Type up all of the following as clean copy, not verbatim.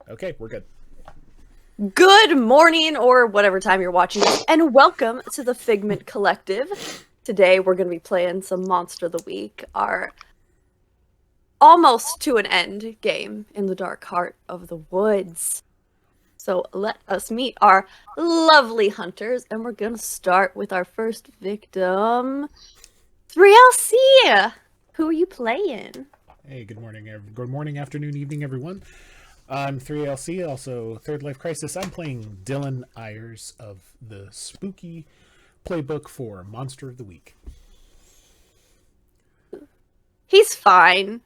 Okay, we're good. Good morning, or whatever time you're watching this, and welcome to the Figment Collective. Today we're going to be playing some Monster of the Week, our almost to an end game in the dark heart of the woods. So let us meet our lovely hunters, and we're going to start with our first victim, 3LC. Who are you playing? Hey, good morning, good morning, afternoon, evening, everyone. I'm 3LC, also Third Life Crisis. I'm playing Dylan Ayers of the spooky playbook for Monster of the Week. He's fine.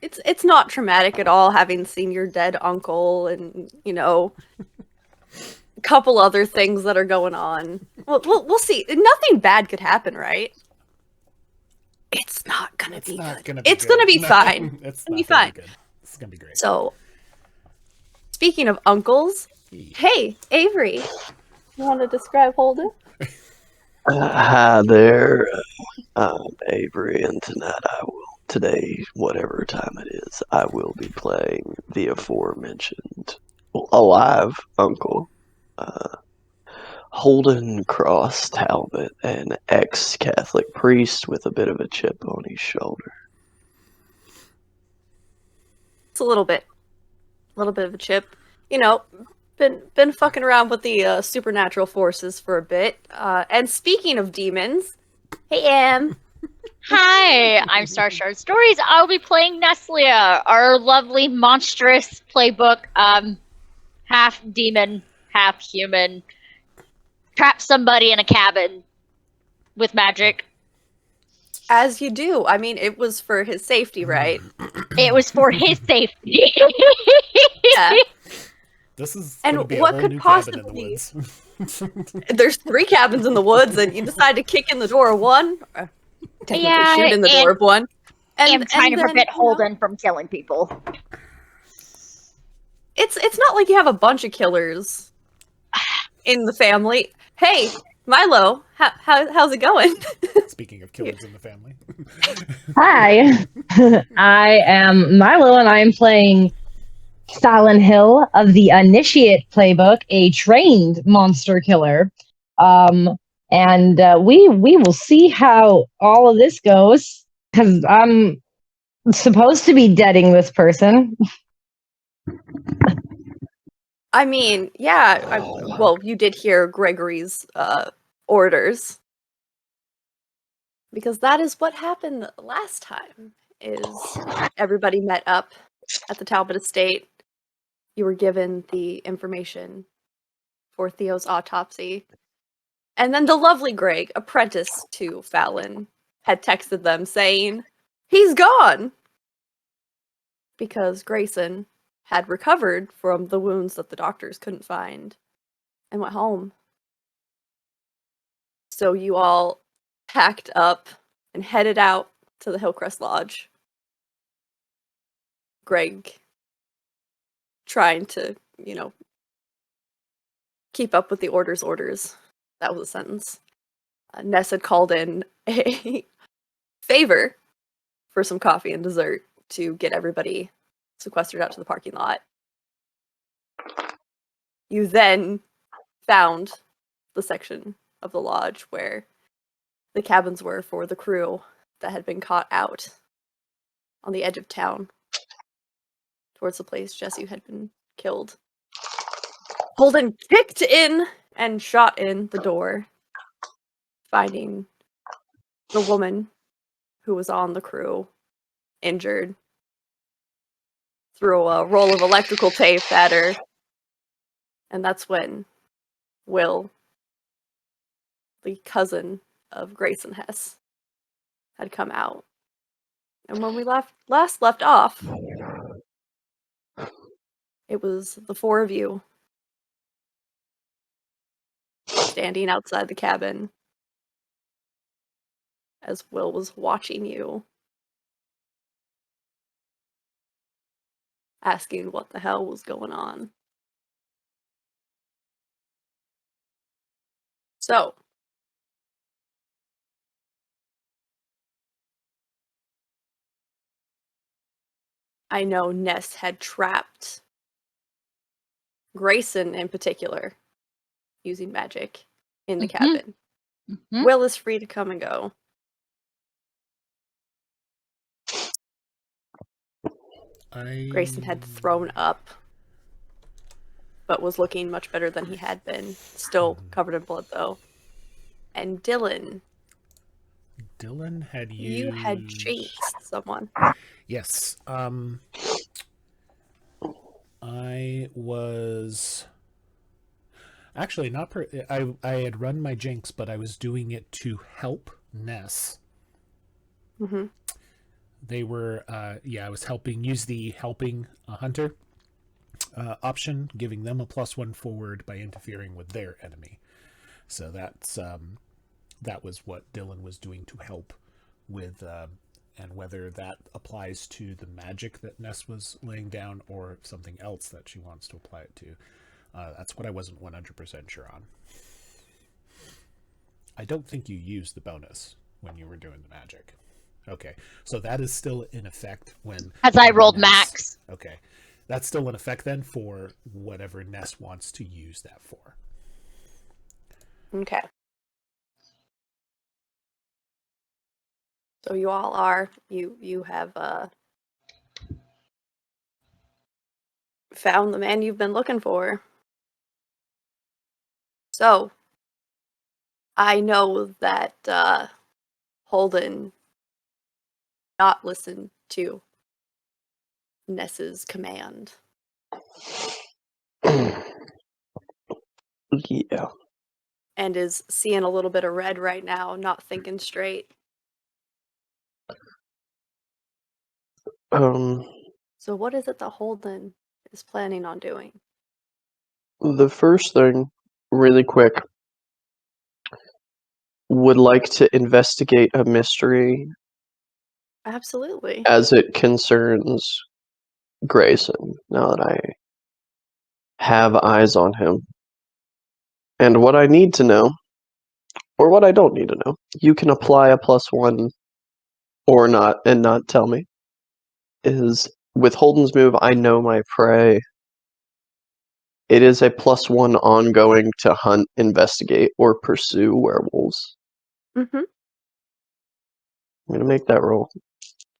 It's not traumatic at all having seen your dead uncle and, a couple other things that are going on. We'll see. Nothing bad could happen, right? It's not gonna It's be not good. gonna be It's good. gonna be No, fine. It's it's gonna be not gonna be fine. good. It's gonna be great. So, speaking of uncles, Yeah. hey, Avery, you want to describe Holden? Hi there, I'm Avery, and today, whatever time it is, I will be playing the aforementioned alive uncle, uh, Holden Cross Talbot, an ex-Catholic priest with a bit of a chip on his shoulder. It's a little bit of a chip. You know, been fucking around with the supernatural forces for a bit. And speaking of demons, hey, Em. Hi, I'm Star Shard Stories. I'll be playing Neslia, our lovely monstrous playbook, half demon, half human. Trap somebody in a cabin with magic. As you do. I mean, it was for his safety, right? It was for his safety. Yeah. This is And gonna be a what whole could new cabin in the possibly... woods. There's 3 cabins in the woods, and you decide to kick in the door of one, or technically Yeah, shoot in the door and of one, I'm trying and to then, prevent Holden from killing people. it's not like you have a bunch of killers in the family. Hey, Milo, how's it going? Speaking of killers in the family. Hi, I am Milo, and I am playing Silent Hill of the Initiate Playbook, a trained monster killer. We will see how all of this goes because I'm supposed to be deading this person. I mean, yeah, well, you did hear Gregory's orders. Because that is what happened last time, is everybody met up at the Talbot estate. You were given the information for Theo's autopsy. And then the lovely Greg, apprentice to Fallon, had texted them saying, "He's gone!" Because Grayson had recovered from the wounds that the doctors couldn't find and went home. So you all packed up and headed out to the Hillcrest Lodge. Greg trying to, keep up with the orders. That was a sentence. Ness had called in a favor for some coffee and dessert to get everybody sequestered out to the parking lot. You then found the section of the lodge where the cabins were for the crew that had been caught out on the edge of town towards the place Jesse had been killed. Holden kicked in and shot in the door, finding the woman who was on the crew injured. Threw a roll of electrical tape at her, and that's when Will, the cousin of Grayson Hess, had come out. And when we last left off, it was the 4 of you standing outside the cabin as Will was watching you, asking what the hell was going on. So, I know Ness had trapped Grayson in particular using magic in the Mhm. cabin. Mhm. Will is free to come and go. Grayson had thrown up, but was looking much better than he had been. Still covered in blood, though. And Dillon, Dillon had you had jinxed someone. Yes. I was actually not. I had run my jinx, but I was doing it to help Ness. Mm-hmm. They were, I was use the helping a hunter option, giving them a +1 forward by interfering with their enemy. So that was what Dillon was doing to help with, and whether that applies to the magic that Ness was laying down or something else that she wants to apply it to. That's what I wasn't 100% sure on. I don't think you used the bonus when you were doing the magic. Okay, so that is still in effect when... As I rolled Ness, max. Okay, that's still in effect then for whatever Ness wants to use that for. Okay. So you all are, you have found the man you've been looking for. So, I know that Holden not listened to Ness's command. Yeah. And is seeing a little bit of red right now, not thinking straight. So what is it that Holden is planning on doing? The first thing, really quick, would like to investigate a mystery Absolutely. as it concerns Grayson, now that I have eyes on him. And what I need to know, or what I don't need to know, you can apply a +1 or not and not tell me, is with Holden's move, I know my prey. It is a +1 ongoing to hunt, investigate, or pursue werewolves. Mm-hmm. I'm going to make that roll.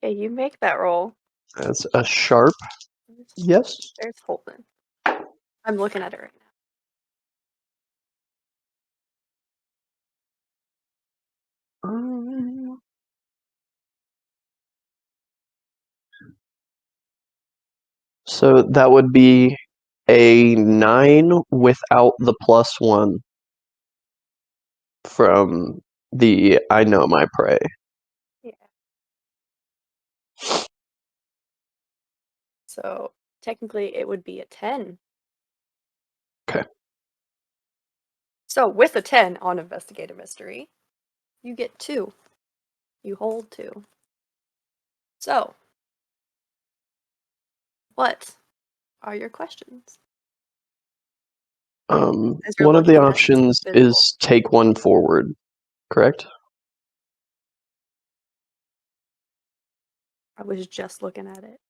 Okay, you make that roll. That's a sharp yes. There's Holden. I'm looking at it right now. So that would be a 9 without the +1 from the I know my prey. Yeah. So technically it would be a 10. Okay. So with a 10 on Investigate a Mystery, you get 2. You hold 2. So, what are your questions? As you're One of the looking at options physical. is take 1 forward, correct? I was just looking at it.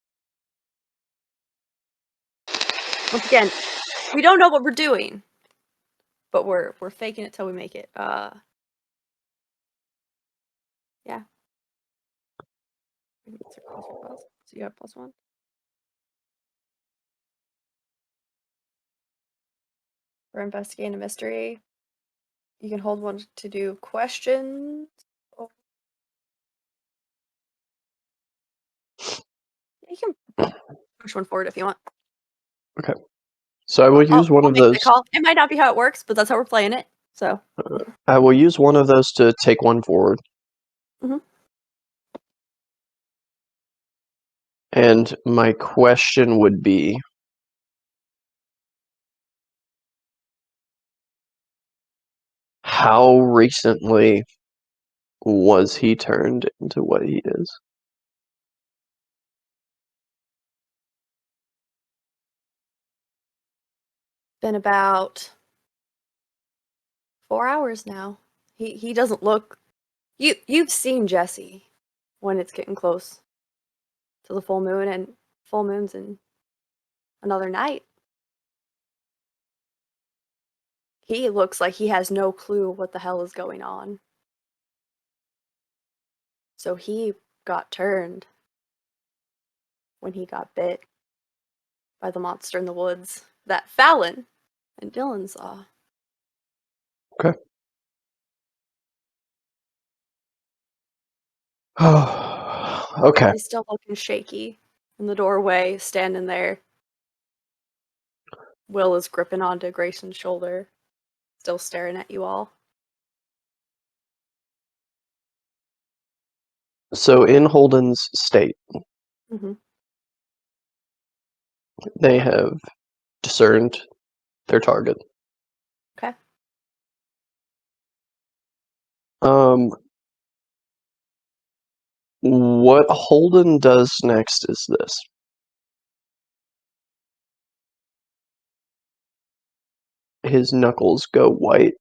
Once again, we don't know what we're doing, but we're faking it till we make it. Yeah. So you have +1. For investigating a mystery, you can hold 1 to do questions. Oh. You can push 1 forward if you want. Okay. So I will use one I'll of make those. the call. It might not be how it works, but that's how we're playing it. So I will use one of those to take 1 forward. Mhm. And my question would be, how recently was he turned into what he is? Been about 4 hours now. He doesn't look. You've seen Jesse when it's getting close to the full moon, and full moon's in another night. he looks like he has no clue what the hell is going on. So he got turned when he got bit by the monster in the woods that Fallon and Dillon saw. Okay. He's still looking shaky in the doorway, standing there. Will is gripping onto Grayson's shoulder, still staring at you all. So in Holden's state, Mm-hmm. they have discerned their target. Okay. What Holden does next is this. His knuckles go white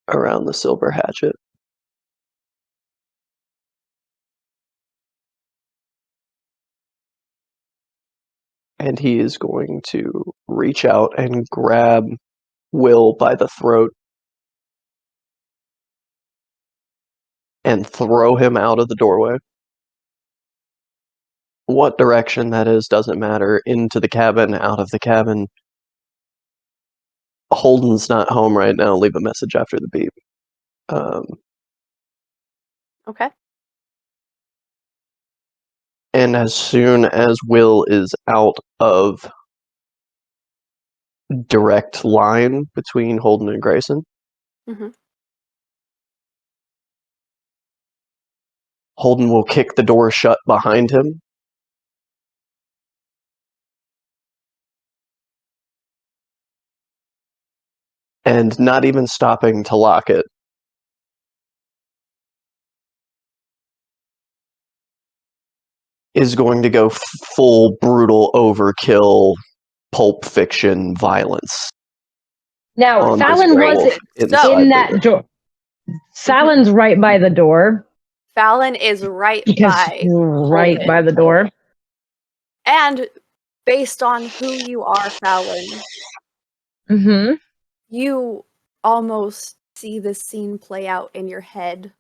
around the silver hatchet. And he is going to reach out and grab Will by the throat and throw him out of the doorway. What direction that is doesn't matter. Into the cabin, out of the cabin. Holden's not home right now. Leave a message after the beep. Okay. And as soon as Will is out of direct line between Holden and Grayson, Mm-hmm. Holden will kick the door shut behind him. And not even stopping to lock it, is going to go full brutal overkill, Pulp Fiction violence. Now, on this Fallon werewolf wasn't inside in the that room. door. Fallon's right by the door Fallon is right because by right Holden. by the door. And based on who you are, Fallon, Mm-hmm. you almost see this scene play out in your head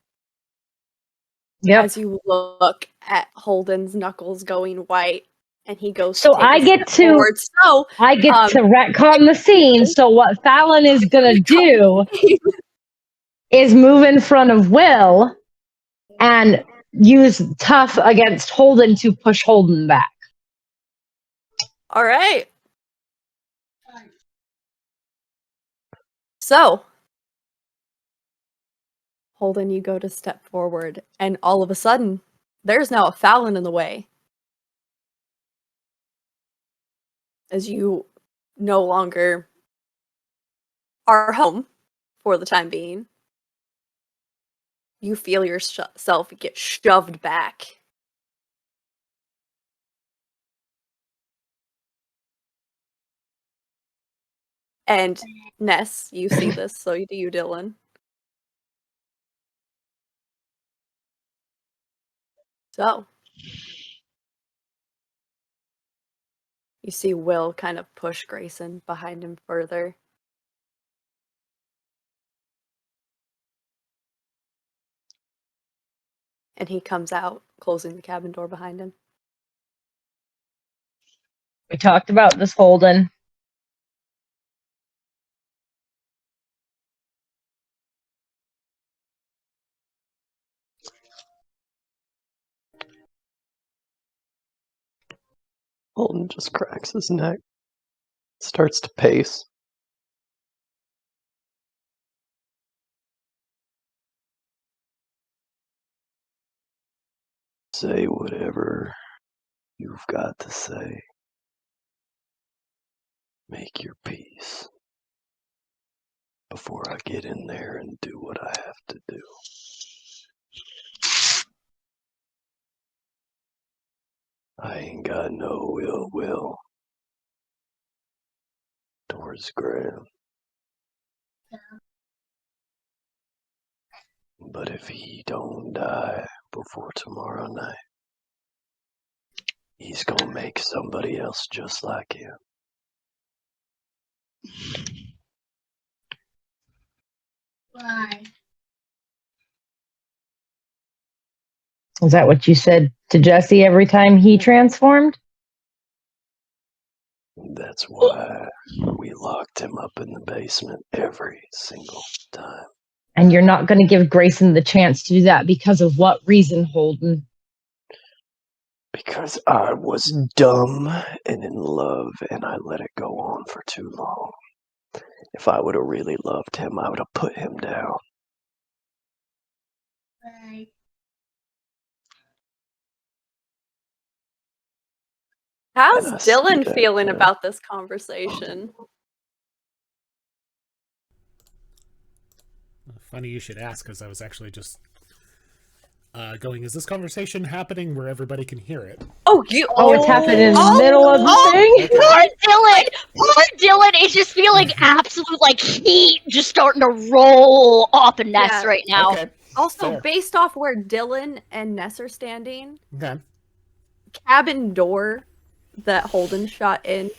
Yep. as you look at Holden's knuckles going white and he goes So to take I a get step to forward. So I get to retcon the scene. So what Fallon is gonna do is move in front of Will and use tough against Holden to push Holden back. all right. So Holden, you go to step forward, and all of a sudden, there's now a Fallon in the way. As you no longer are home for the time being, you feel yourself get shoved back. And Ness, you see this, so do you, Dillon. So, you see Will kind of push Grayson behind him further. And he comes out, closing the cabin door behind him. We talked about this, Holden. Holden just cracks his neck, starts to pace. Say whatever you've got to say. Make your peace before I get in there and do what I have to do. I ain't got no ill will towards Graham. But if he don't die before tomorrow night, he's gonna make somebody else just like him. Is that what you said to Jesse every time he transformed? That's why we locked him up in the basement every single time. And you're not going to give Grayson the chance to do that because of what reason, Holden? Because I was dumb and in love, and I let it go on for too long. If I would have really loved him, I would have put him down. And I How's Dylan see that, feeling about this conversation? Funny you should ask, because I was actually just going, is this conversation happening where everybody can hear it? Oh, you! Oh, it's happening in the middle of the thing? Poor Dylan is just feeling absolute like heat just starting to roll off of Ness Yeah. right now. Okay. Also, Fair. based off where Dylan and Ness are standing, Okay. cabin door that Holden shot in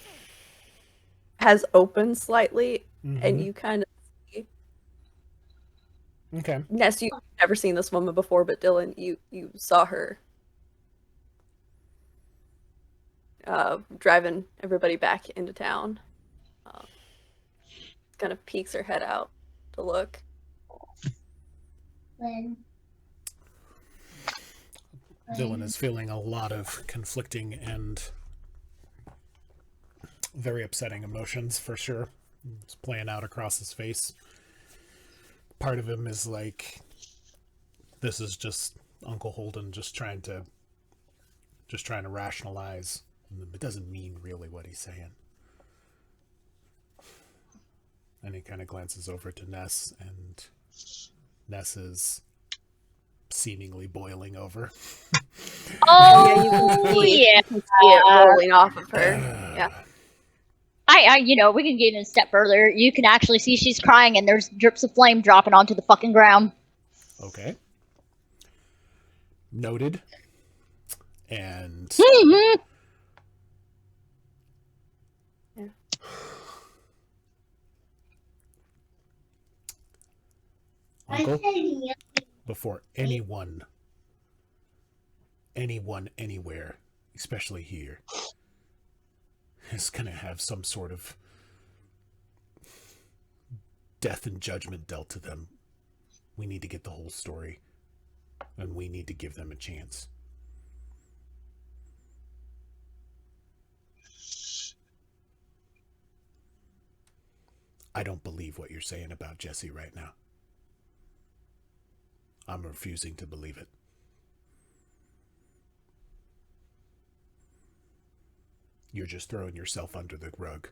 has opened slightly, and you kind of see Okay. Ness. You've never seen this woman before, but Dylan, you saw her driving everybody back into town. Kind of peeks her head out to look. Dylan is feeling a lot of conflicting and very upsetting emotions, for sure. It's playing out across his face. Part of him is like, this is just Uncle Holden just trying to rationalize. It doesn't mean really what he's saying. And he kind of glances over to Ness, and Ness is seemingly boiling over. Oh, Yeah, you can see, yeah. you can see it rolling off of her. Yeah. We can get in a step further. You can actually see she's crying, and there's drips of flame dropping onto the fucking ground. Okay. Noted. And Mm-hmm. Yeah. Uncle, before anyone, anywhere, especially here, is going to have some sort of death and judgment dealt to them, we need to get the whole story, and we need to give them a chance. I don't believe what you're saying about Jesse right now. I'm refusing to believe it. You're just throwing yourself under the rug.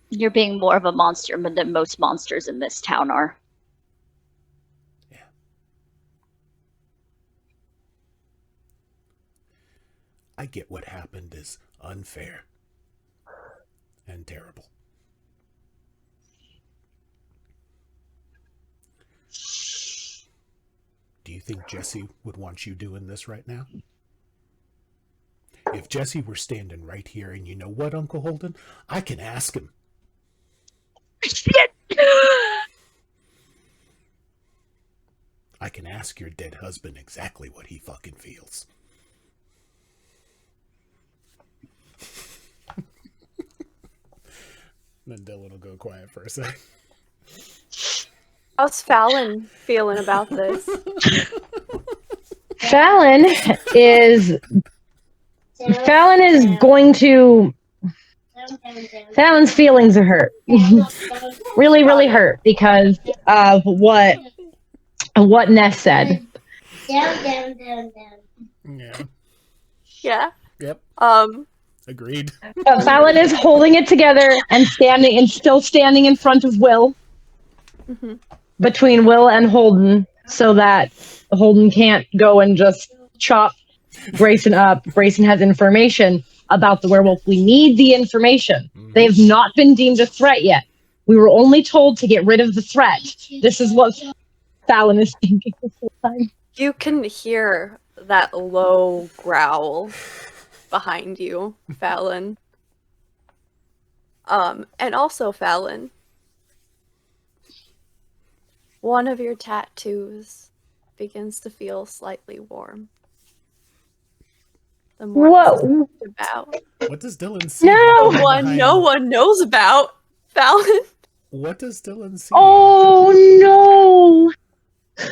You're being more of a monster than most monsters in this town are. Yeah. I get what happened is unfair and terrible. Do you think Jesse would want you doing this right now? If Jesse were standing right here, and you know what, Uncle Holden? I can ask him. Shit! I can ask your dead husband exactly what he fucking feels. Then Dylan will go quiet for a sec. How's Fallon feeling about this? Fallon is going to. Fallon's feelings are hurt. Really, really hurt because of what Ness said. Yeah. Yeah. Yep. Agreed. But Fallon is holding it together and still standing in front of Will, between Will and Holden, so that Holden can't go and just chop Grayson up. Grayson has information about the werewolf. We need the information. They have not been deemed a threat yet. We were only told to get rid of the threat. This is what Fallon is thinking this whole time. You can hear that low growl behind you, Fallon. And also, Fallon, one of your tattoos begins to feel slightly warm. The more What? this is about. What does Dillon see? No! happening One behind- no one knows about, Fallon. What does Dillon see? Oh no!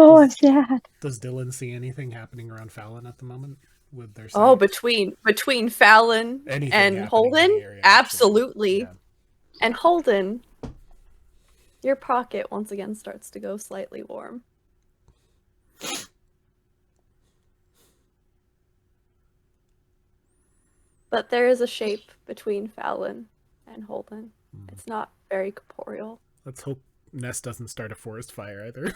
Oh, I'm sad. Does Dillon see anything happening around Fallon at the moment with their Oh, sight? between Fallon Anything and happening in Holden? the area, actually. Absolutely. Yeah. And Holden, your pocket once again starts to go slightly warm. But there is a shape between Fallon and Holden. It's not very corporeal. Let's hope Ness doesn't start a forest fire either.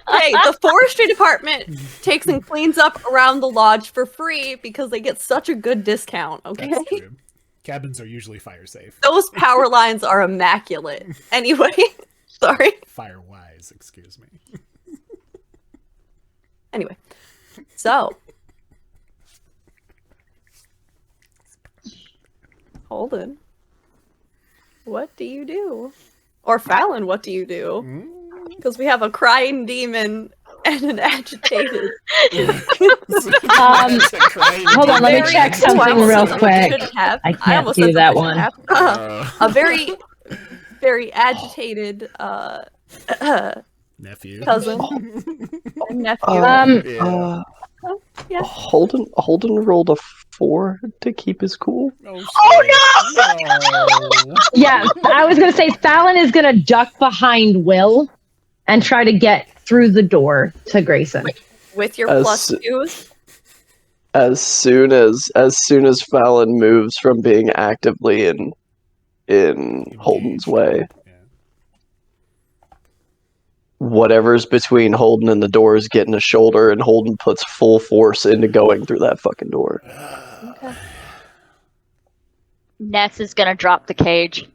Hey, the forestry department takes and cleans up around the lodge for free because they get such a good discount, okay? That's true. Cabins are usually fire safe. Those power lines are immaculate. Anyway, sorry. Fire wise, excuse me. Anyway, so Holden, what do you do? Or Fallon, what do you do? Because we have a crying demon and an agitated. Hold on, let me check something real quick. I can't do that one. A very, very agitated Nephew. cousin and nephew. Yeah. Yeah. Holden rolled a 4 to keep his cool. Oh no! Yeah, I was gonna say Fallon is gonna duck behind Will and try to get through the door to Grayson. With your As- plus twos. As soon as Fallon moves from being actively in Holden's way, Yeah. whatever's between Holden and the door is getting a shoulder, and Holden puts full force into going through that fucking door. Okay. Ness is gonna drop the cage.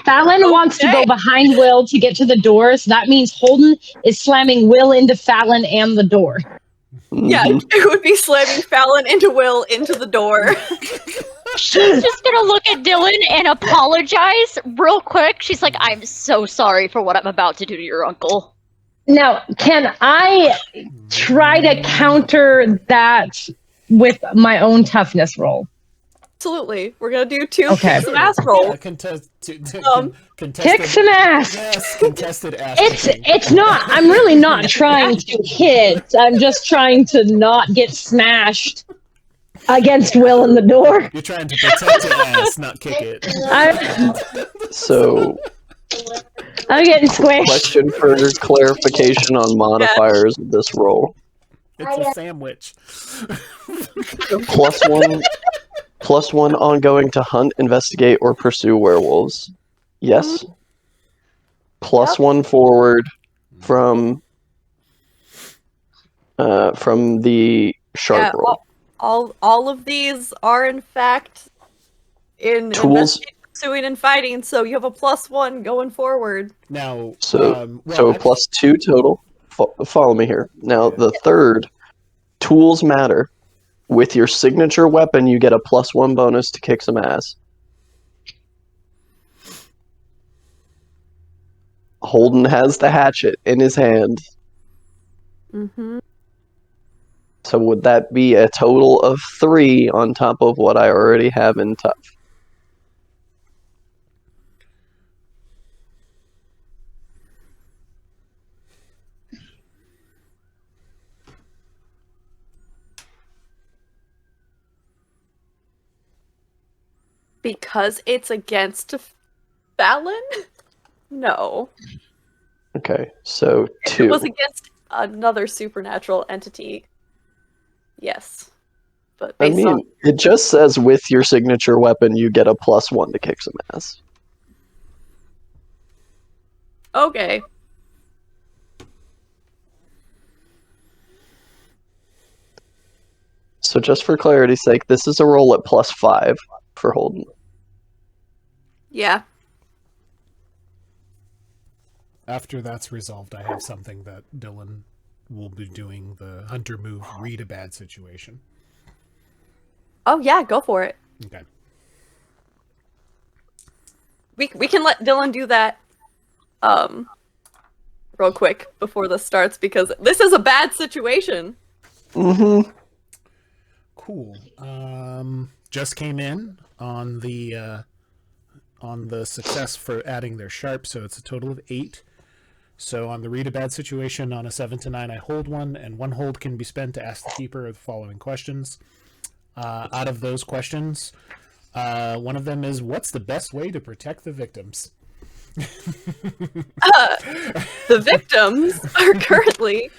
Fallon wants to go behind Will to get to the door, so that means Holden is slamming Will into Fallon and the door. Yeah, Mhm. it would be slamming Fallon into Will into the door. She's just gonna look at Dillon and apologize real quick. She's like, I'm so sorry for what I'm about to do to your uncle. Now, can I try to counter that with my own toughness roll? Absolutely. We're gonna do two Okay. kick some ass rolls. Contested. Kick some ass! Yes, contested ass. It's not. I'm really not trying to hit. I'm just trying to not get smashed against Will in the door. You're trying to protect your ass, not kick it. So, I'm getting squished. question for clarification on modifiers of this roll. It's a sandwich. +1 ongoing to hunt, investigate, or pursue werewolves. Yes. +1 forward from the sharp roll. All of these are in fact in Tools. investigating, pursuing, and fighting. So you have a +1 going forward. Now, So well, +2 total. Follow me here. Now the third, tools matter. With your signature weapon, you get a +1 bonus to kick some ass. Holden has the hatchet in his hand. Mm-hmm. So would that be a total of 3 on top of what I already have in tough? Because it's against Fallon? No. Okay, so If 2. it was against another supernatural entity, yes. But I based on mean, it just says with your signature weapon, you get a +1 to kick some ass. okay. So just for clarity's sake, this is a roll at +5 for Holden. Yeah. after that's resolved, I have something that Dillon we'll be doing the hunter move, read a bad situation. Oh yeah, go for it. Okay. We can let Dylan do that real quick before this starts because this is a bad situation. Mm-hmm. Cool. Just came in on the success for adding their sharp, so it's a total of 8. So on the read a bad situation on a 7 to 9, I hold 1, and 1 hold can be spent to ask the keeper the following questions. Out of those questions, one of them is, what's the best way to protect the victims? The victims are currently.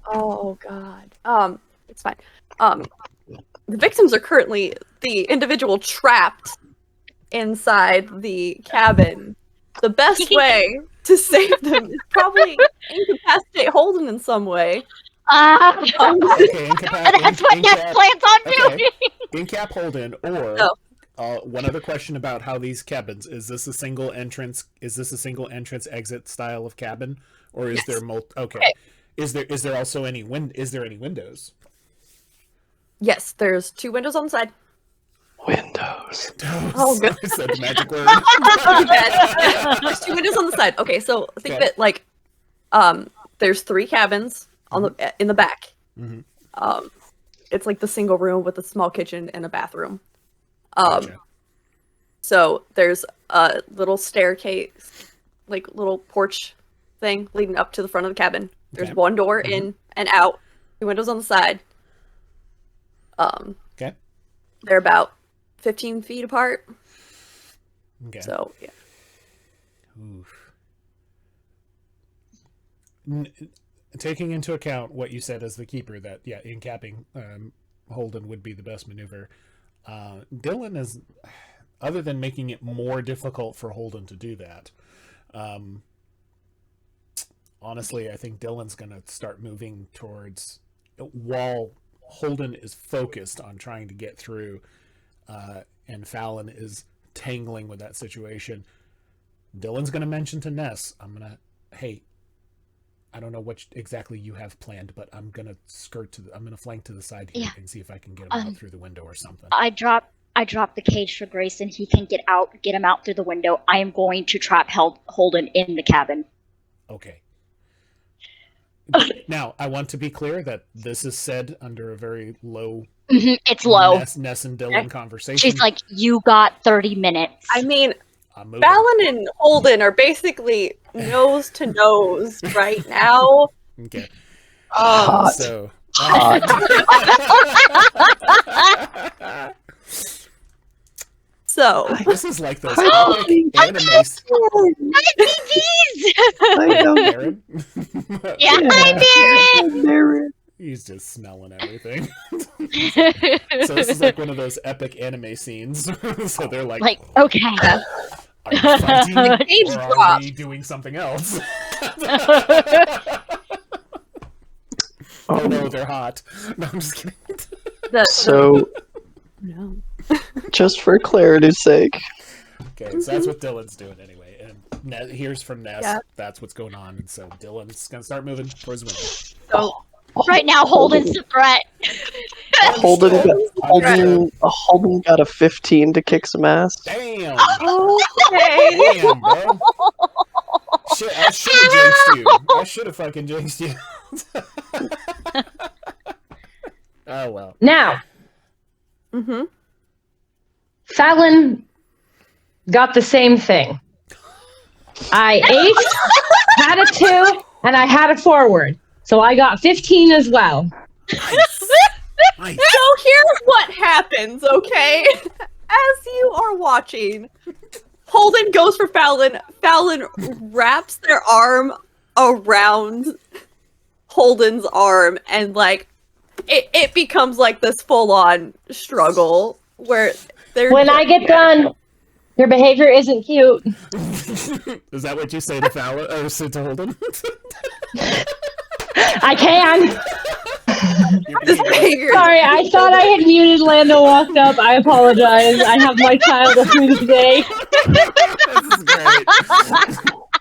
Oh God. It's fine. The victims are currently the individual trapped inside the cabin. The best way to save them is probably incapacitate Holden in some way. Okay, That's what Ness plans on doing. Incap Holden, or one other question about how these cabins, is this a single entrance exit style of cabin, or is there okay. Is there also any windows? Yes, there's 2 windows on the side. Windows. Oh, good. I said the magic word. There's 2 windows on the side. Okay, so think of it like there's 3 cabins in the back. Mm-hmm. It's like the single room with a small kitchen and a bathroom. Gotcha. So there's a little staircase, like little porch thing leading up to the front of the cabin. There's 1 door in and out, 2 windows on the side. Okay. They're about 15 feet apart. Okay. So yeah. Oof. Taking into account what you said as the keeper, that incapping Holden would be the best maneuver. Dillon is, other than making it more difficult for Holden to do that, honestly, I think Dillon's going to start moving towards, while Holden is focused on trying to get through, and Fallon is tangling with that situation. Dillon's going to mention to Ness, hey, I don't know what exactly you have planned, but I'm going to I'm going to flank to the side here and see if I can get him out through the window or something. I drop the cage for Grayson. He can get him out through the window. I am going to trap Holden in the cabin. Okay. Now, I want to be clear that this is said under a very low... It's low. Ness and Dillon conversation. She's like, you got 30 minutes. I mean, Fallon and Holden are basically nose to nose right now. Okay. Hot. So... Hot. So... This is like those animes. I know. Aaron? Yeah, hi, Darren! He's just smelling everything. So this is like one of those epic anime scenes. So they're like, okay. Are you fighting or are drop. we doing something else? Oh Oh no, they're hot. No, I'm just kidding. So, No. just for clarity's sake, Okay, so that's what Dylan's doing anyway. And here's from Ness. Yeah. That's what's going on. And so Dylan's going to start moving towards the window. So Right now, Holden's the threat. Holden got a 15 to kick some ass. Damn! okay. Damn, bro. Shit, I should have jinxed you. I should have fucking jinxed you. Oh, well. Now, Mm-hmm. Fallon got the same thing. I aced, had a 2, and I had a forward. So I got 15 as well. Nice. So here's what happens, okay? As you are watching, Holden goes for Fallon. Fallon wraps their arm around Holden's arm, and like it becomes like this full-on struggle where they're. When I get done, your behavior isn't cute. Is that what you say to Fallon? Or say to Holden? I can. This behavior. Sorry, I thought I had muted. Lando walked up. I apologize. I have my child with me today. This is great.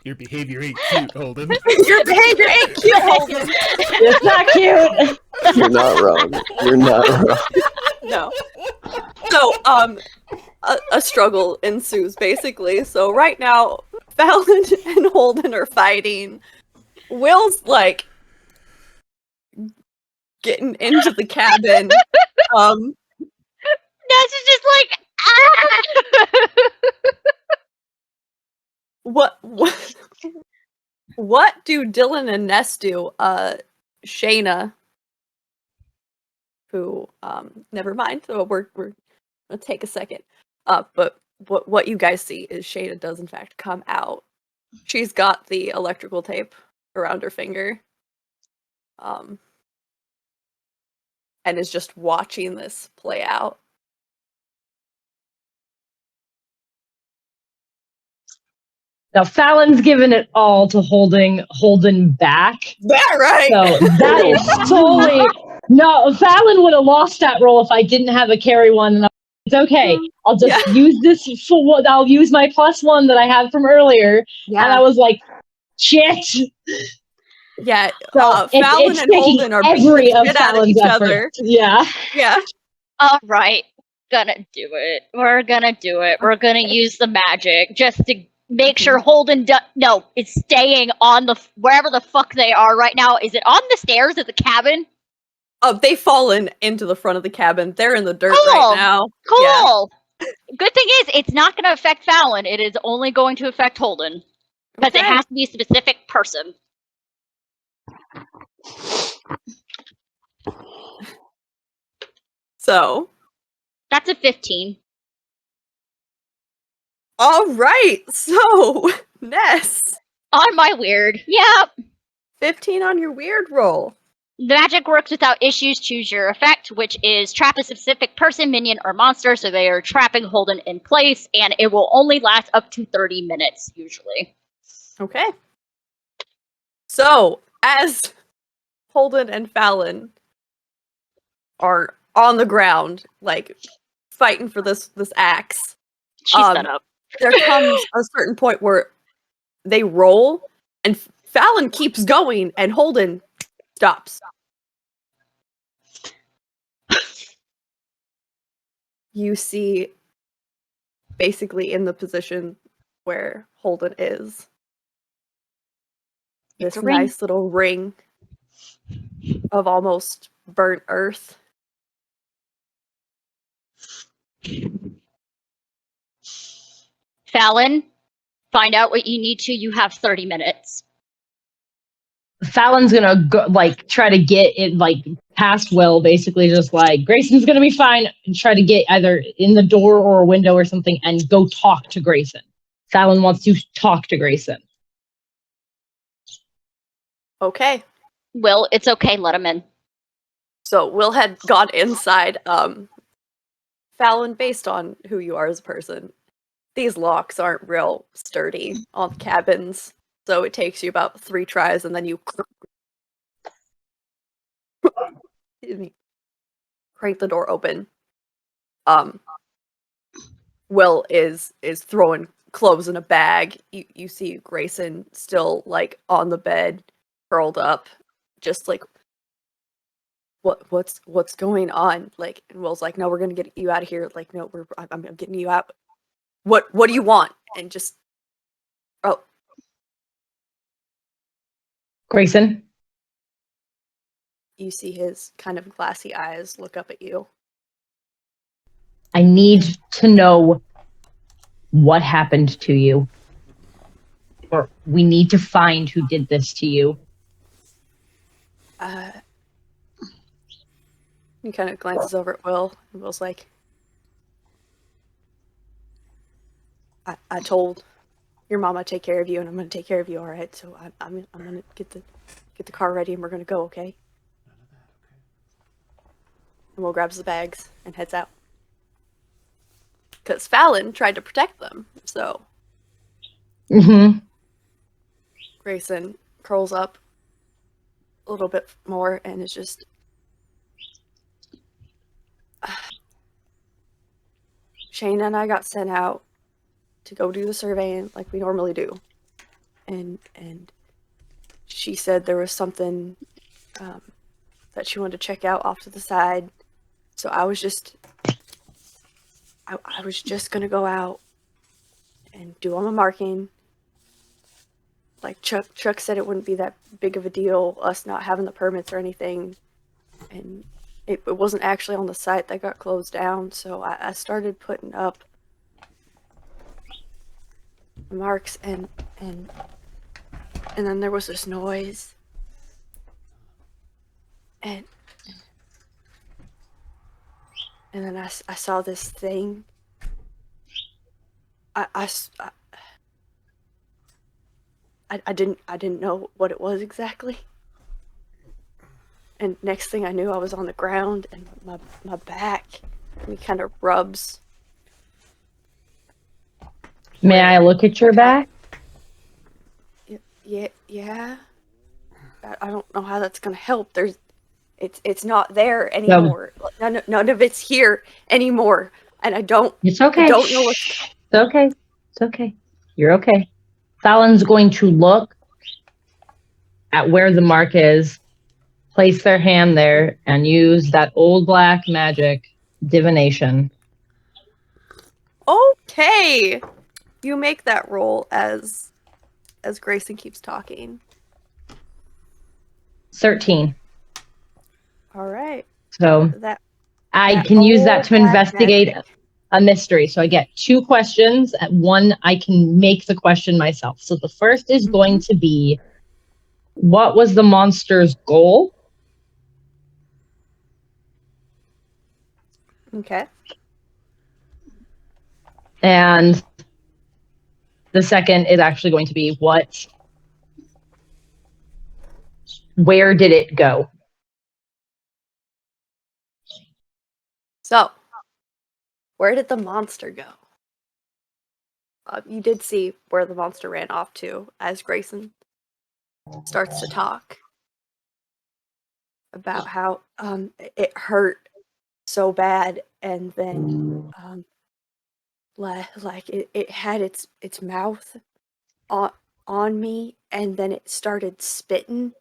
Your behavior ain't cute, Holden. Your behavior ain't cute, Holden. It's not cute. You're not wrong. You're not wrong. No. So, a struggle ensues, basically. So right now, Fallon and Holden are fighting. Will's, like, getting into the cabin. Ness is just like, What do Dillon and Ness do? Shayna, who, never mind. So we're gonna take a second. But what you guys see is Shayna does in fact come out. She's got the electrical tape around her finger. And is just watching this play out. Now Fallon's given it all to holding Holden back. That right? So that is solely no. Fallon would have lost that role if I didn't have a carry one. And it's okay. I'll just use this for what I'll use my +1 that I had from earlier. Yeah. And I was like, shit. Yeah. So Fallon it's and Holden are beating the shit out of each other. Yeah. Yeah. all right, gonna do it. We're gonna do it. We're gonna use the magic just to make sure Holden no, it's staying on the wherever the fuck they are right now. Is it on the stairs of the cabin? They've fallen into the front of the cabin. They're in the dirt Cool. right now. Cool. Yeah. Good thing is, it's not going to affect Fallon. It is only going to affect Holden. Because it has to be a specific person. So. That's a 15. All right. So, Ness. On my weird. Yep. 15 on your weird roll. The magic works without issues. Choose your effect, which is trap a specific person, minion, or monster, so they are trapping Holden in place, and it will only last up to 30 minutes, usually. Okay. So, as Holden and Fallon are on the ground, like, fighting for this axe, She's set up. there comes a certain point where they roll, and Fallon keeps going, and Holden stops. You see, basically in the position where Holden is, this nice little ring of almost burnt earth. Fallon, find out what you need to. You have 30 minutes. Fallon's gonna go, try to get it past Will, basically just Grayson's gonna be fine, and try to get either in the door or a window or something and go talk to Grayson. Fallon wants to talk to Grayson. Okay. Will, it's okay, let him in. So Will had gone inside. Fallon, based on who you are as a person, these locks aren't real sturdy on cabins. So it takes you about 3 tries, and then you crank the door open. Will is throwing clothes in a bag. You see Grayson still on the bed, curled up, just what's going on? And Will's like, no, we're gonna get you out of here. No, I'm getting you out. What do you want? And just Grayson. You see his kind of glassy eyes look up at you. I need to know what happened to you. Or we need to find who did this to you. He kind of glances over at Will, and Will's like, I told your mama take care of you, and I'm gonna take care of you, all right? So I'm gonna get the car ready, and we're gonna go, okay? And Will grabs the bags and heads out. Because Fallon tried to protect them, so. Grayson curls up a little bit more and is just. Shayna and I got sent out to go do the surveying like we normally do. and she said there was something that she wanted to check out off to the side. So I was just gonna go out and do all my marking. Like Chuck said, it wouldn't be that big of a deal, us not having the permits or anything. And it wasn't actually on the site that got closed down, so I started putting up marks, and then there was this noise, and then I saw this thing. I didn't know what it was exactly. And next thing I knew, I was on the ground, and my back kind of rubs. May I look at your back? Yeah. I don't know how that's gonna help. It's not there anymore. None of it's here anymore, and I don't. It's okay. I don't know what's. It's okay. It's okay. You're okay. Fallon's going to look at where the mark is, place their hand there, and use that old black magic divination. Okay, you make that roll as Grayson keeps talking. 13. All right. So I can use that to investigate a mystery. So I get 2 questions. At one, I can make the question myself. So the first is going to be, what was the monster's goal? Okay. And the second is actually going to be, where did it go? So, where did the monster go? You did see where the monster ran off to as Grayson starts to talk about how it hurt so bad, and then like it had its mouth on me, and then it started spitting.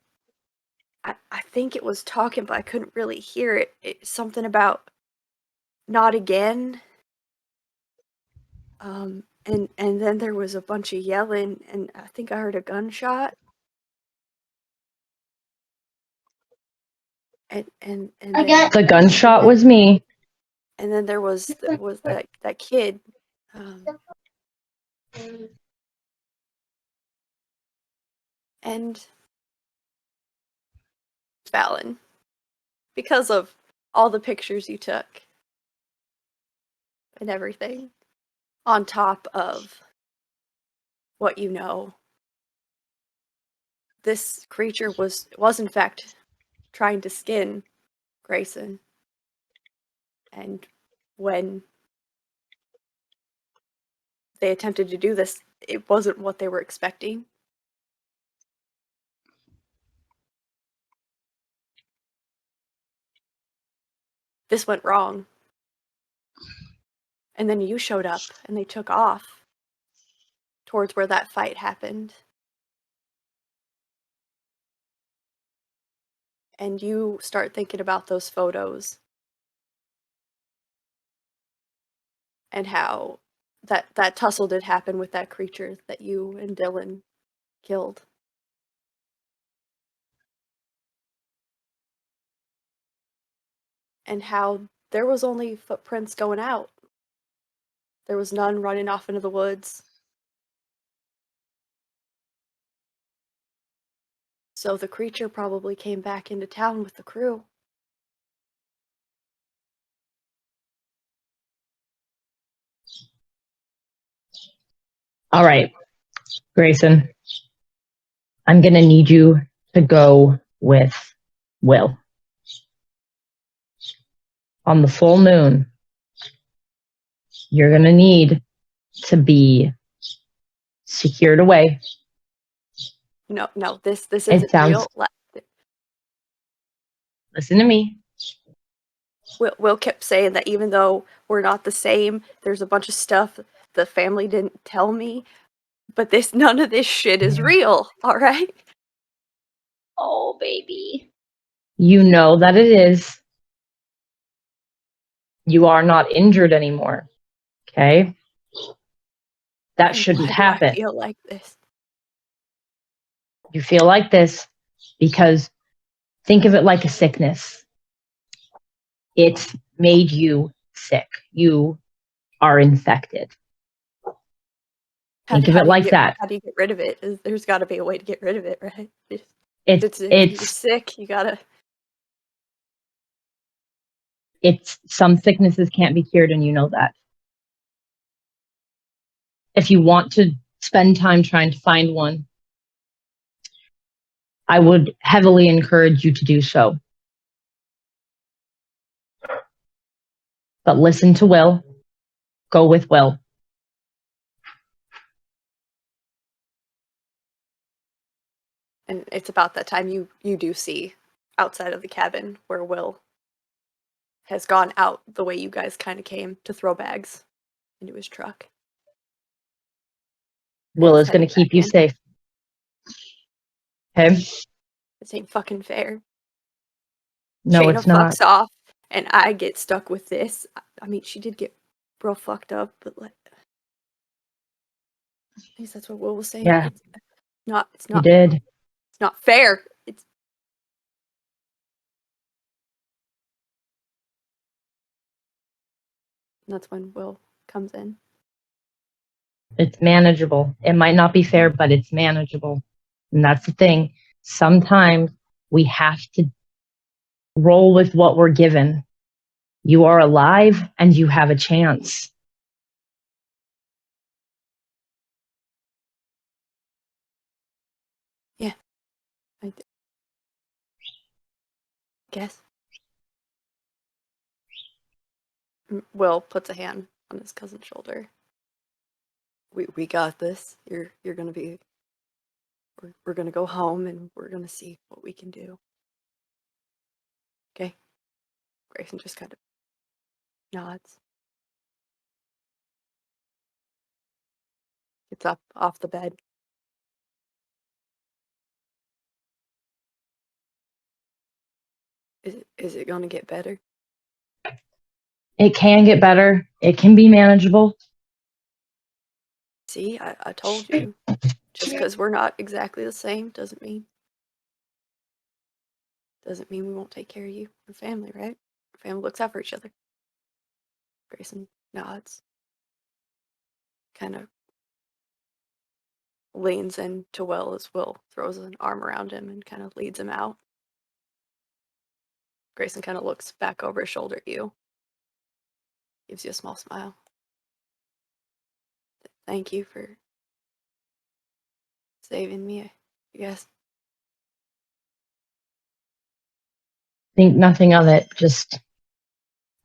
I think it was talking, but I couldn't really hear it. It's something about not again. And then there was a bunch of yelling, and I think I heard a gunshot. And The gunshot was me. And then there was that kid. And Fallon, because of all the pictures you took and everything, on top of what you know, this creature was in fact trying to skin Grayson. And when they attempted to do this, it wasn't what they were expecting. This went wrong. And then you showed up, and they took off towards where that fight happened. And you start thinking about those photos and how that tussle did happen with that creature that you and Dillon killed. And how there was only footprints going out. There was none running off into the woods. So the creature probably came back into town with the crew. All right, Grayson, I'm going to need you to go with Will. On the full moon, you're going to need to be secured away. No, this isn't real. Listen to me. Will kept saying that even though we're not the same, there's a bunch of stuff the family didn't tell me. But none of this shit is real, alright? Oh, baby. You know that it is. You are not injured anymore. Okay? That shouldn't Why happen. do I feel like this? You feel like this because think of it like a sickness. It's made you sick. You are infected. Think of it like that. How do you get rid of it? There's got to be a way to get rid of it, right? It's You're sick. You gotta. Some sicknesses can't be cured, and you know that. If you want to spend time trying to find one, I would heavily encourage you to do so. But listen to Will. Go with Will. And it's about that time you do see outside of the cabin where Will has gone out the way you guys kind of came to throw bags into his truck. Will He's is going to heading keep back you in. safe. Okay? This ain't fucking fair. No, Shayna it's not. fucks off, and I get stuck with this. I mean, she did get real fucked up, but like, at least that's what Will was saying. Yeah. It's not. You did. It's not fair. And that's when Will comes in. It's manageable. It might not be fair, but it's manageable. And that's the thing. Sometimes we have to roll with what we're given. You are alive and you have a chance. Yeah. I guess. Will puts a hand on his cousin's shoulder. We got this. You're gonna be. We're gonna go home and we're gonna see what we can do. Okay. Grayson just kind of nods. Gets up off the bed. Is it gonna get better? It can get better. It can be manageable. See, I told you. Just because we're not exactly the same doesn't mean we won't take care of you. We're family, right? Our family looks out for each other. Grayson nods. Kind of leans in to Will as Will throws an arm around him and kind of leads him out. Grayson kind of looks back over his shoulder at you. Gives you a small smile. Thank you for saving me, I guess. Think nothing of it. Just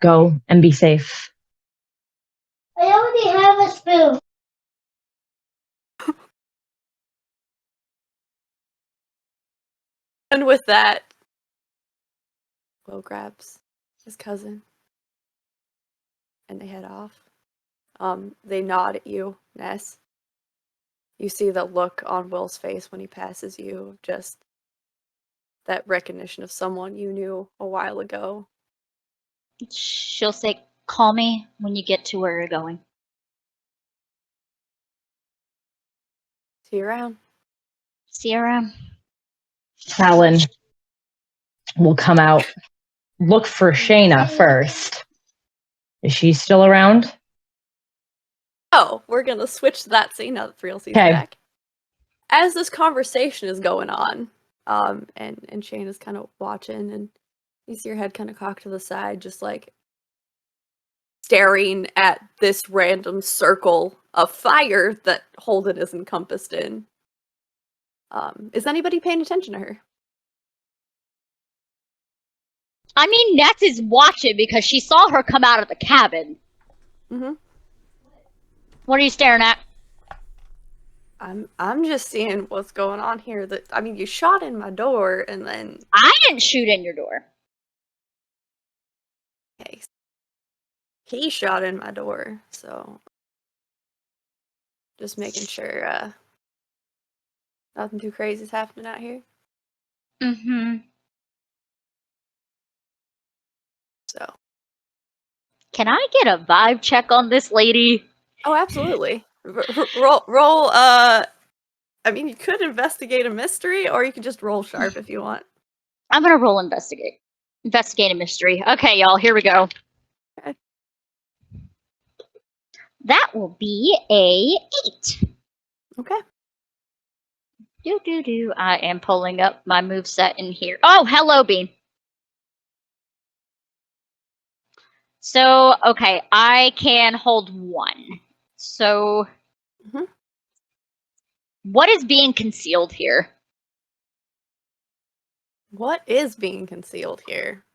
go and be safe. I already have a spoon. And with that, Will grabs his cousin and they head off. They nod at you, Ness. You see the look on Will's face when he passes you, just that recognition of someone you knew a while ago. She'll say, call me when you get to where you're going. See you around. See you around. Talon will come out. Look for Shayna first. Is she still around? Oh, we're gonna switch to that scene now that 3LC's back. As this conversation is going on, and Shayna's kind of watching, and you see your head kind of cocked to the side, just like staring at this random circle of fire that Holden is encompassed in. Is anybody paying attention to her? I mean, Ness is watching because she saw her come out of the cabin. Mm-hmm. What are you staring at? I'm just seeing what's going on here. I mean, you shot in my door, and then I didn't shoot in your door. okay, he shot in my door. So Just making sure nothing too crazy is happening out here. Mm-hmm. So. Can I get a vibe check on this lady? Oh, absolutely. Roll. I mean, you could investigate a mystery, or you could just roll sharp if you want. I'm gonna roll investigate. Investigate a mystery. Okay, y'all, here we go. Okay. That will be a 8. Okay. Do. I am pulling up my moveset in here. Oh, hello, Bean. So, okay, I can hold 1. So, Mhm. what is being concealed here? What is being concealed here?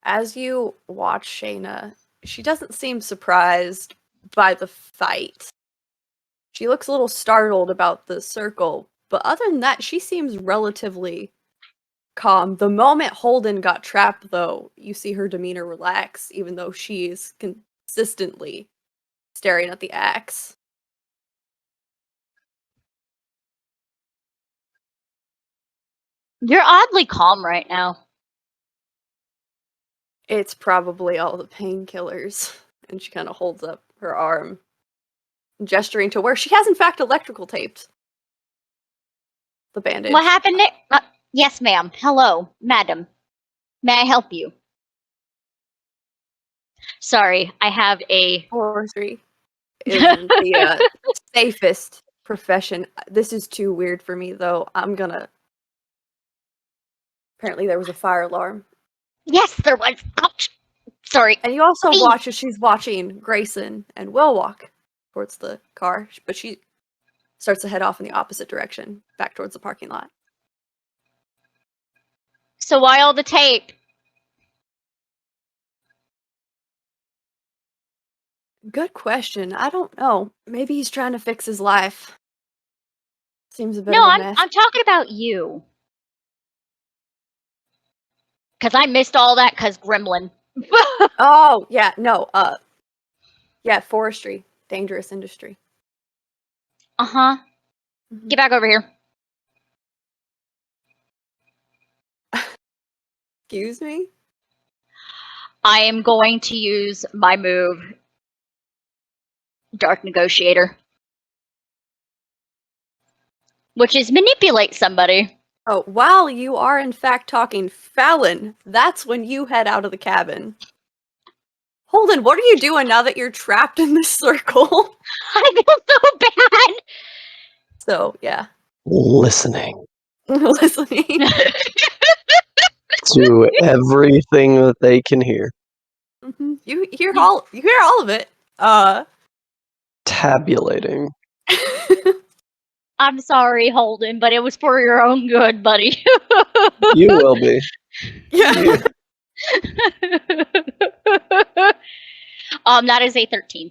As you watch Shayna, she doesn't seem surprised by the fight. She looks a little startled about the circle, but other than that, she seems relatively calm. The moment Holden got trapped, though, you see her demeanor relax, even though she is consistently staring at the axe. You're oddly calm right now. It's probably all the painkillers. And she kind of holds up her arm, gesturing to where she has, in fact, electrical taped the bandage. What happened there? Yes, ma'am. Hello, madam. May I help you? Sorry, I have a... Forestry isn't the safest profession. This is too weird for me, though. I'm gonna... Apparently there was a fire alarm. Yes, there was. Ouch. Sorry. And you also Please. watch as she's watching Grayson and Will walk towards the car, but she starts to head off in the opposite direction, back towards the parking lot. So why all the tape? Good question. I don't know. Maybe he's trying to fix his life. Seems a bit No, of a I'm mess. talking about you. Because I missed all that because Gremlin. Oh, yeah, no, yeah, forestry. Dangerous industry. Uh-huh. Mhm. Get back over here. Excuse me? I am going to use my move, Dark Negotiator. Which is manipulate somebody. Oh, while you are in fact talking Fallon, that's when you head out of the cabin. Holden, what are you doing now that you're trapped in this circle? I feel so bad. So, yeah. Listening Listening. to everything that they can hear. You hear all of it. Tabulating. I'm sorry, Holden, but it was for your own good, buddy. You will be. Yeah. That is a 13.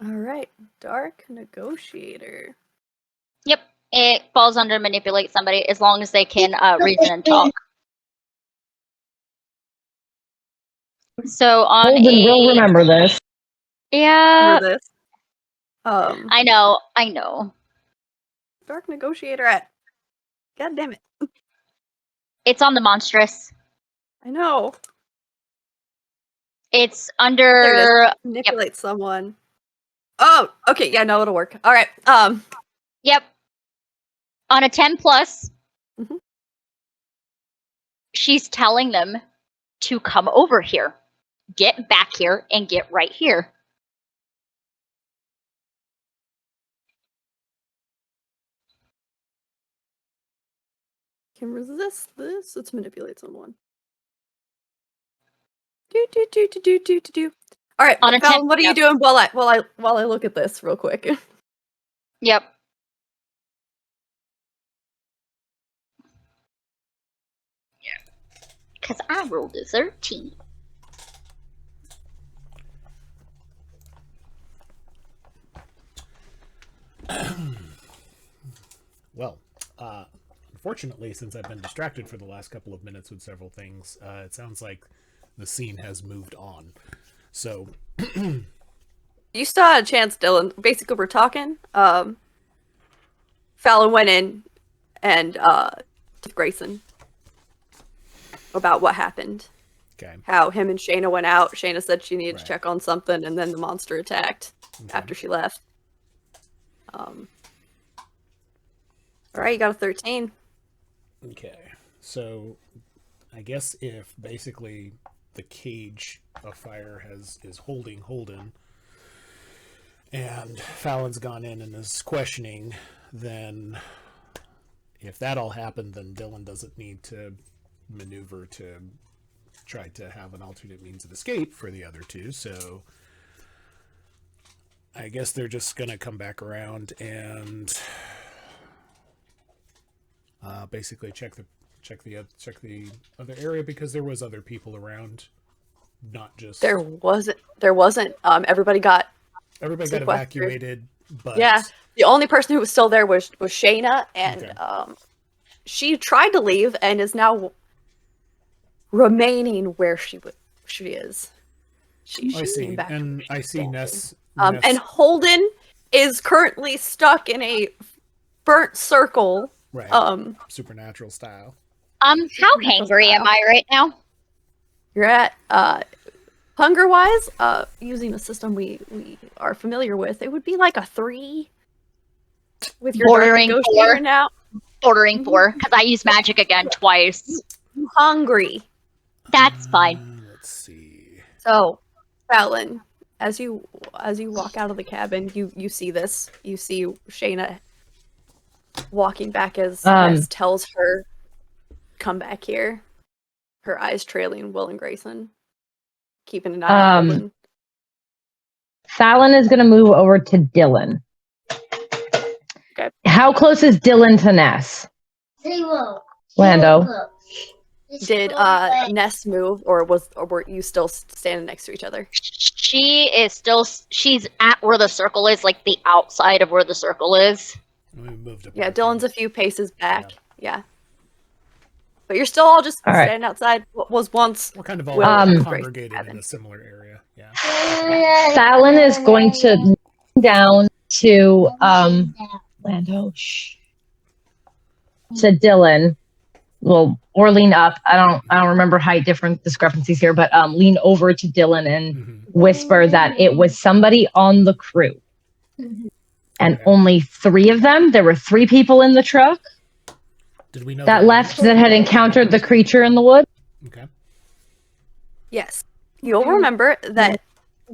All right, Dark Negotiator. Yep, it falls under manipulate somebody as long as they can reason and talk. So on Holden will remember this. Yeah, For this. I know. Dark Negotiator at. God damn it. It's on the monstrous. I know. It's There it under. is. Manipulate someone. Oh, okay. Yeah, no, it'll work. All right. Yep. On a 10 plus, Mhm. she's telling them to come over here, get back here, and get right here. Can resist this. Let's manipulate someone. Do. All right, On a Fallon, 10 what are you doing while I look at this real quick? Yep. Because I rolled a 13. Well, unfortunately, since I've been distracted for the last couple of minutes with several things, it sounds like the scene has moved on. So, You still had a chance, Dylan. Basically, we're talking. Fallon went in and to Grayson about what happened. Okay. How him and Shayna went out. Shayna said she needed Right. to check on something, and then the monster attacked after she left. All right, you got a 13. Okay. So, I guess if basically the cage of fire is holding Holden, and Fallon's gone in and is questioning, then if that all happened, then Dillon doesn't need to maneuver to try to have an alternate means of escape for the other two. So I guess they're just gonna come back around and basically check the other area, because there was other people around, not just There wasn't. Everybody got sequestered. evacuated. But Yeah, the only person who was still there was Shayna, and Okay. She tried to leave and is now remaining where she is. She I see, came back and to I see Ness. and Holden is currently stuck in a burnt circle. Right. Supernatural style. How hangry am I right now? You're at hunger wise, using a system we are familiar with, it would be like a 3 with your Bordering dark 4. negotiator now. Bordering 4, because I used magic again twice. Hungry. That's fine. Let's see. So, Fallon, as you walk out of the cabin, you see this. You see Shayna walking back as Ness tells her, "Come back here." Her eyes trailing Will and Grayson, keeping an eye on Holden. Fallon is going to move over to Dillon. Okay. How close is Dillon to Ness? 0. Lando. Did Ness move, or were you still standing next to each other? She's at where the circle is, like the outside of where the circle is. We moved up. Yeah, Dylan's a few paces back. Yeah. But you're still all just standing outside what was once. We're kind of all Will congregated cabin. in a similar area. Yeah. Fallon is going to lean down to Lando. To Dillon. Well, or lean up. I don't remember height discrepancies here, but lean over to Dillon and whisper that it was somebody on the crew. And only 3 of them. There were 3 people in the truck. Did we know that left that had encountered the creature in the wood? Okay. Yes. You'll remember that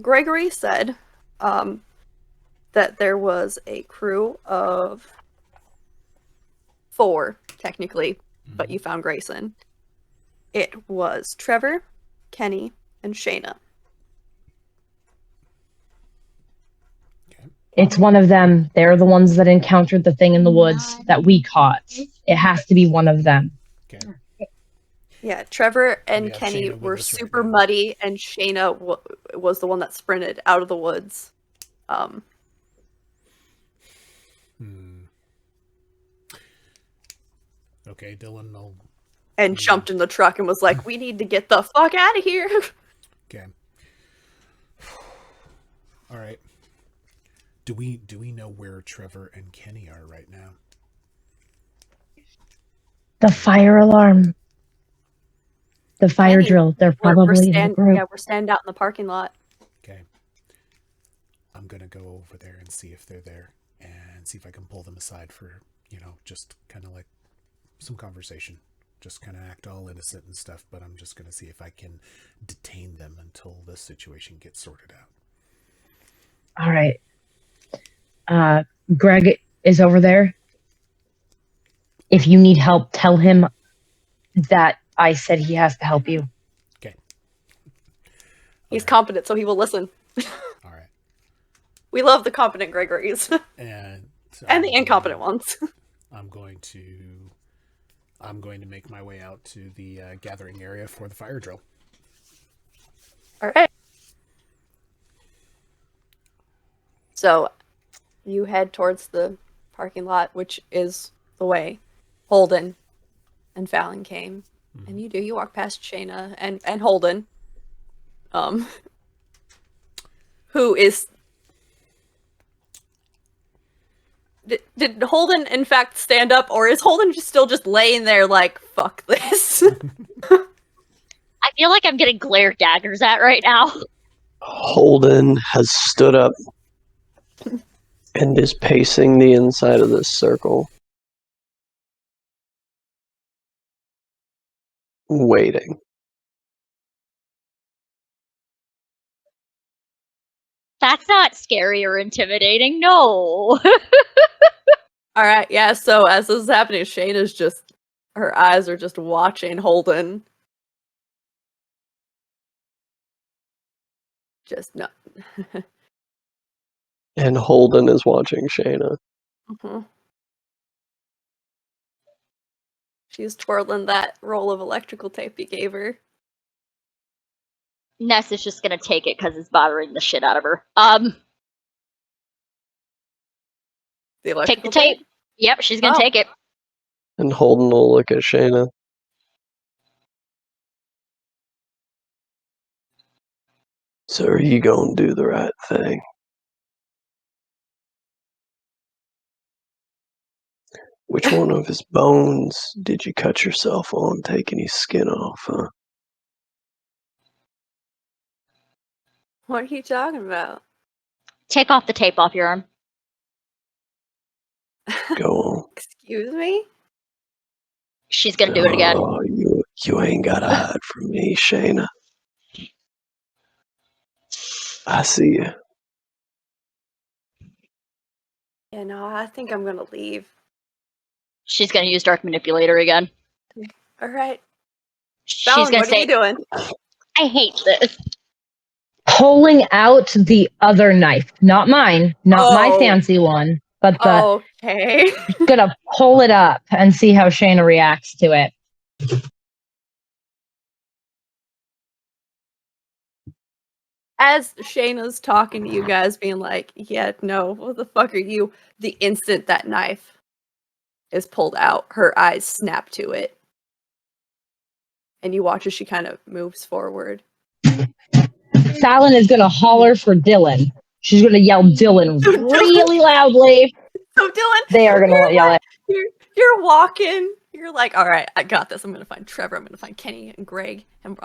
Gregory said that there was a crew of 4, technically, but you found Grayson. It was Trevor, Kenny, and Shayna. It's one of them. They're the ones that encountered the thing in the woods that we caught. It has to be one of them. Okay. Yeah, Trevor and We have Kenny Shayna with were us right super now. muddy, and Shayna was the one that sprinted out of the woods. Okay, Dillon. And jumped in the truck and was like, "We need to get the fuck out of here." Okay. All right. Do we know where Trevor and Kenny are right now? The fire alarm. The fire Kenny, drill. They're probably in the group. Yeah, we're standing out in the parking lot. Okay. I'm gonna go over there and see if they're there, and see if I can pull them aside for, just kind of like some conversation. Just kind of act all innocent and stuff, but I'm just gonna see if I can detain them until this situation gets sorted out. All right. Greg is over there. If you need help, tell him that I said he has to help you. Okay. He's competent, so he will listen. All right. We love the competent Gregorys. And so and the incompetent ones. I'm going to make my way out to the gathering area for the fire drill. All right. So, you head towards the parking lot, which is the way Holden and Fallon came. And you walk past Shayna and Holden, who is did Holden in fact stand up, or is Holden still just laying there like, fuck this? I feel like I'm getting glare daggers at right now. Holden has stood up and is pacing the inside of this circle, waiting. That's not scary or intimidating, no. All right, yeah. So as this is happening, Shayna's just, her eyes are just watching Holden. Just no. And Holden is watching Shayna. Mm-hmm. She's twirling that roll of electrical tape you gave her. Ness is just gonna take it because it's bothering the shit out of her. The Take electrical the tape. Yep, she's gonna Oh. take it. And Holden will look at Shayna. So are you gonna do the right thing? Which one of his bones did you cut yourself on taking his skin off, huh? What are you talking about? Take off the tape off your arm. Go on. Excuse me? She's gonna do it again. Oh, you ain't gotta hide from me, Shayna. I see you. Yeah, no, I think I'm gonna leave. She's gonna use Dark Manipulator again. All right. She's Fallon, gonna what are say, you doing? I hate this. Pulling out the other knife, not mine, not my Oh. fancy one, but the Okay. gonna pull it up and see how Shayna reacts to it. As Shayna's talking to you guys, being like, yeah, no, what the fuck are you? The instant that knife is pulled out, her eyes snap to it. And you watch as she kind of moves forward. Fallon is gonna holler for Dillon. She's gonna yell Dillon really loudly. So Dylan, They are gonna yell it. you're walking. You're like, all right, I got this. I'm gonna find Trevor. I'm gonna find Kenny and Greg, and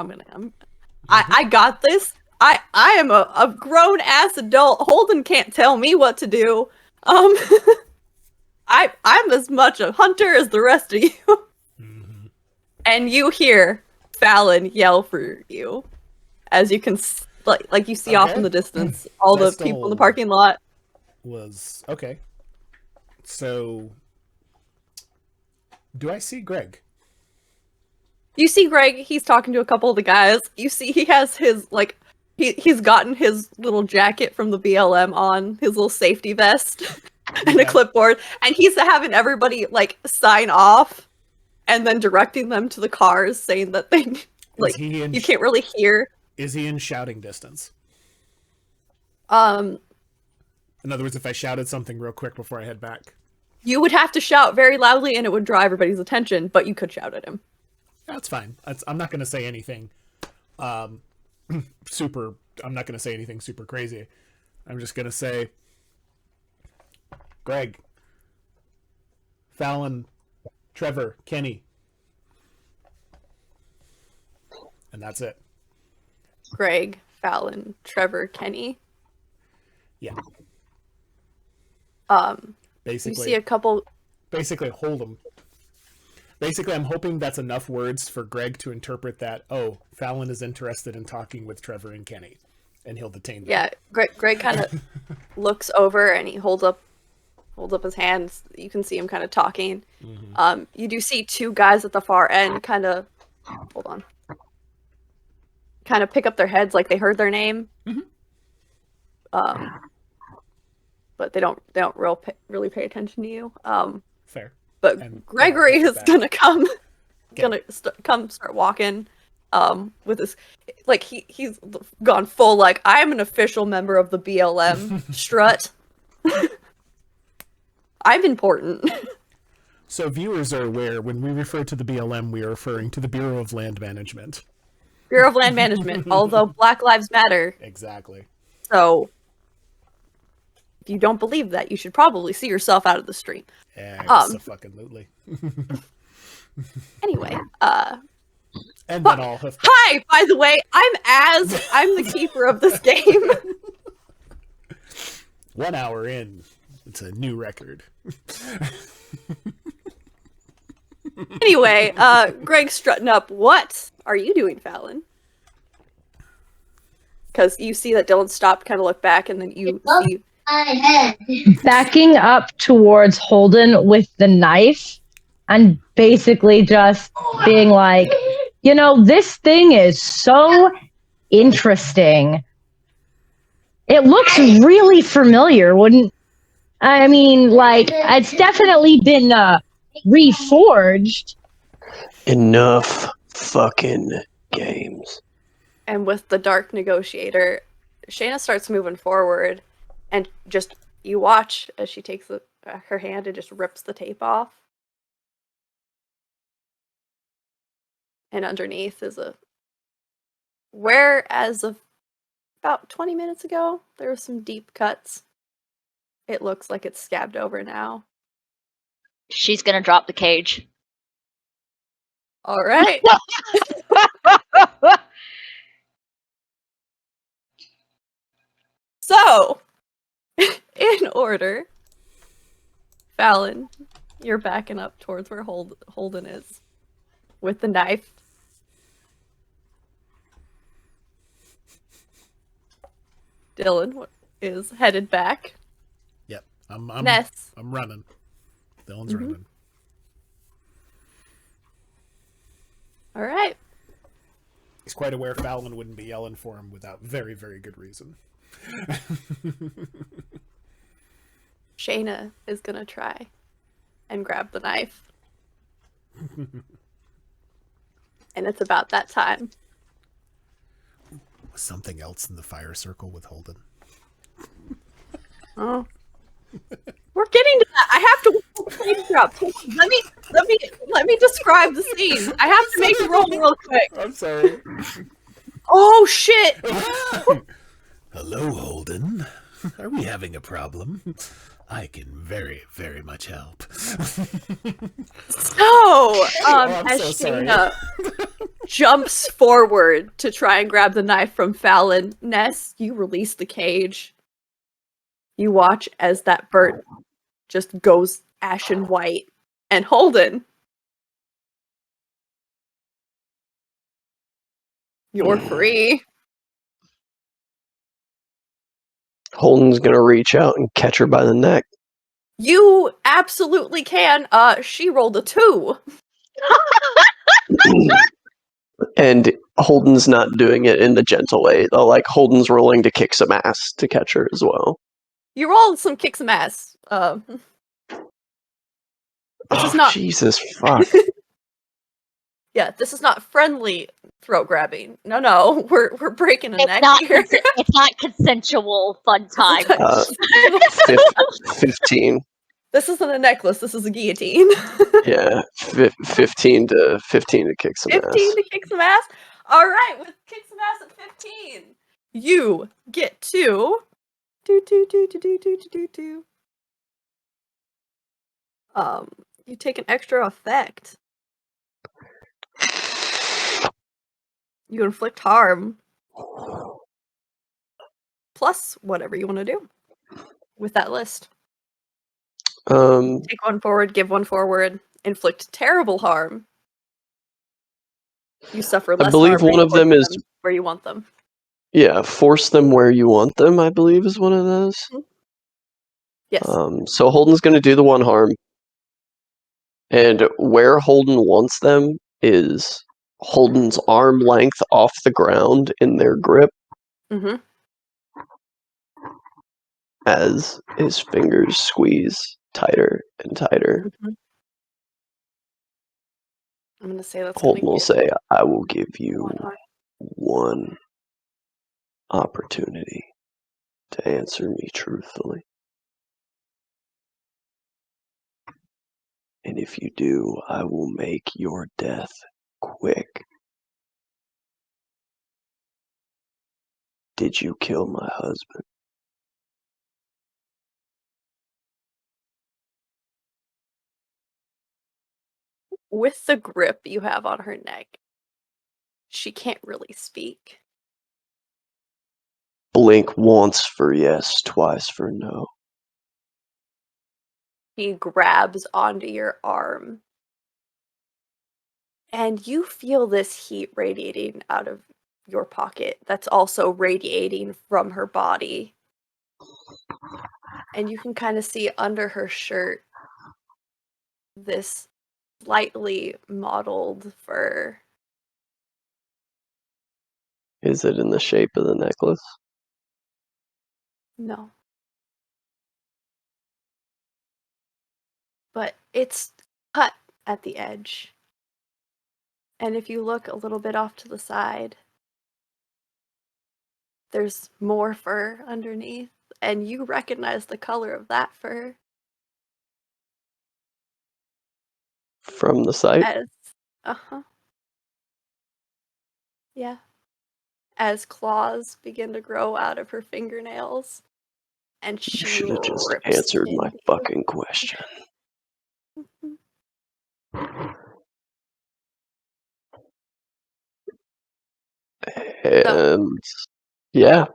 I got this. I am a grown ass adult. Holden can't tell me what to do. I'm as much a hunter as the rest of you. Mm-hmm. And you hear Fallon yell for you, as you can like you see off Okay. in the distance all the Vestal people in the parking lot. Was okay. So, do I see Greg? You see Greg, he's talking to a couple of the guys. You see he has his, like, he's gotten his little jacket from the BLM on, his little safety vest, and a Yeah. clipboard, and he's having everybody, like, sign off, and then directing them to the cars, saying that they, like, he in you can't really hear. Is he in shouting distance? Um, In other words, if I shouted something real quick before I head back. you would have to shout very loudly, and it would draw everybody's attention, but you could shout at him. That's fine. I'm not going to say anything super... I'm not going to say anything super crazy. I'm just going to say, Greg, Fallon, Trevor, Kenny. And that's it. Greg, Fallon, Trevor, Kenny. Yeah. You Basically, see a couple. basically hold them. Basically, I'm hoping that's enough words for Greg to interpret that, oh, Fallon is interested in talking with Trevor and Kenny, and he'll detain them. Yeah, Greg kind of looks over and he holds up his hands. You can see him kind of talking. Mm-hmm. You do see two guys at the far end kind of hold on. Kind of pick up their heads like they heard their name. Mhm. But they don't really pay attention to you. Fair. But And Gregory they'll is back. gonna come, Okay. come start walking, with his, like he's gone full like I'm an official member of the BLM strut. I'm important. So viewers are aware, when we refer to the BLM, we are referring to the Bureau of Land Management. Bureau of Land Management. Although Black Lives Matter, Exactly. so If you don't believe that, you should probably see yourself out of the stream. Yeah, fucking lootly. Anyway, And then I'll hoof. hi, by the way, I'm the keeper of this game. 1 hour in, it's a new record. Anyway, Greg's strutting up. What are you doing, Fallon? Because you see that Dylan stopped, kind of looked back, and then you see My head. Backing up towards Holden with the knife and basically just being like, you know, this thing is so interesting. It looks really familiar, wouldn't I mean, like, it's definitely been reforged. Enough fucking games. and with the Dark Negotiator, Shayna starts moving forward, and just you watch as she takes her hand and just rips the tape off. And underneath is where as of about 20 minutes ago, there were some deep cuts. It looks like it's scabbed over now. She's gonna drop the cage. All right. So, in order, Fallon, you're backing up towards where Holden is with the knife. Dylan is headed back. Yep, I'm Ness. I'm running. Dylan's running. All right. He's quite aware Fallon wouldn't be yelling for him without very, very good reason. Shayna is gonna try and grab the knife. And it's about that time. Was something else in the fire circle with Holden? Oh. We're getting to that. I have to play drop. Let me describe the scene. I have to make a roll real quick. I'm sorry. Oh shit! Hello, Holden. Are we having a problem? I can very, very much help. So, I'm as so sorry. Shayna jumps forward to try and grab the knife from Fallon, Ness, you release the cage. You watch as that bird just goes ashen white. And Holden, you're free. Holden's gonna reach out and catch her by the neck. You absolutely can. She rolled a 2. And Holden's not doing it in the gentle way, though. Like, Holden's rolling to kick some ass to catch her as well. You rolled some kick some ass. This is not. Jesus fuck. Yeah, this is not friendly throat grabbing. No, we're breaking a It's neck not. here. It's not consensual fun time. 15. This isn't a necklace. This is a guillotine. Yeah, 15 to kick some 15 ass. to kick some ass. All right, with kick some ass at 15, you get to do. You take an extra effect. You inflict harm. Plus whatever you want to do with that list. Take one forward, give one forward, inflict terrible harm. You suffer less I believe harm one of them is where you want them. Yeah, force them where you want them, I believe is one of those. Yes. So Holden's going to do the one harm. And where Holden wants them is Holden's arm length off the ground in their grip Mm-hmm. as his fingers squeeze tighter and tighter. Mm-hmm. I'm going to say that's Holden will say, I will give you one harm. one opportunity to answer me truthfully. And if you do, I will make your death quick. Did you kill my husband? with the grip you have on her neck, she can't really speak. Blink once for yes, twice for no. He grabs onto your arm. And you feel this heat radiating out of your pocket that's also radiating from her body. And you can kind of see under her shirt this slightly mottled fur. Is it in the shape of the necklace? No. But it's cut at the edge. And if you look a little bit off to the side, there's more fur underneath. And you recognize the color of that fur. From the site? As, yeah. As claws begin to grow out of her fingernails. And You she should have just rips answered my into you. fucking question. And yeah.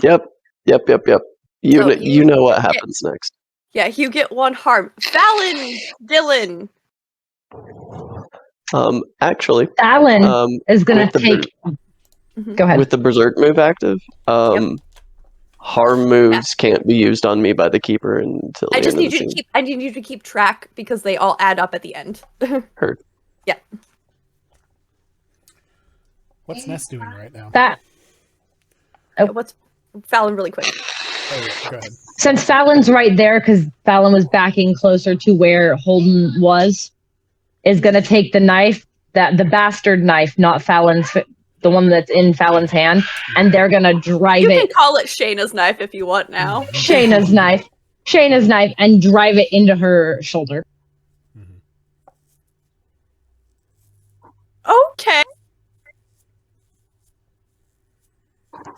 Yep. You know what happens next. Yeah, you get one harm. Fallon Dillon. Actually, Fallon is gonna take. Go ahead. with the berserk move active, harm moves can't be used on me by the keeper until the I just end of need the you to scene. keep. I need you to keep track because they all add up at the end. Heard. Yeah. What's Ness doing right now? That What's Fallon really quick? Oh, yeah, go ahead. since Fallon's right there, because Fallon was backing closer to where Holden was, is gonna take the knife, the bastard knife, not Fallon's, the one that's in Fallon's hand, and they're gonna drive You it. can call it Shayna's knife if you want now. Shayna's knife, and drive it into her shoulder. Okay.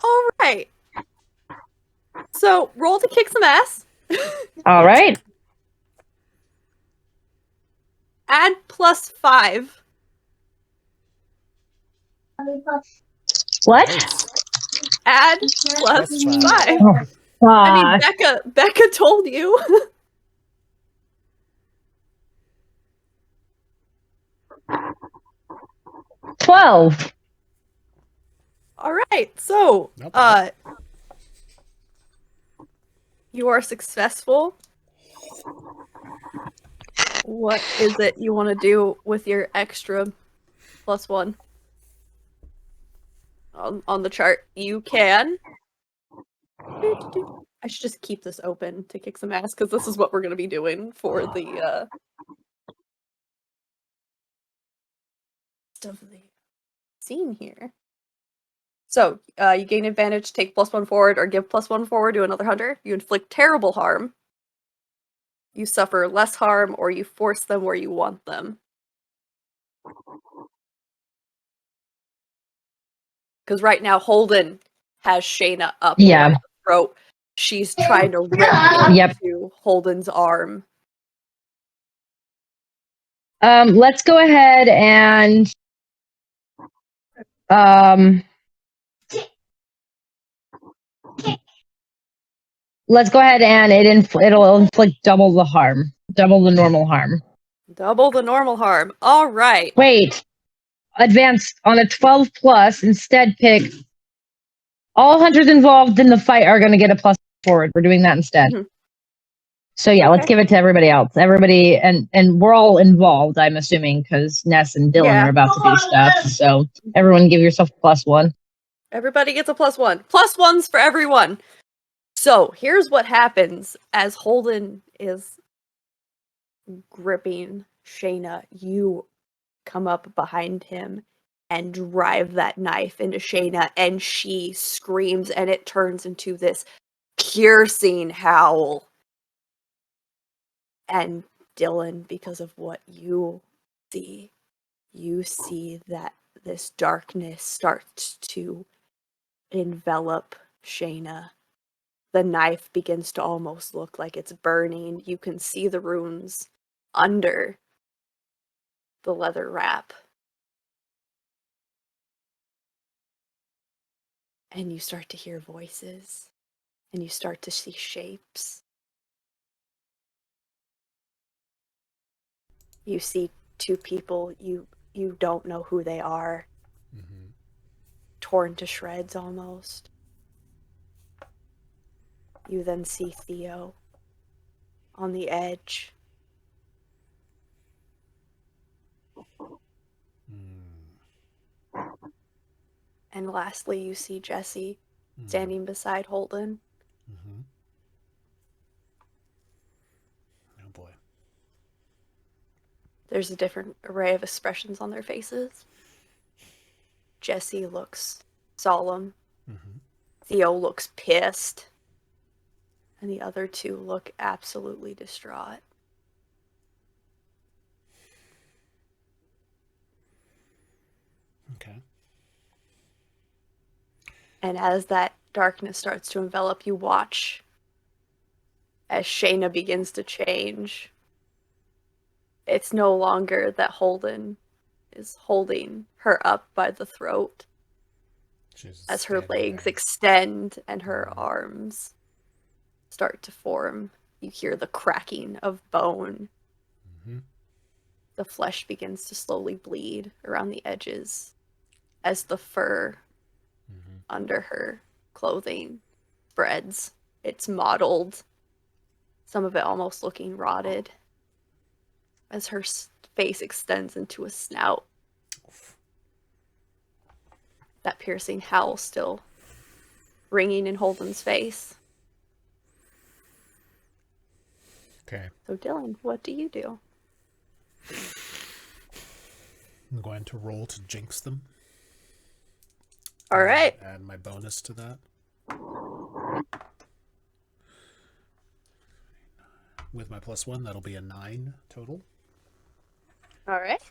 All right. So roll to kick some ass. All right. Add +5. What? Nice. Add +5. Oh, I mean, Becca told you. 12. All right. So, Nope. you are successful. What is it you want to do with your extra +1 on the chart? You can. I should just keep this open to kick some ass because this is what we're going to be doing for the of the scene here. So, you gain advantage, take +1 forward, or give +1 forward to another hunter. You inflict terrible harm. You suffer less harm, or you force them where you want them. Because right now, Holden has Shayna up by the throat. She's trying to rip into Holden's arm. Let's go ahead and it'll inflict double the harm, double the normal harm. Double the normal harm. All right. Wait, advance on a 12 plus. Instead, pick all hunters involved in the fight are going to get a plus forward. We're doing that instead. Mm-hmm. So yeah, let's give it to everybody else. Everybody, and we're all involved, I'm assuming, because Ness and Dillon are about to do stuff. So everyone give yourself a +1. Everybody gets a +1. +1s for everyone. So here's what happens as Holden is gripping Shayna. You come up behind him and drive that knife into Shayna, and she screams, and it turns into this piercing howl. And Dillon, because of what you see that this darkness starts to envelop Shayna. the knife begins to almost look like it's burning. You can see the runes under the leather wrap. And you start to hear voices, and you start to see shapes. You see two people, you don't know who they are, torn to shreds almost. You then see Theo on the edge. And lastly, you see Jesse standing beside Holden. Oh boy. There's a different array of expressions on their faces. Jesse looks solemn. Theo looks pissed. And the other two look absolutely distraught. Okay. And as that darkness starts to envelop, you watch as Shayna begins to change. It's no longer that Holden is holding her up by the throat as her legs extend and her arms start to form. You hear the cracking of bone. The flesh begins to slowly bleed around the edges as the fur under her clothing spreads. It's mottled, some of it almost looking rotted, as her face extends into a snout. That piercing howl still ringing in Holden's face. Okay. So Dillon, what do you do? I'm going to roll to jinx them. All right. Add my bonus to that. With my +1, that'll be a 9 total. All right.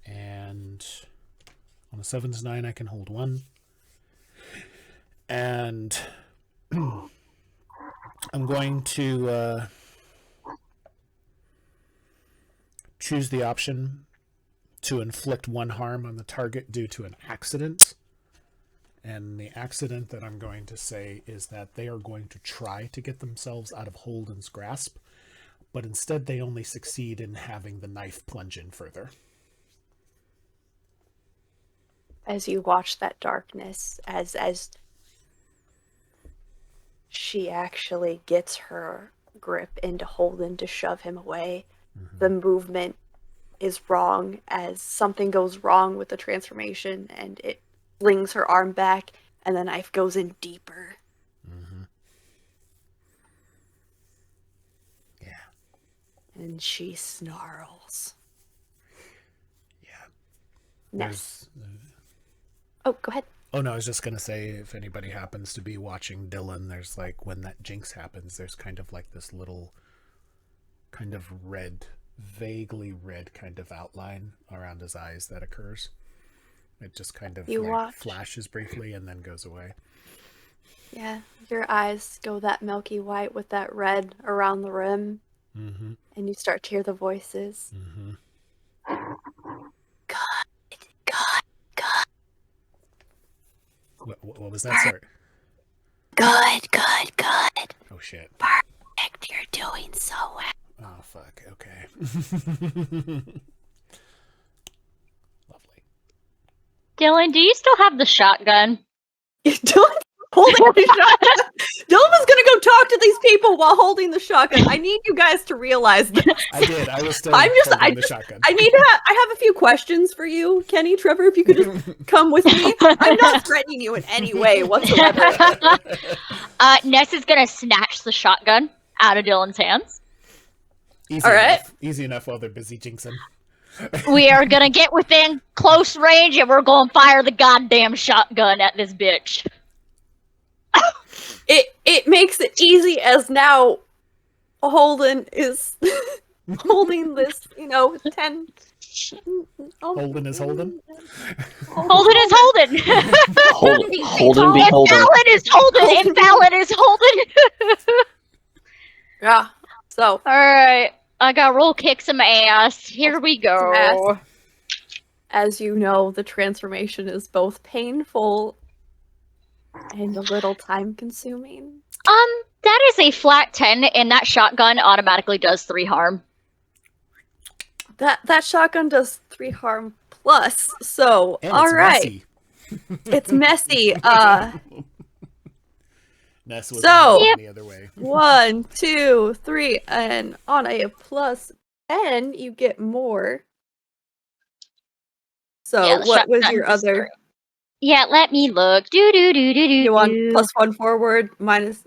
And on a 7 to 9, I can hold 1. And I'm going to choose the option to inflict 1 harm on the target due to an accident. And the accident that I'm going to say is that they are going to try to get themselves out of Holden's grasp, but instead they only succeed in having the knife plunge in further. As you watch that darkness, as she actually gets her grip into Holden to shove him away, the movement is wrong as something goes wrong with the transformation, and it flings her arm back, and the knife goes in deeper. Yeah. And she snarls. Yeah. Ness. Oh, go ahead. Oh, no, I was just going to say, if anybody happens to be watching Dillon, there's like, when that jinx happens, there's kind of like this little kind of red, vaguely red kind of outline around his eyes that occurs. It just kind of like flashes briefly and then goes away. Yeah, your eyes go that milky white with that red around the rim. And you start to hear the voices. Good. What was that, sir? Good. Oh, shit. Perfect, you're doing so well. Oh, fuck. Okay. Lovely. Dillon, do you still have the shotgun? Dylan holding the shotgun. Dylan was gonna go talk to these people while holding the shotgun. I need you guys to realize this. I did. I was still holding the shotgun. I have a few questions for you, Kenny, Trevor, if you could just come with me. I'm not threatening you in any way whatsoever. Ness is gonna snatch the shotgun out of Dylan's hands. Easy enough while they're busy jinxing. We are gonna get within close range and we're gonna fire the goddamn shotgun at this bitch. It makes it easy as now Holden is holding this, 10 Oh, Holden is Holden. Holden is Holden. Holden be If Holden. Fallon is Holden, if Fallon is Holden. Yeah. So, Alright. I got roll kick some ass. Here we go. as you know, the transformation is both painful and a little time consuming. That is a flat 10, and that shotgun automatically does 3 harm. That shotgun does 3 harm plus. So, And all it's right. messy. It's messy. Ness was So- any other way. 1, 2, 3, and on a plus 10, you get more. So, Yeah, the what was shotgun your does other? 3. Yeah, let me look. You want +1 forward, minus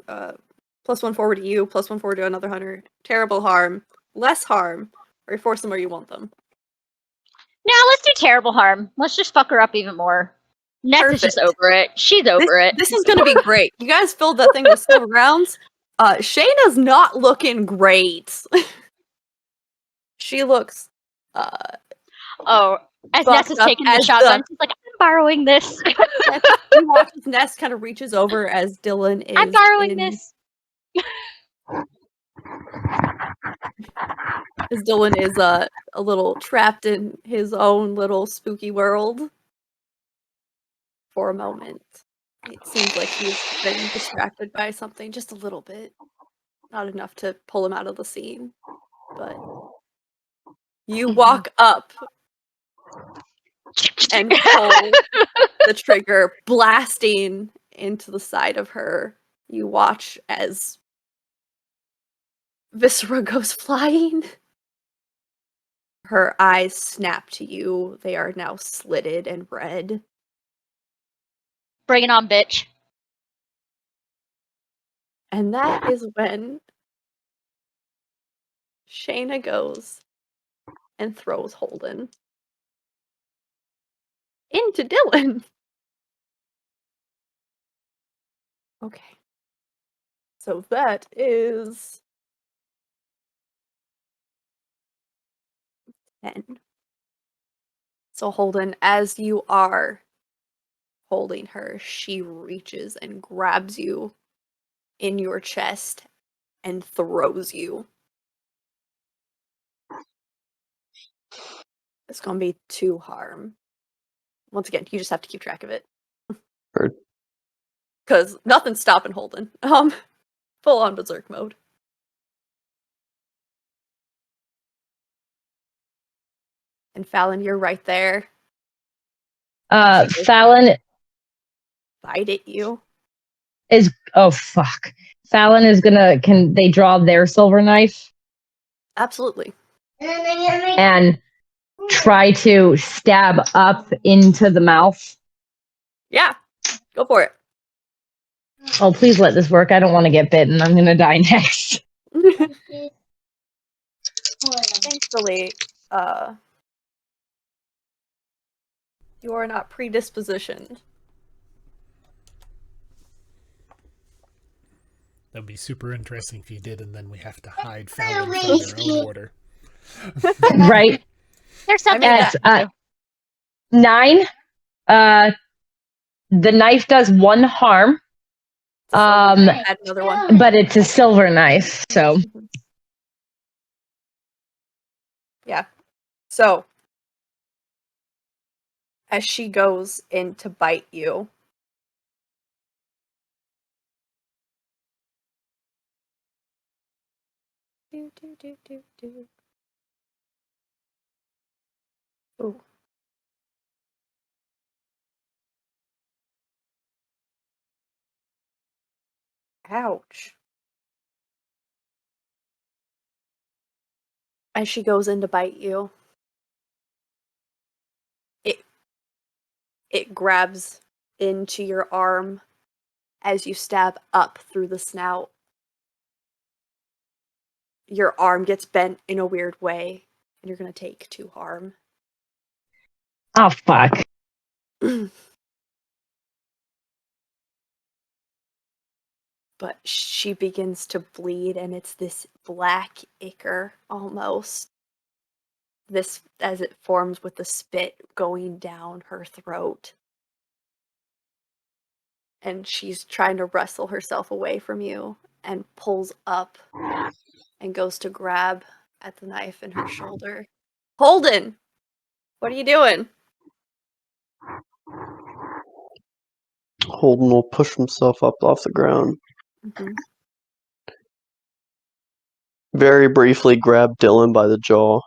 +1 forward to you, +1 forward to another hunter. Terrible harm, less harm, or you force them where you want them. Now let's do terrible harm. Let's just fuck her up even more. Ness is just Perfect. over it. She's over it. This is gonna be great. You guys filled that thing with silver rounds. Shayna's not looking great. She looks Oh, as fucked Ness is up taking the as shotgun, she's like, I'm borrowing this. you watch as Ness kind of reaches over as Dylan is I'm borrowing in- this. as Dylan is a little trapped in his own little spooky world for a moment. It seems like he's been distracted by something just a little bit. Not enough to pull him out of the scene. But you walk up and pull the trigger, blasting into the side of her. You watch as Viscera goes flying. Her eyes snap to you. They are now slitted and red. Bring it on, bitch. And that is when Shayna goes and throws Holden into Dylan. Okay. So that is 10. So Holden, as you are holding her, she reaches and grabs you in your chest and throws you. It's gonna be 2 harm. Once again, you just have to keep track of it. Heard. Because nothing's stopping Holden. Full on berserk mode. And Fallon, you're right there. Fallon Bite at you. is oh fuck. Fallon is gonna can they draw their silver knife Absolutely. and try to stab up into the mouth? Yeah. Go for it. Oh, please let this work. I don't want to get bitten. I'm gonna die next. Thankfully, you are not predispositioned. That'd be super interesting if you did, and then we have to hide Fallon from their own order. Right? There's something At else. 9, the knife does 1 harm, Add another one. but it's a silver knife, so Yeah. So, as she goes in to bite you, Ooh. Ouch. As she goes in to bite you, it grabs into your arm as you stab up through the snout. Your arm gets bent in a weird way, and you're gonna take 2 harm. oh fuck. But she begins to bleed, and it's this black ichor almost. this as it forms with the spit going down her throat. And she's trying to wrestle herself away from you and pulls up and goes to grab at the knife in her shoulder. Holden! What are you doing? Holden will push himself up off the ground. Mm-hmm. Very briefly grab Dillon by the jaw.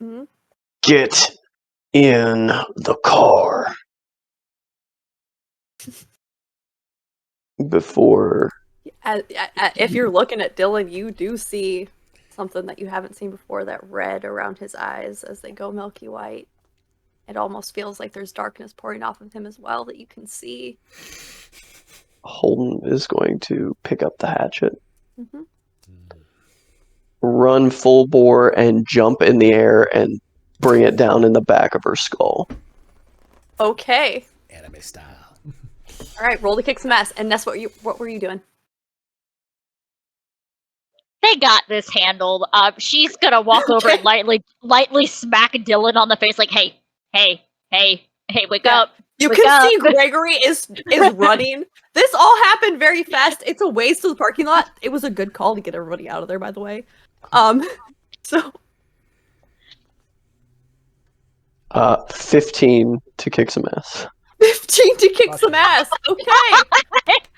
Mm-hmm. Get in the car. Before... If you're looking at Dillon, you do see something that you haven't seen before, that red around his eyes as they go milky white. It almost feels like there's darkness pouring off of him as well that you can see. Holden is going to pick up the hatchet, Mm-hmm. run full bore, and jump in the air and bring it down in the back of her skull. Mm. Okay. Anime style. All right, roll to kick some ass. And Ness, what were you doing? They got this handled. She's gonna walk over and lightly smack Dillon on the face, like, hey, wake Yeah. up. You Wake can up. see Gregory is running. This all happened very fast. It's a ways to the parking lot. It was a good call to get everybody out of there, by the way. So 15 to kick some ass. 15 to kick some ass. Okay.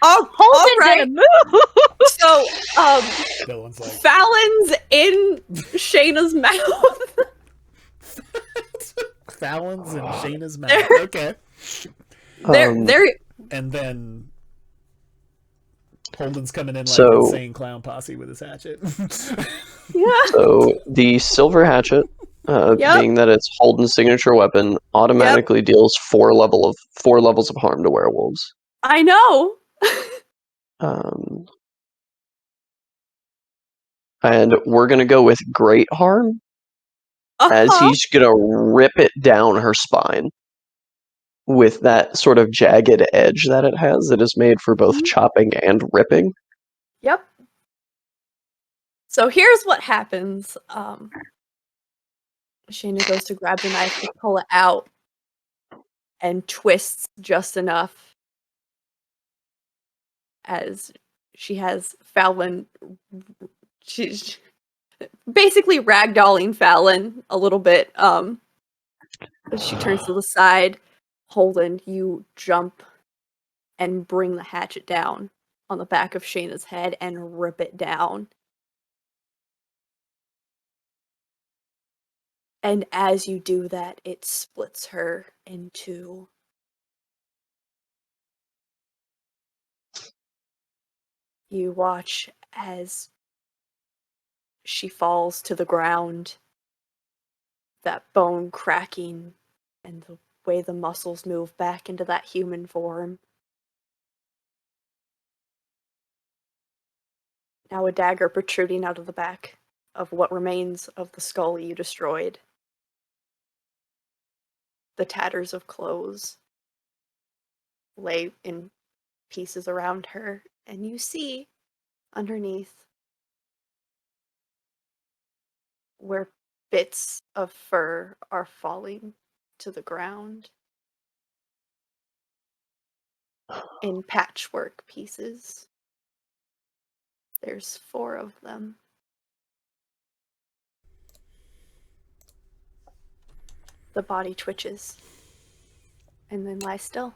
Holden all right. did a move. So, Dillon's like, Fallon's in Shayna's mouth. Fallon's in Shayna's mouth. Okay. They're And then Holden's coming in like So- insane clown posse with his hatchet. yeah. So the silver hatchet, Yep. being that it's Holden's signature weapon, automatically deals 4 levels of harm to werewolves. I know. And we're gonna go with great harm, as Uh-huh. he's gonna rip it down her spine with that sort of jagged edge that it has that is made for both Mhm. chopping and ripping. Yep. So here's what happens. Shayna goes to grab the knife to pull it out and twists just enough as she has Fallon. She's basically ragdolling Fallon a little bit. As she turns to the side, Holden, you jump and bring the hatchet down on the back of Shayna's head and rip it down. And as you do that, it splits her in two. You watch as she falls to the ground, that bone cracking, and the way the muscles move back into that human form. Now a dagger protruding out of the back of what remains of the skull you destroyed. The tatters of clothes lay in pieces around her, and you see underneath where bits of fur are falling to the ground in patchwork pieces. There's 4 of them. The body twitches and then lies still.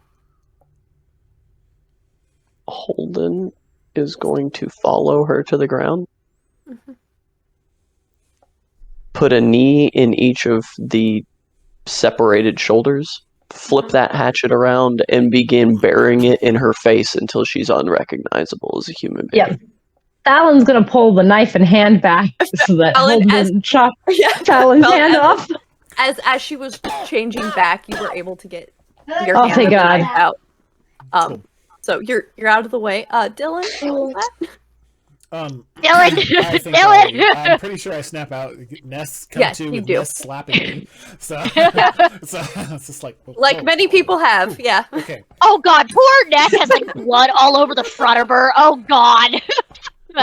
Holden is going to follow her to the ground, Mhm. put a knee in each of the separated shoulders, flip that hatchet around, and begin burying it in her face until she's unrecognizable as a human being. Yep. Fallon's gonna pull the knife and hand back so that Fallon, Holden as- doesn't chop Yeah, Fallon's Fallon, hand off. As she was changing back, you were able to get your Oh, hand thank of the God. knife out. Cool. So you're out of the way. Dylan, what was that? I think Dillon! I'm pretty sure I snap out. Ness come Yes, to you with do. Ness slapping me. So it's just like Like whoa, many people have, yeah. Okay. Oh god, poor Ness has like blood all over the front of her. Oh god.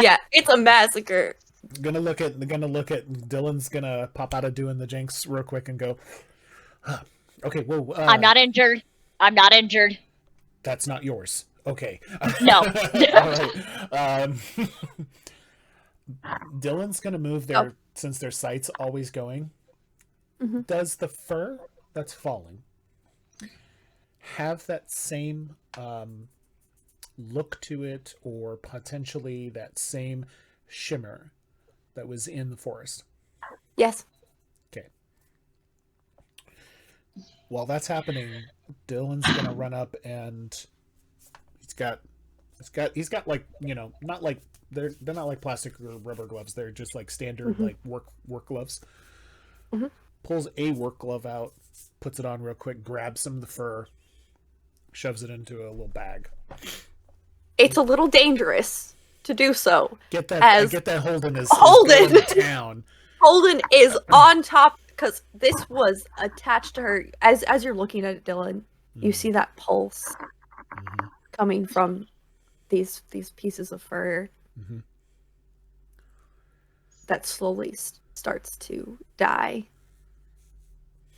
Yeah, it's a massacre. Gonna look at Dylan's gonna pop out of doing the jinx real quick and go, okay, whoa. I'm not injured. I'm not injured. That's not yours. Okay. No. All right. Dylan's gonna move their since their sight's always going. Mhm. Does the fur that's falling have that same look to it, or potentially that same shimmer that was in the forest? Yes. Okay. While that's happening, Dylan's gonna run up and he's got like, not like they're not like plastic or rubber gloves. They're just like standard like work gloves. Mhm. Pulls a work glove out, puts it on real quick, grabs some of the fur, shoves it into a little bag. It's a little dangerous to do so. Get that Holden is Holden! going to town. Holden is on top because this was attached to her. As you're looking at it, Dylan, you see that pulse coming from these pieces of fur that slowly starts to die.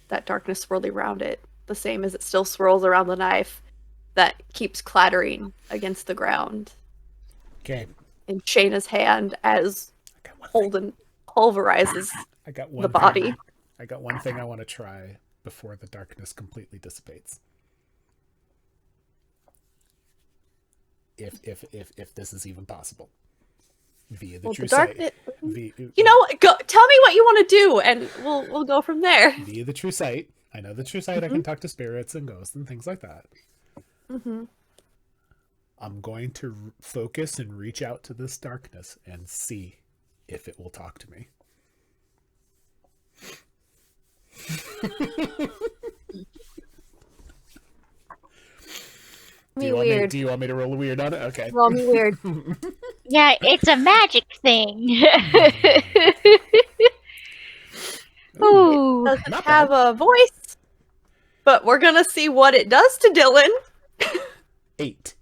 That darkness swirling around it, the same as it still swirls around the knife that keeps clattering against the ground. Okay. In Shayna's hand as Holden pulverizes the body. I got one thing I want to try before the darkness completely dissipates. If this is even possible, via the true sight. You know what? Tell me what you want to do, and we'll go from there. Via the true sight. I know the true sight. I can talk to spirits and ghosts and things like that. I'm going to focus and reach out to this darkness and see if it will talk to me. Do you want me to roll a weird on it? Okay. Roll me weird. Yeah, it's a magic thing. Ooh. It doesn't have a voice, but we're gonna see what it does to Dylan. 8.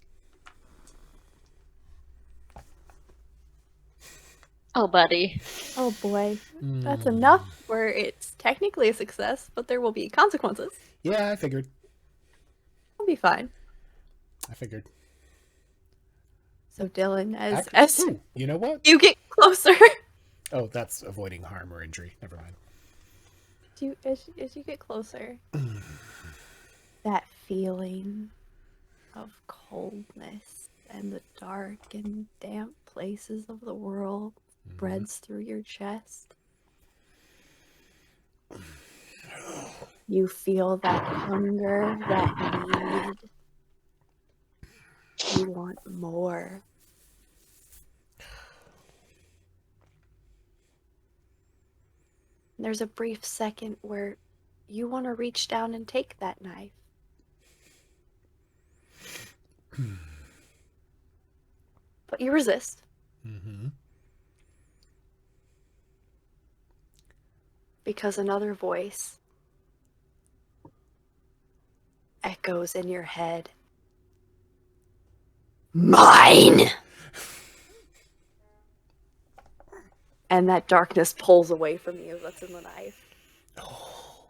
Oh, buddy. Oh boy. That's enough where it's technically a success, but there will be consequences. Yeah, I figured. It'll be fine. I figured. So Dylan, as you know what? you get closer. Oh, that's avoiding harm or injury. Never mind. As you get closer, that feeling of coldness and the dark and damp places of the world spreads through your chest. You feel that hunger, that need. You want more. There's a brief second where you want to reach down and take that knife. But you resist. Because another voice echoes in your head. Mine! And that darkness pulls away from you. That's in the knife. Oh.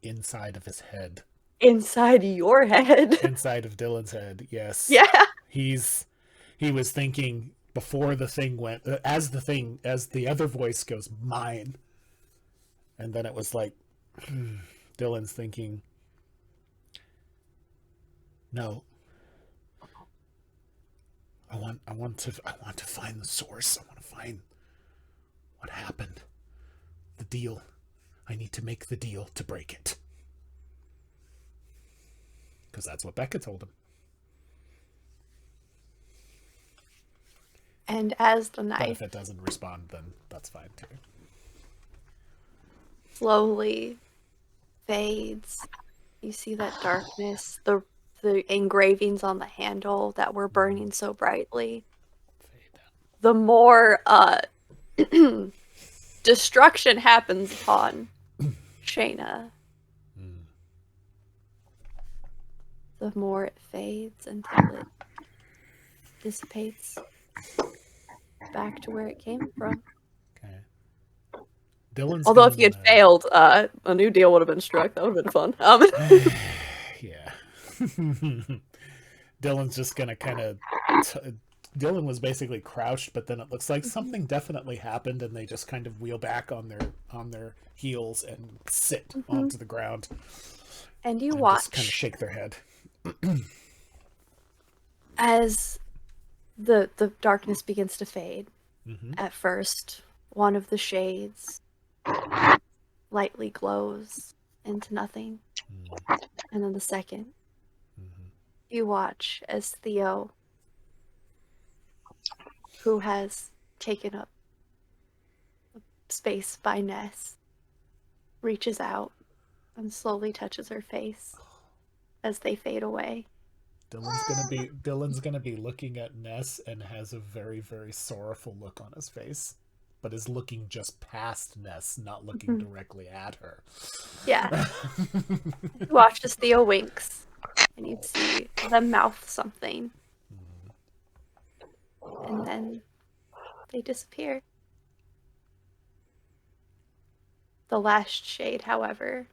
Inside of his head. Inside your head. Inside of Dylan's head, yes. Yeah. He was thinking before the thing went, as the other voice goes, mine. And then it was like, Dylan's thinking, no. I want to find the source. I want to find what happened. The deal. I need to make the deal to break it. Because that's what Becca told him. And as the But knife if it doesn't respond, then that's fine too. slowly fades, you see that darkness, the engravings on the handle that were burning so brightly. The more destruction happens upon Shayna, the more it fades until it dissipates. back to where it came from. Okay. Dylan's Although gonna if you had wanna- failed, a new deal would have been struck. That would have been fun. Yeah. Dylan's just gonna kind of. Dylan was basically crouched, but then it looks like something definitely happened, and they just kind of wheel back on their heels and sit onto the ground. And you And watch just kind of shake their head. as the darkness begins to fade. Mm-hmm. At first, one of the shades lightly glows into nothing, and then the second, you watch as Theo, who has taken up space by Ness, reaches out and slowly touches her face as they fade away. Dylan's gonna be looking at Ness and has a very, very sorrowful look on his face, but is looking just past Ness, not looking directly at her. Yeah. You watch as Theo winks, and you see them mouth something. And then they disappear. The last shade, however,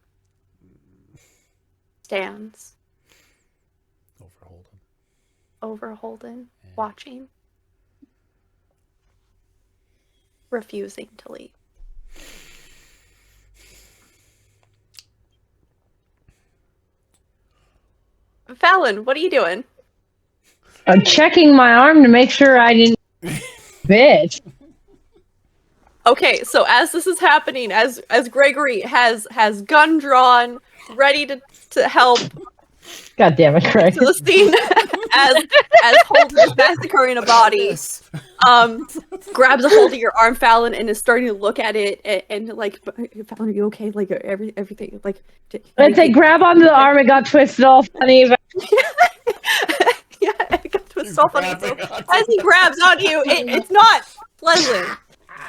stands Over Holden. over Holden, watching, refusing to leave. Fallon, what are you doing? I'm checking my arm to make sure I didn't bitch. Okay, so as this is happening, as Gregory has gun drawn, ready to help God damn it, Craig. to the scene as Holden is massacring a body, grabs a hold of your arm, Fallon, and is starting to look at it and like, Fallon, are you okay? Like everything, like. As they grab onto the arm, it got twisted all funny. Yeah, it got twisted off on you. So as he grabs onto you, it's not pleasant,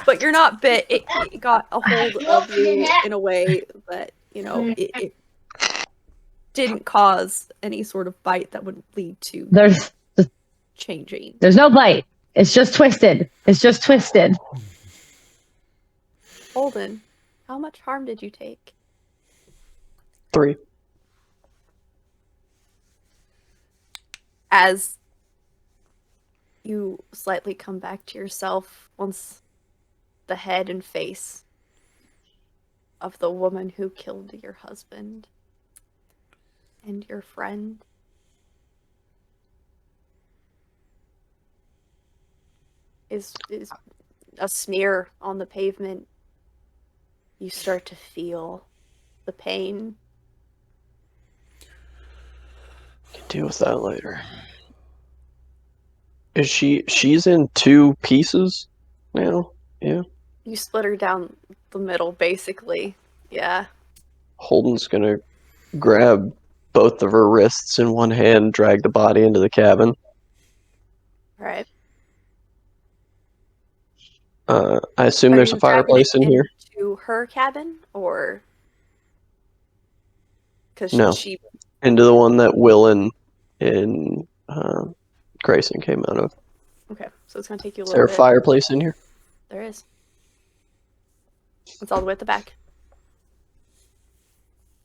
but you're not bit. It got a hold of you in a way that, you know, it didn't cause any sort of bite that would lead to changing. There's no bite. It's just twisted. It's just twisted. Holden, how much harm did you take? 3. As you slightly come back to yourself once the head and face of the woman who killed your husband and your friend is a smear on the pavement, you start to feel the pain. Can deal with that later. Is she's in 2 pieces now? Yeah. You split her down the middle, basically. Yeah. Holden's gonna grab both of her wrists in one hand, drag the body into the cabin. Right. I assume there's a fireplace in here. To her cabin, or because No. she Into the one that Will and Grayson came out of. Okay, so it's gonna take you a Is there little a bit. fireplace in here? There is. It's all the way at the back.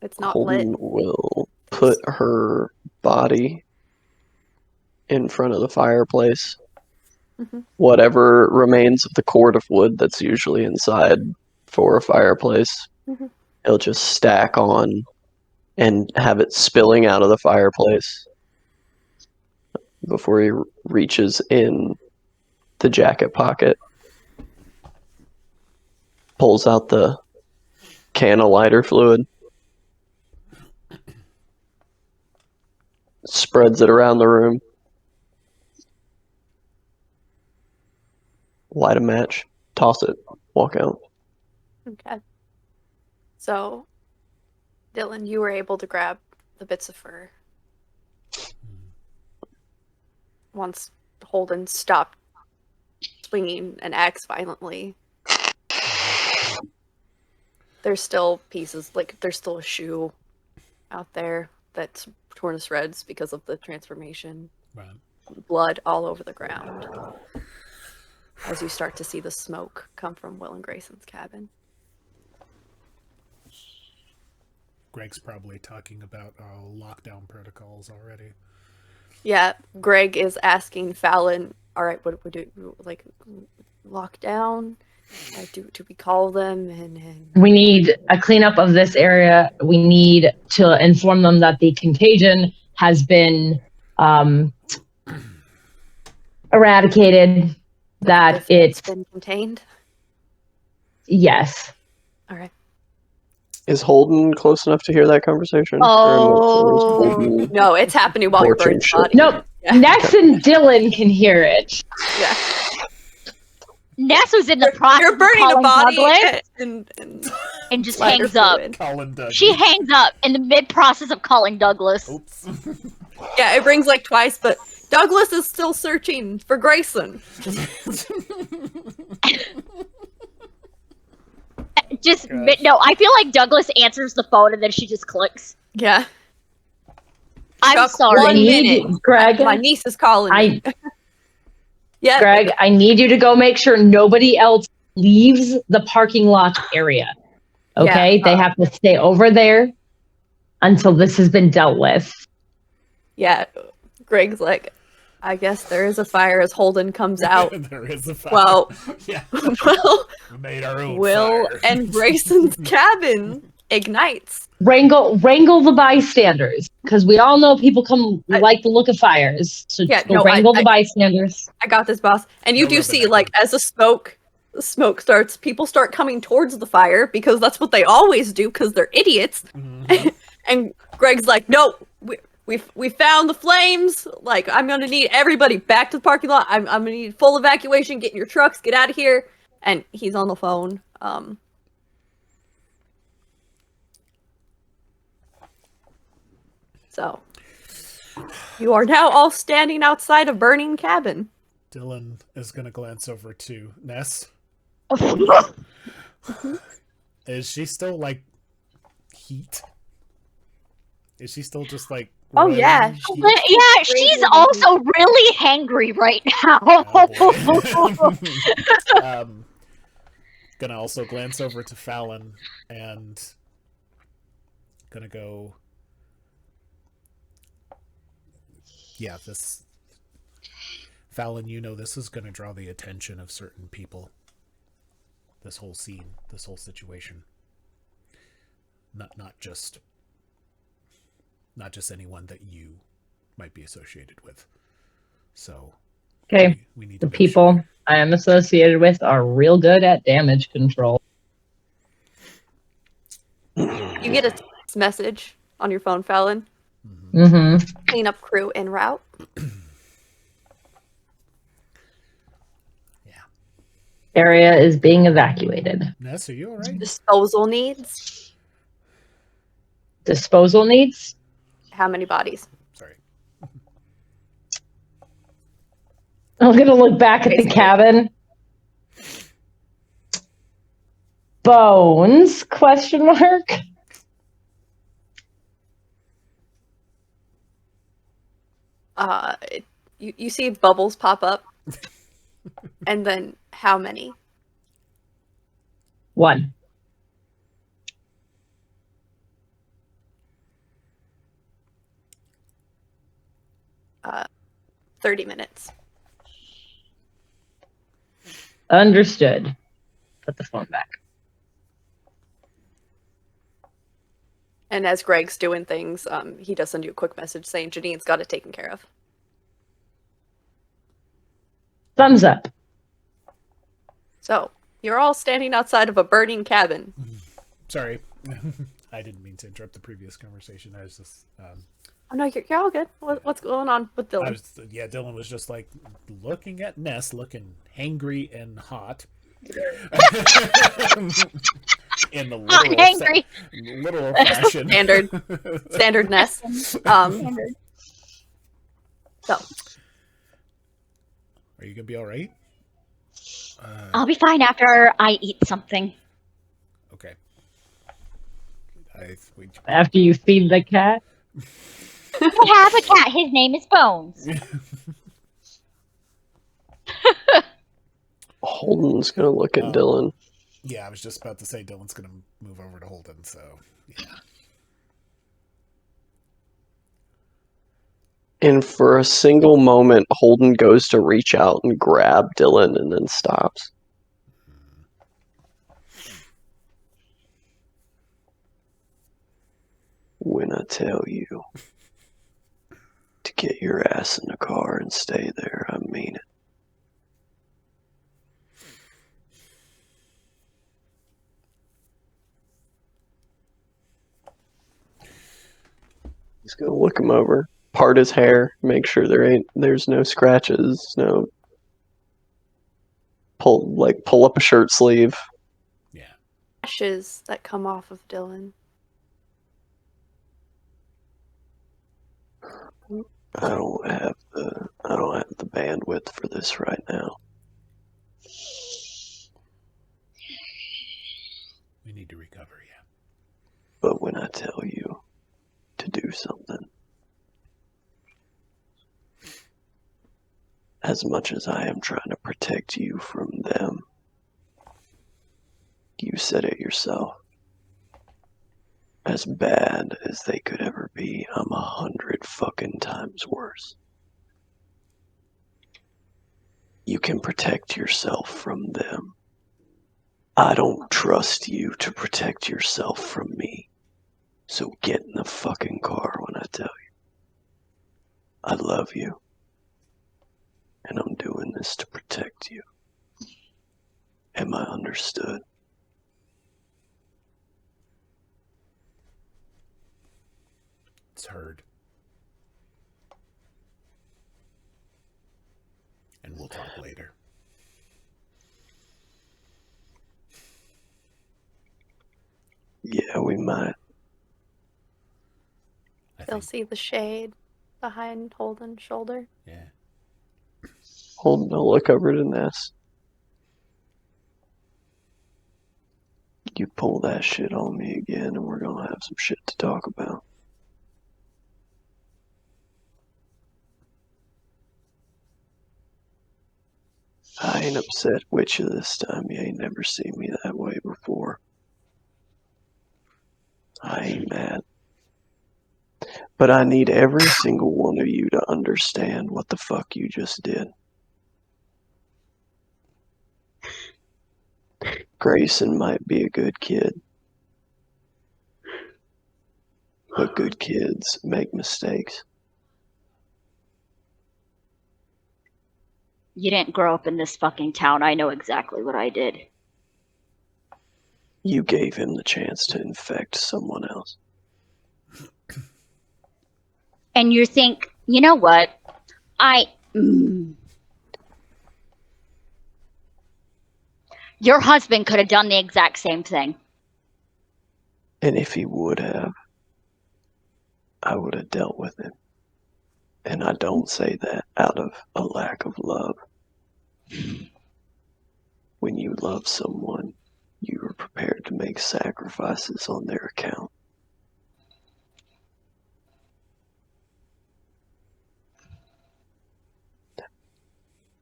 It's not Holden lit. will put her body in front of the fireplace. Whatever remains of the cord of wood that's usually inside for a fireplace, he'll just stack on and have it spilling out of the fireplace before he reaches in the jacket pocket, pulls out the can of lighter fluid, spreads it around the room, light a match, toss it, walk out. Okay. So, Dylan, you were able to grab the bits of fur once Holden stopped swinging an axe violently. There's still pieces, like there's still a shoe out there that's torn to shreds because of the transformation. Right. Blood all over the ground. as you start to see the smoke come from Will and Grayson's cabin. Greg's probably talking about lockdown protocols already. Yeah, Greg is asking Fallon, all right, what do like lockdown? Do we call them? And We need a cleanup of this area. We need to inform them that the contagion has been eradicated, that it's been contained. Yes. All right. Is Holden close enough to hear that conversation? Oh. No, it's happening while you're burning Torching the body. Nope. Yeah. Ness and Dillon can hear it. Yeah. Ness was in the process You're burning of a calling body Douglas and just splatter hangs up. fluid. Colin Doug. She hangs up in the mid-process of calling Douglas. Oops. Yeah, it rings like twice, but Douglas is still searching for Grayson. Just Gosh. no, I feel like Douglas answers the phone and then she just clicks. Yeah. I'm Chuck, sorry. one minute. Greg, My niece is calling me. Yeah. Greg, I need you to go make sure nobody else leaves the parking lot area. Okay? Yeah, They have to stay over there until this has been dealt with. Yeah. Greg's like, I guess there is a fire as Holden comes out. There is a fire. Well, yeah. Will, We made our own Will fire. and Grayson's cabin ignites. Wrangle the bystanders, because we all know people like the look of fires. So Yeah, just go no, wrangle the bystanders. I got this, boss. And you No do rubber see, ducky. like, as the smoke starts, people start coming towards the fire because that's what they always do because they're idiots. Mhm. And Greg's like, no, we found the flames. Like, I'm gonna need everybody back to the parking lot. I'm gonna need full evacuation. Get in your trucks. Get out of here. And he's on the phone. So you are now all standing outside a burning cabin. Dylan is going to glance over to Ness. Is she still like heat? Is she still just like? Oh, yeah. heat? But, yeah, she's also really hangry right now. Oh, boy. Gonna also glance over to Fallon and gonna go. Yeah, this Fallon, you know this is gonna draw the attention of certain people. This whole scene, this whole situation. Not just anyone that you might be associated with. So Okay. we need The to make people sure. I am associated with are real good at damage control. You get a text message on your phone, Fallon. Mm-hmm. Cleanup crew en route. Yeah. Area is being evacuated. Ness, are you all right? Disposal needs. Disposal needs? How many bodies? Sorry. I'm gonna look back at the Basically. cabin. Bones? Question mark. You see bubbles pop up. And then how many? 1. 30 minutes. Understood. Put the phone back. And as Greg's doing things, he does send you a quick message saying Janine's got it taken care of. Thumbs up. So, you're all standing outside of a burning cabin. Sorry. I didn't mean to interrupt the previous conversation. I was just Oh no, you're all good. What's going on with Dylan? Dylan was just like looking at Ness, looking hangry and hot. In the literal fashion. Standardness. So, Are you gonna be all right? I'll be fine after I eat something. Okay. After you feed the cat. I have a cat. His name is Bones. Holden's gonna look at Dillon. Yeah, I was just about to say Dylan's going to move over to Holden, so yeah. And for a single moment, Holden goes to reach out and grab Dillon and then stops. When I tell you to get your ass in the car and stay there, I mean it. He's gonna look him over, part his hair, make sure there's no scratches, no pull up a shirt sleeve. Yeah. Ashes that come off of Dillon. I don't have the bandwidth for this right now. We need to recover, yeah. But when I tell you to do something, as much as I am trying to protect you from them, you said it yourself. As bad as they could ever be, I'm 100 fucking times worse. You can protect yourself from them. I don't trust you to protect yourself from me. So get in the fucking car when I tell you. I love you. And I'm doing this to protect you. Am I understood? It's heard. And we'll talk later. Yeah, we might. They'll see the shade behind Holden's shoulder. Yeah. Holden will look over to Ness. You pull that shit on me again and we're gonna have some shit to talk about. I ain't upset with you this time. You ain't never seen me that way before. I ain't mad. But I need every single one of you to understand what the fuck you just did. Grayson might be a good kid. But good kids make mistakes. You didn't grow up in this fucking town. I know exactly what I did. You gave him the chance to infect someone else. And you think, you know what? Your husband could have done the exact same thing. And if he would have, I would have dealt with him. And I don't say that out of a lack of love. When you love someone, you are prepared to make sacrifices on their account.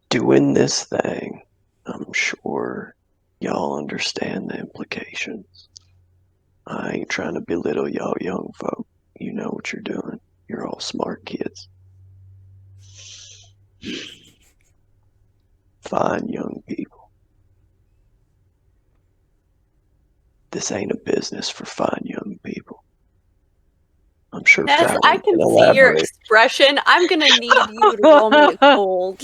Doing this thing, I'm sure y'all understand the implications. I ain't trying to belittle y'all young folk. You know what you're doing. You're all smart kids. Fine young people. This ain't a business for fine young people. I'm sure Yes, Fallon I can see elaborate. your expression. I'm gonna need you to roll me a cold.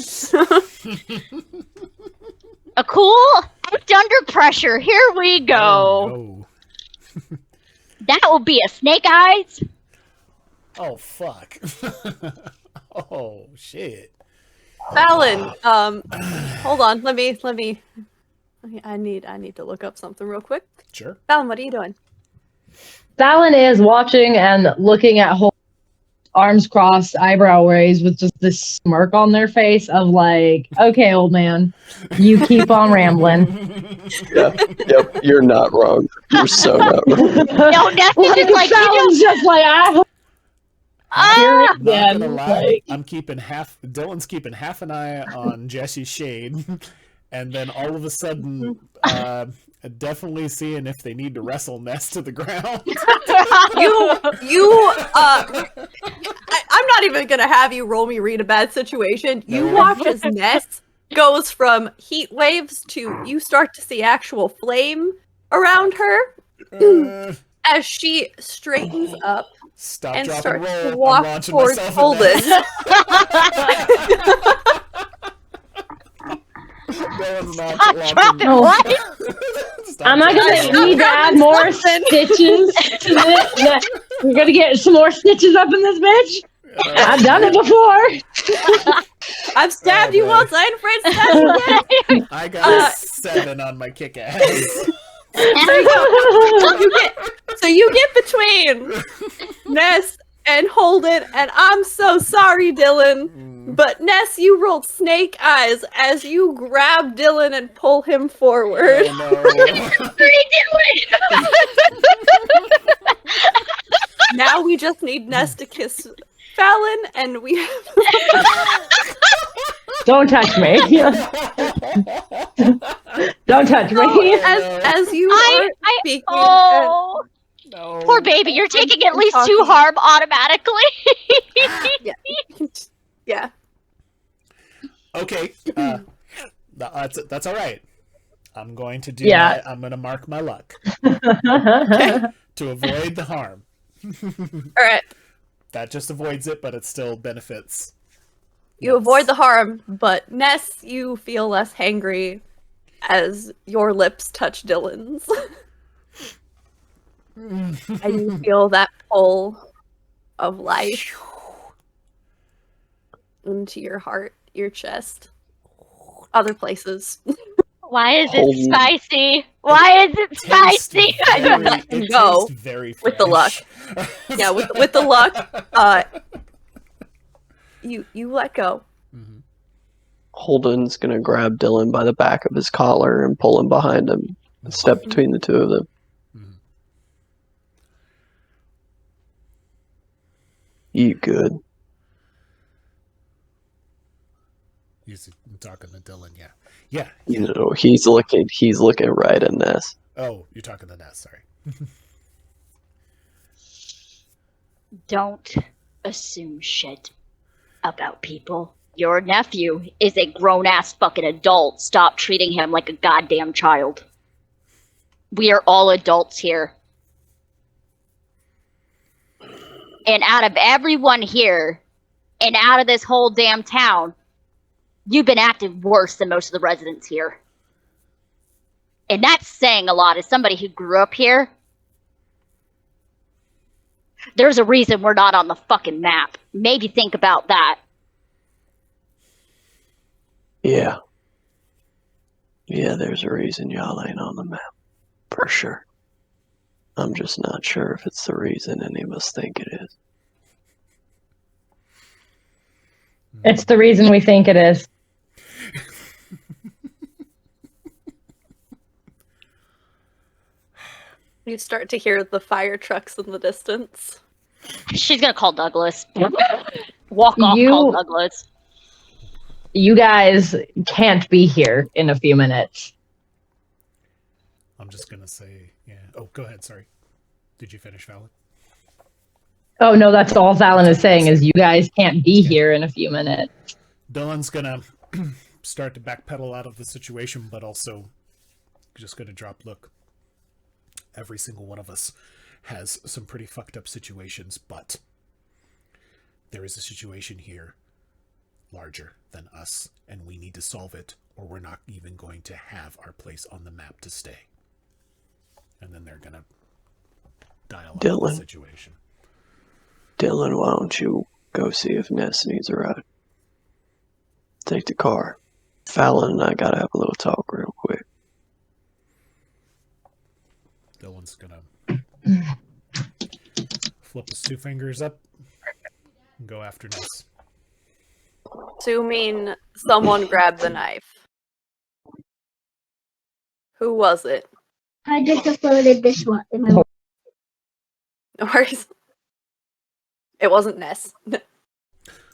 A cool act under pressure. Here we go. Oh, no. That will be a snake eyes. Oh, fuck. Oh, shit. Fallon, hold on. Let me. I need to look up something real quick. Sure. Fallon, what are you doing? Fallon is watching and looking at Holden's arms crossed, eyebrow raised, with just this smirk on their face of like, okay, old man, you keep on rambling. Yep, you're not wrong. You're so not wrong. No, Ness is just like, Fallon's just like, Not gonna again, lie, like- Dylan's keeping half an eye on Jesse's shade, and then all of a sudden, definitely seeing if they need to wrestle Ness to the ground. I'm not even gonna have you roll me read a bad situation. You watch as Ness goes from heat waves to you start to see actual flame around her as she straightens up Stop, and drop, starts and to roll. walk I'm launching towards myself Holden. at Dylan's not launching. Drop it, Oh. what? Stop Am I dropping. gonna need to add more stitches to this? We're gonna get some more stitches up in this bitch? I've done it before. I've stabbed Oh, you boy. once, I ain't afraid to stab you again. I got 7 on my kick ass. So you get between Ness and Holden, and I'm so sorry, Dylan. But Ness, you rolled snake eyes as you grab Dylan and pull him forward. Oh, no. Now we just need Ness to kiss Fallon, and we Don't touch me. Don't touch me. as you are speaking. Oh, No. poor baby, you're taking at least 2 talking. harm automatically. Yeah. Okay. That's all right. I'm going to do Yeah. I'm going to mark my luck to avoid the harm. All right. That just avoids it, but it still benefits. You avoid the harm, but Ness, you feel less hangry as your lips touch Dylan's. And you feel that pull of life into your heart, your chest, other places. Why is it Holden. spicy? Why is it spicy? Let him go very with the luck. fresh. Yeah, with the luck, you let go. Mhm. Holden's gonna grab Dylan by the back of his collar and pull him behind him and step between the two of them. Mhm. You good? He's talking to Dylan, yeah. Yeah. You know, he's looking right at Ness. Oh, you're talking to Ness, sorry. Don't assume shit about people. Your nephew is a grown-ass fucking adult. Stop treating him like a goddamn child. We are all adults here. And out of everyone here, and out of this whole damn town, you've been acting worse than most of the residents here. And that's saying a lot as somebody who grew up here. There's a reason we're not on the fucking map. Maybe think about that. Yeah. Yeah, there's a reason y'all ain't on the map. For sure. I'm just not sure if it's the reason any of us think it is. It's the reason we think it is. You start to hear the fire trucks in the distance. She's gonna call Douglas. Walk off, You- call Douglas. You guys can't be here in a few minutes. I'm just going to say, yeah. Oh, go ahead, sorry. Did you finish, Fallon? Oh no, that's all Fallon is saying is you guys can't be here in a few minutes. Dylan's going to start to backpedal out of the situation, but also just going to drop, look, every single one of us has some pretty fucked up situations, but there is a situation here larger than us, and we need to solve it, or we're not even going to have our place on the map to stay. And then they're going to dial up the Dylan. situation. Dylan, why don't you go see if Ness needs a ride? Take the car. Fallon and I gotta have a little talk real quick. Dylan's gonna flip his 2 fingers up and go after Ness. Assuming someone grabbed the knife. Who was it? I just uploaded this one. No worries. It wasn't Ness.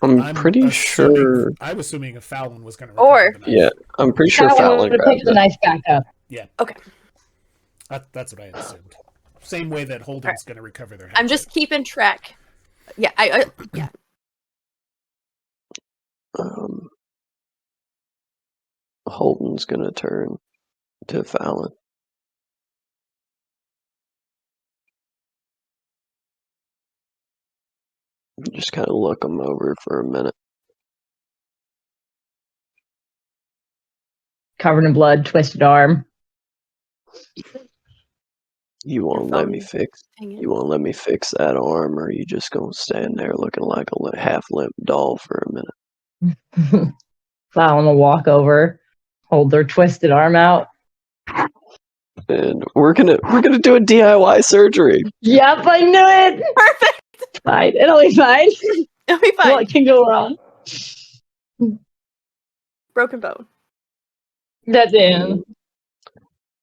I'm pretty sure. I was assuming if Fallon was going to Or- recover the knife. Yeah, I'm pretty sure Fallon Fallon would pick grabbed the it. knife back up. Okay. That's what I had assumed. Same way that Holden's going to recover their. I'm just keeping track. Yeah, yeah. Holden's gonna turn to Fallon. Just kind of look him over for a minute. Covered in blood, twisted arm. You won't let me fix. Hanging. You won't let me fix that arm, or you just gonna stand there looking like a half limp doll for a minute. Fallon will walk over, hold their twisted arm out. And we're gonna do a DIY surgery. Yep, I knew it. Perfect. Fine, it'll be fine. It'll be fine. What can go wrong? Broken bone. That's it.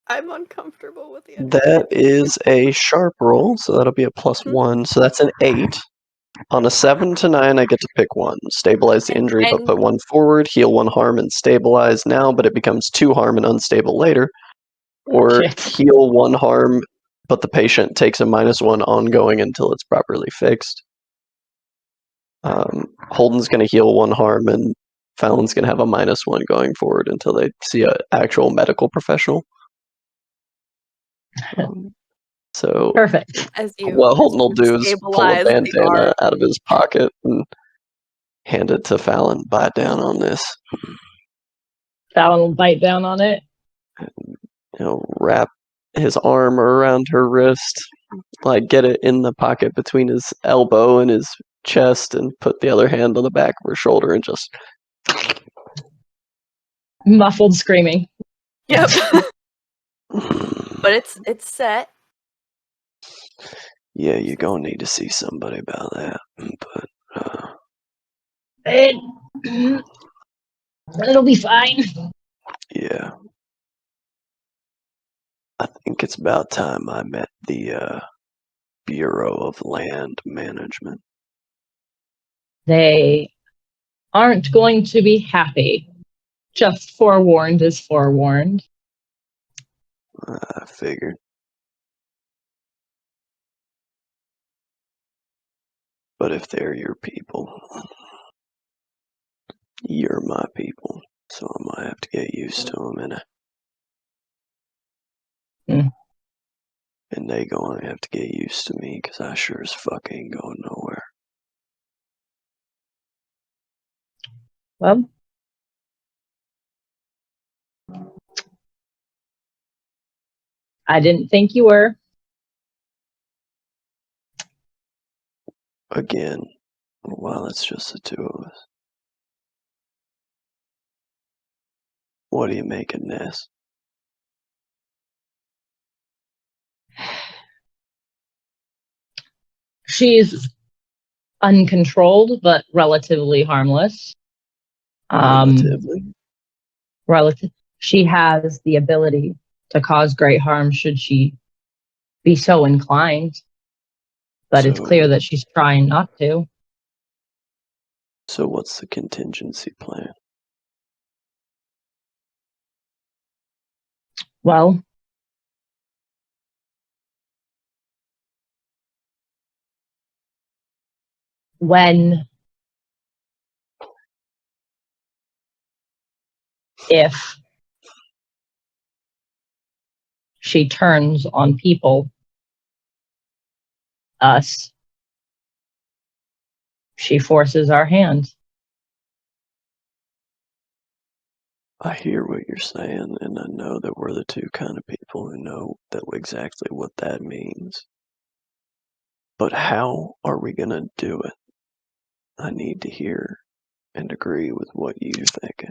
I'm uncomfortable with the idea. That is a sharp roll, so that'll be a +1. So that's an 8. On a 7 to 9, I get to pick one. Stabilize the injury, but put one forward. Heal one harm and stabilize now, but it becomes 2 harm and unstable later. Or Shit. heal 1 harm, but the patient takes a -1 ongoing until it's properly fixed. Holden's going to heal 1 harm, and Fallon's going to have a -1 going forward until they see an actual medical professional. So Perfect. As you, what Holden will do is pull a stabilize the bandana arm. out of his pocket and hand it to Fallon. Bite down on this. Fallon will bite down on it. Wrap his arm around her wrist, like get it in the pocket between his elbow and his chest, and put the other hand on the back of her shoulder and just. Muffled screaming. Yep. But it's set. Yeah, you're gonna need to see somebody about that, but It'll be fine. yeah. I think it's about time I met the Bureau of Land Management. They aren't going to be happy. Just forewarned is forewarned. I figured. But if they're your people, you're my people, so I might have to get used to them, and they gonna have to get used to me, because I sure as fuck ain't going nowhere. Well, I didn't think you were. Again, while it's just the two of us. What are you making, Ness? She's uncontrolled, but relatively harmless. Relatively? She has the ability to cause great harm should she be so inclined. But it's clear that she's trying not to. So what's the contingency plan? Well, if she turns on people, us, she forces our hand. I hear what you're saying, and I know that we're the two kind of people who know that exactly what that means. But how are we gonna do it? I need to hear and agree with what you're thinking.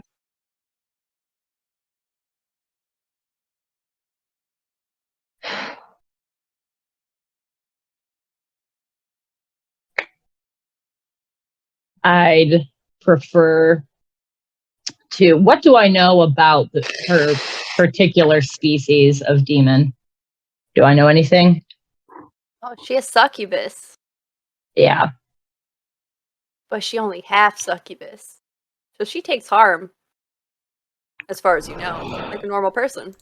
I'd prefer to. What do I know about her particular species of demon? Do I know anything? Oh, she has succubus. Yeah. but she only half succubus. So she takes harm, as far as you know, like a normal person.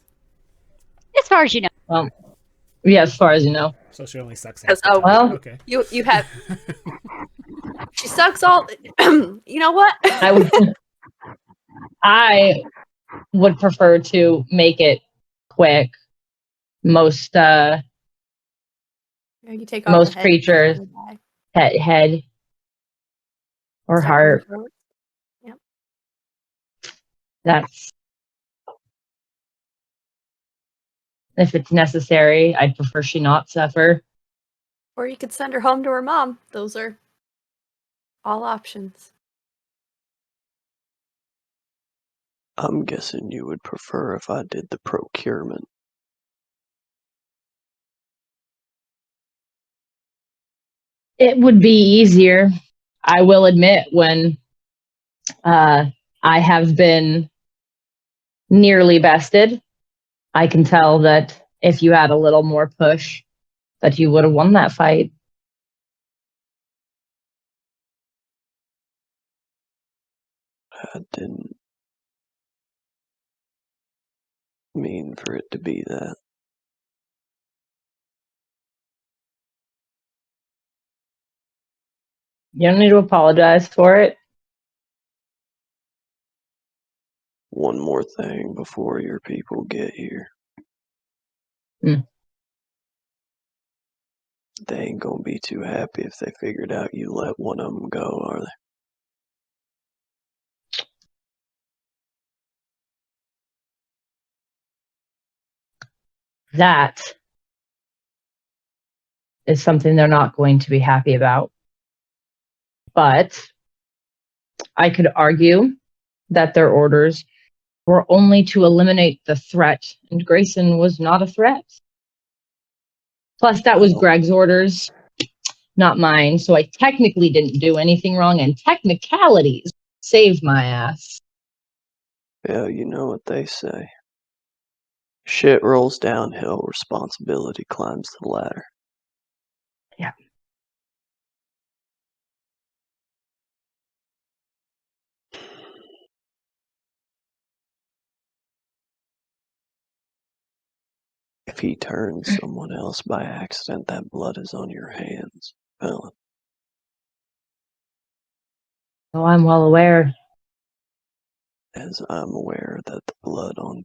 As far as you know. Yeah, as far as you know. So she only sucks Because half the time. well, Okay. you have she sucks all. You know what? I would prefer to make it quick. Most You take off most the head, creatures head or heart. Yep. That's if it's necessary. I'd prefer she not suffer. Or you could send her home to her mom. Those are all options. I'm guessing you would prefer if I did the procurement. It would be easier. I will admit when I have been nearly bested, I can tell that if you had a little more push, that you would have won that fight. I didn't mean for it to be that. You don't need to apologize for it. One more thing before your people get here. Hmm. They ain't gonna be too happy if they figured out you let one of them go, are they? That is something they're not going to be happy about. But I could argue that their orders were only to eliminate the threat, and Grayson was not a threat. Plus, that was Greg's orders, not mine, so I technically didn't do anything wrong, and technicalities saved my ass. Yeah, you know what they say. Shit rolls downhill, responsibility climbs the ladder. Yeah. If he turns someone else by accident, that blood is on your hands, Helen. Oh, I'm well aware. As I'm aware that the blood on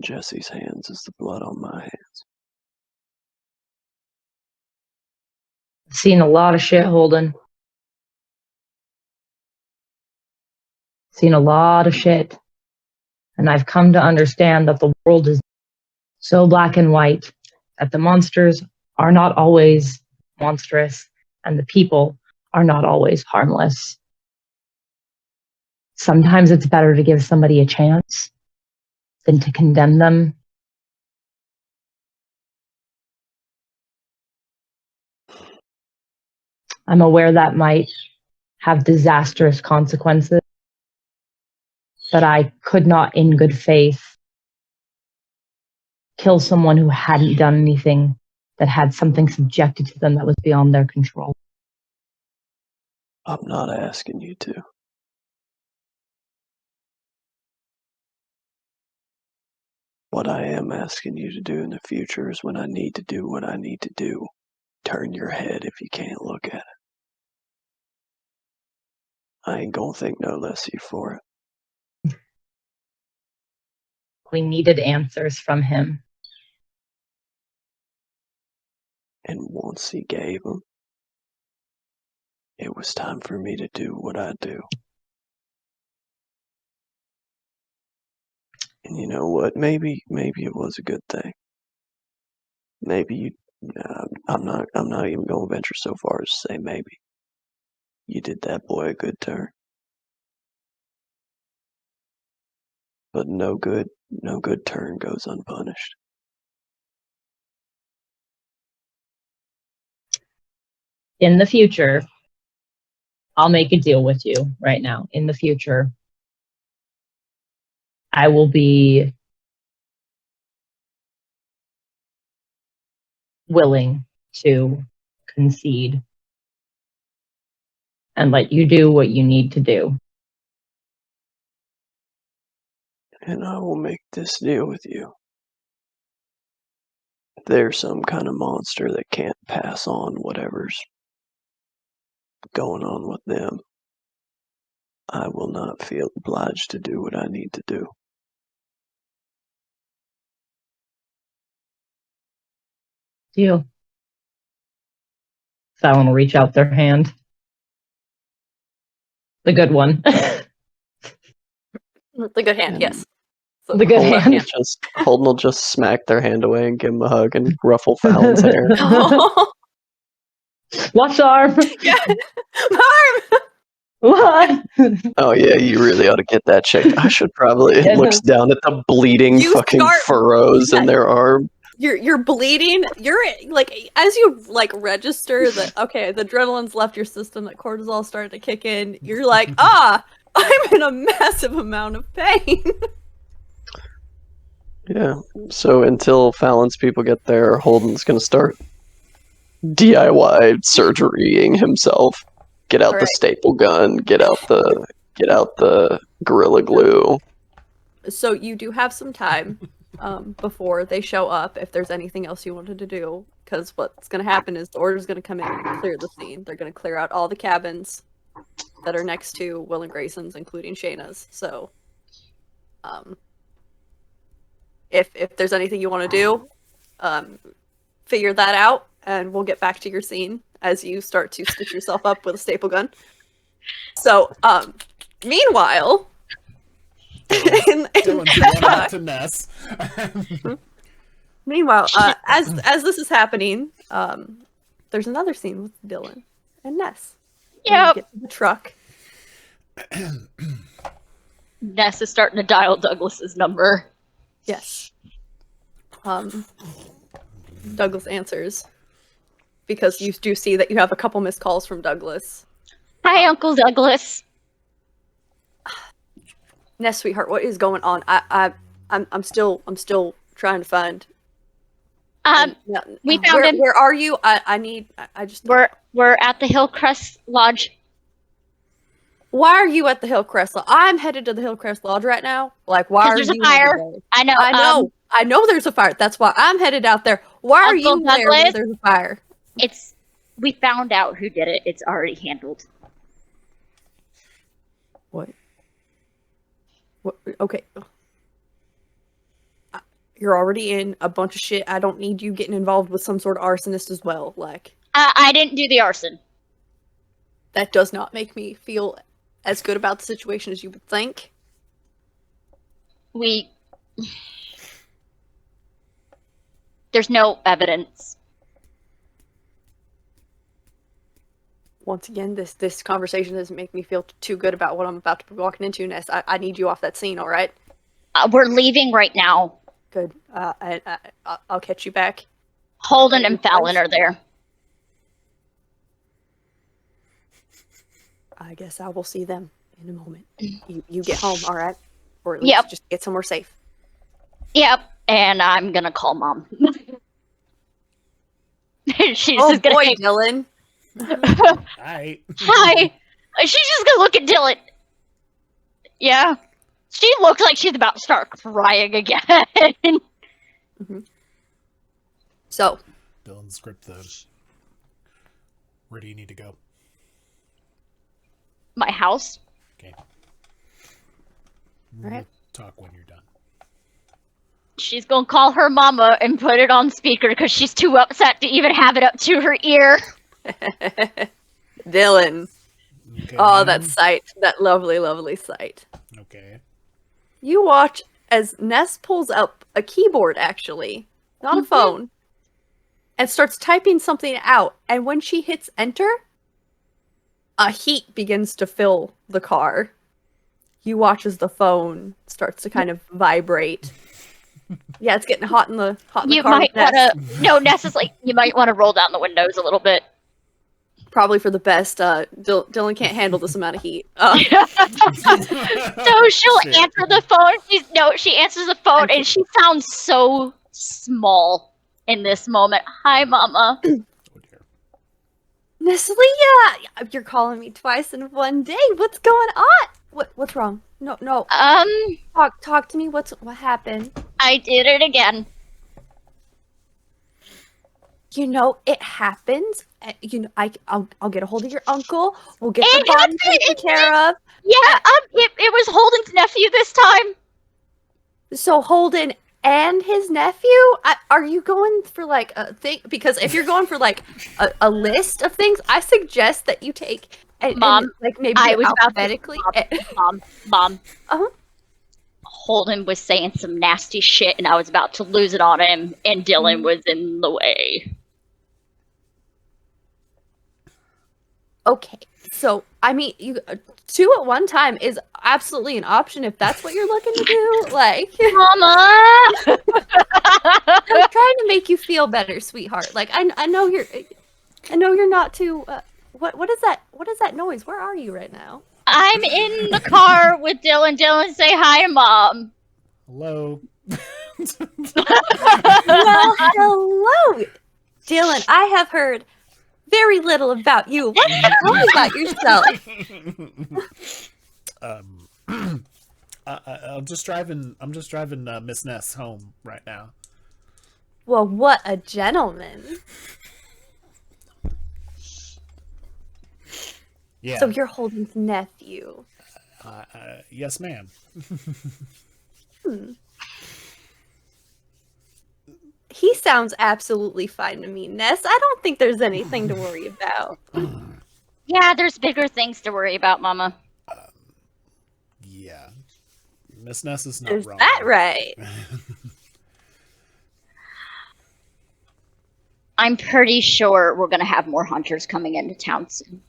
Jesse's hands is the blood on my hands. Seen a lot of shit, Holden. Seen a lot of shit. And I've come to understand that the world is so black and white, that the monsters are not always monstrous, and the people are not always harmless. Sometimes it's better to give somebody a chance than to condemn them. I'm aware that might have disastrous consequences, but I could not, in good faith, kill someone who hadn't done anything, that had something subjected to them that was beyond their control. I'm not asking you to. What I am asking you to do in the future is when I need to do what I need to do, turn your head if you can't look at it. I ain't gonna think no less of you for it. We needed answers from him. And once he gave them, it was time for me to do what I do. And you know what? Maybe it was a good thing. Maybe you. I'm not even going to venture so far as to say maybe. You did that boy a good turn. But no good turn goes unpunished. In the future, I'll make a deal with you right now. In the future, I will be willing to concede and let you do what you need to do. And I will make this deal with you. If there's some kind of monster that can't pass on whatever's going on with them, I will not feel obliged to do what I need to do. Deal. Fallon will reach out their hand. The good one. The good hand, yes. So The good left hand. Holden will just smack their hand away and give him a hug and ruffle Fallon's hair. Watch the arm. Yeah. Arm! What? Oh yeah, you really ought to get that checked. I should probably. Yeah, Looks down at the bleeding You fucking start- furrows in their arm. You're bleeding. You're like, as you like register that okay, the adrenaline's left your system, that cortisol started to kick in. You're like, I'm in a massive amount of pain. Yeah. So until Fallon's people get there, Holden's gonna start DIY surgerying himself. Get out the Alright. staple gun. Get out the Gorilla Glue. So you do have some time before they show up if there's anything else you wanted to do. Because what's going to happen is the order's going to come in and clear the scene. They're going to clear out all the cabins that are next to Will and Grayson's, including Shayna's. So if there's anything you want to do, figure that out, and we'll get back to your scene as you start to stitch yourself up with a staple gun. So, meanwhile, Dylan's running up to Ness. Meanwhile, as this is happening, there's another scene with Dylan and Ness. When you Yep. get to the truck. Ness is starting to dial Douglas's number. Yes. Douglas answers because you do see that you have a couple missed calls from Douglas. Hi, Uncle Douglas. Ness, sweetheart, what is going on? I'm still trying to find. We found him. Where are you? I just. We're at the Hillcrest Lodge. Why are you at the Hillcrest Lodge? I'm headed to the Hillcrest Lodge right now. Like, why are There's you? a fire. headed there? I know. I know there's a fire. That's why I'm headed out there. Why are Uncle you there when Douglas? there's a fire? We found out who did it. It's already handled. What? Okay. You're already in a bunch of shit. I don't need you getting involved with some sort of arsonist as well. Like, I didn't do the arson. that does not make me feel as good about the situation as you would think. There's no evidence. Once again, this conversation doesn't make me feel too good about what I'm about to be walking into, Ness. I need you off that scene, all right? We're leaving right now. Good. I'll catch you back. Holden and Fallon are there. I guess I will see them in a moment. You get home, all right? Or at least Yep. just get somewhere safe. Yep. And I'm gonna call Mom. She's Oh just gonna boy, say, Dylan. Hi. hi. She's just gonna look at Dylan. Yeah. She looks like she's about to start crying again. So, Dylan, script the. Where do you need to go? My house. Okay. All right. We'll talk when you're done. She's gonna call her mama and put it on speaker because she's too upset to even have it up to her ear. Dylan. Okay. Oh, that sight. That lovely, lovely sight. Okay. You watch as Ness pulls up a keyboard, actually, not a phone, and starts typing something out. And when she hits enter, a heat begins to fill the car. You watch as the phone starts to kind of vibrate. Yeah, it's getting hot in the car. You with might Ness. want to. No, Ness is like, you might want to roll down the windows a little bit. Probably for the best. Dylan can't handle this amount of heat. So she'll answer the phone. She answers the phone and she sounds so small in this moment. Hi, Mama. Oh dear. Nesslia! You're calling me twice in one day. What's going on? What's wrong? No. Talk to me. What happened? I did it again. You know, it happens. You know, I'll get a hold of your uncle. We'll get It the body happened taken care of. Yeah, it was Holden's nephew this time. So Holden and his nephew? Are you going for like a thing? Because if you're going for like a list of things, I suggest that you take Mom, and, like maybe I do it was about to- alphabetically. Mom. Uh-huh. Holden was saying some nasty shit, and I was about to lose it on him, and Dillon was in the way. Okay, so I mean, you two at one time is absolutely an option if that's what you're looking to do. Like, Mama! I'm trying to make you feel better, sweetheart. Like, I know you're not too. What is that? What is that noise? Where are you right now? I'm in the car with Dillon. Dillon, say hi, Mom. Hello. Well, hello, Dylan. I have heard very little about you. What can you tell me about yourself? I'm just driving Miss Ness home right now. Well, what a gentleman. Yeah. So you're Holden's nephew. Yes, ma'am. He sounds absolutely fine to me, Ness. I don't think there's anything to worry about. Yeah, there's bigger things to worry about, Mama. Yeah. Miss Ness is not Is wrong. that right? I'm pretty sure we're gonna have more hunters coming into town soon.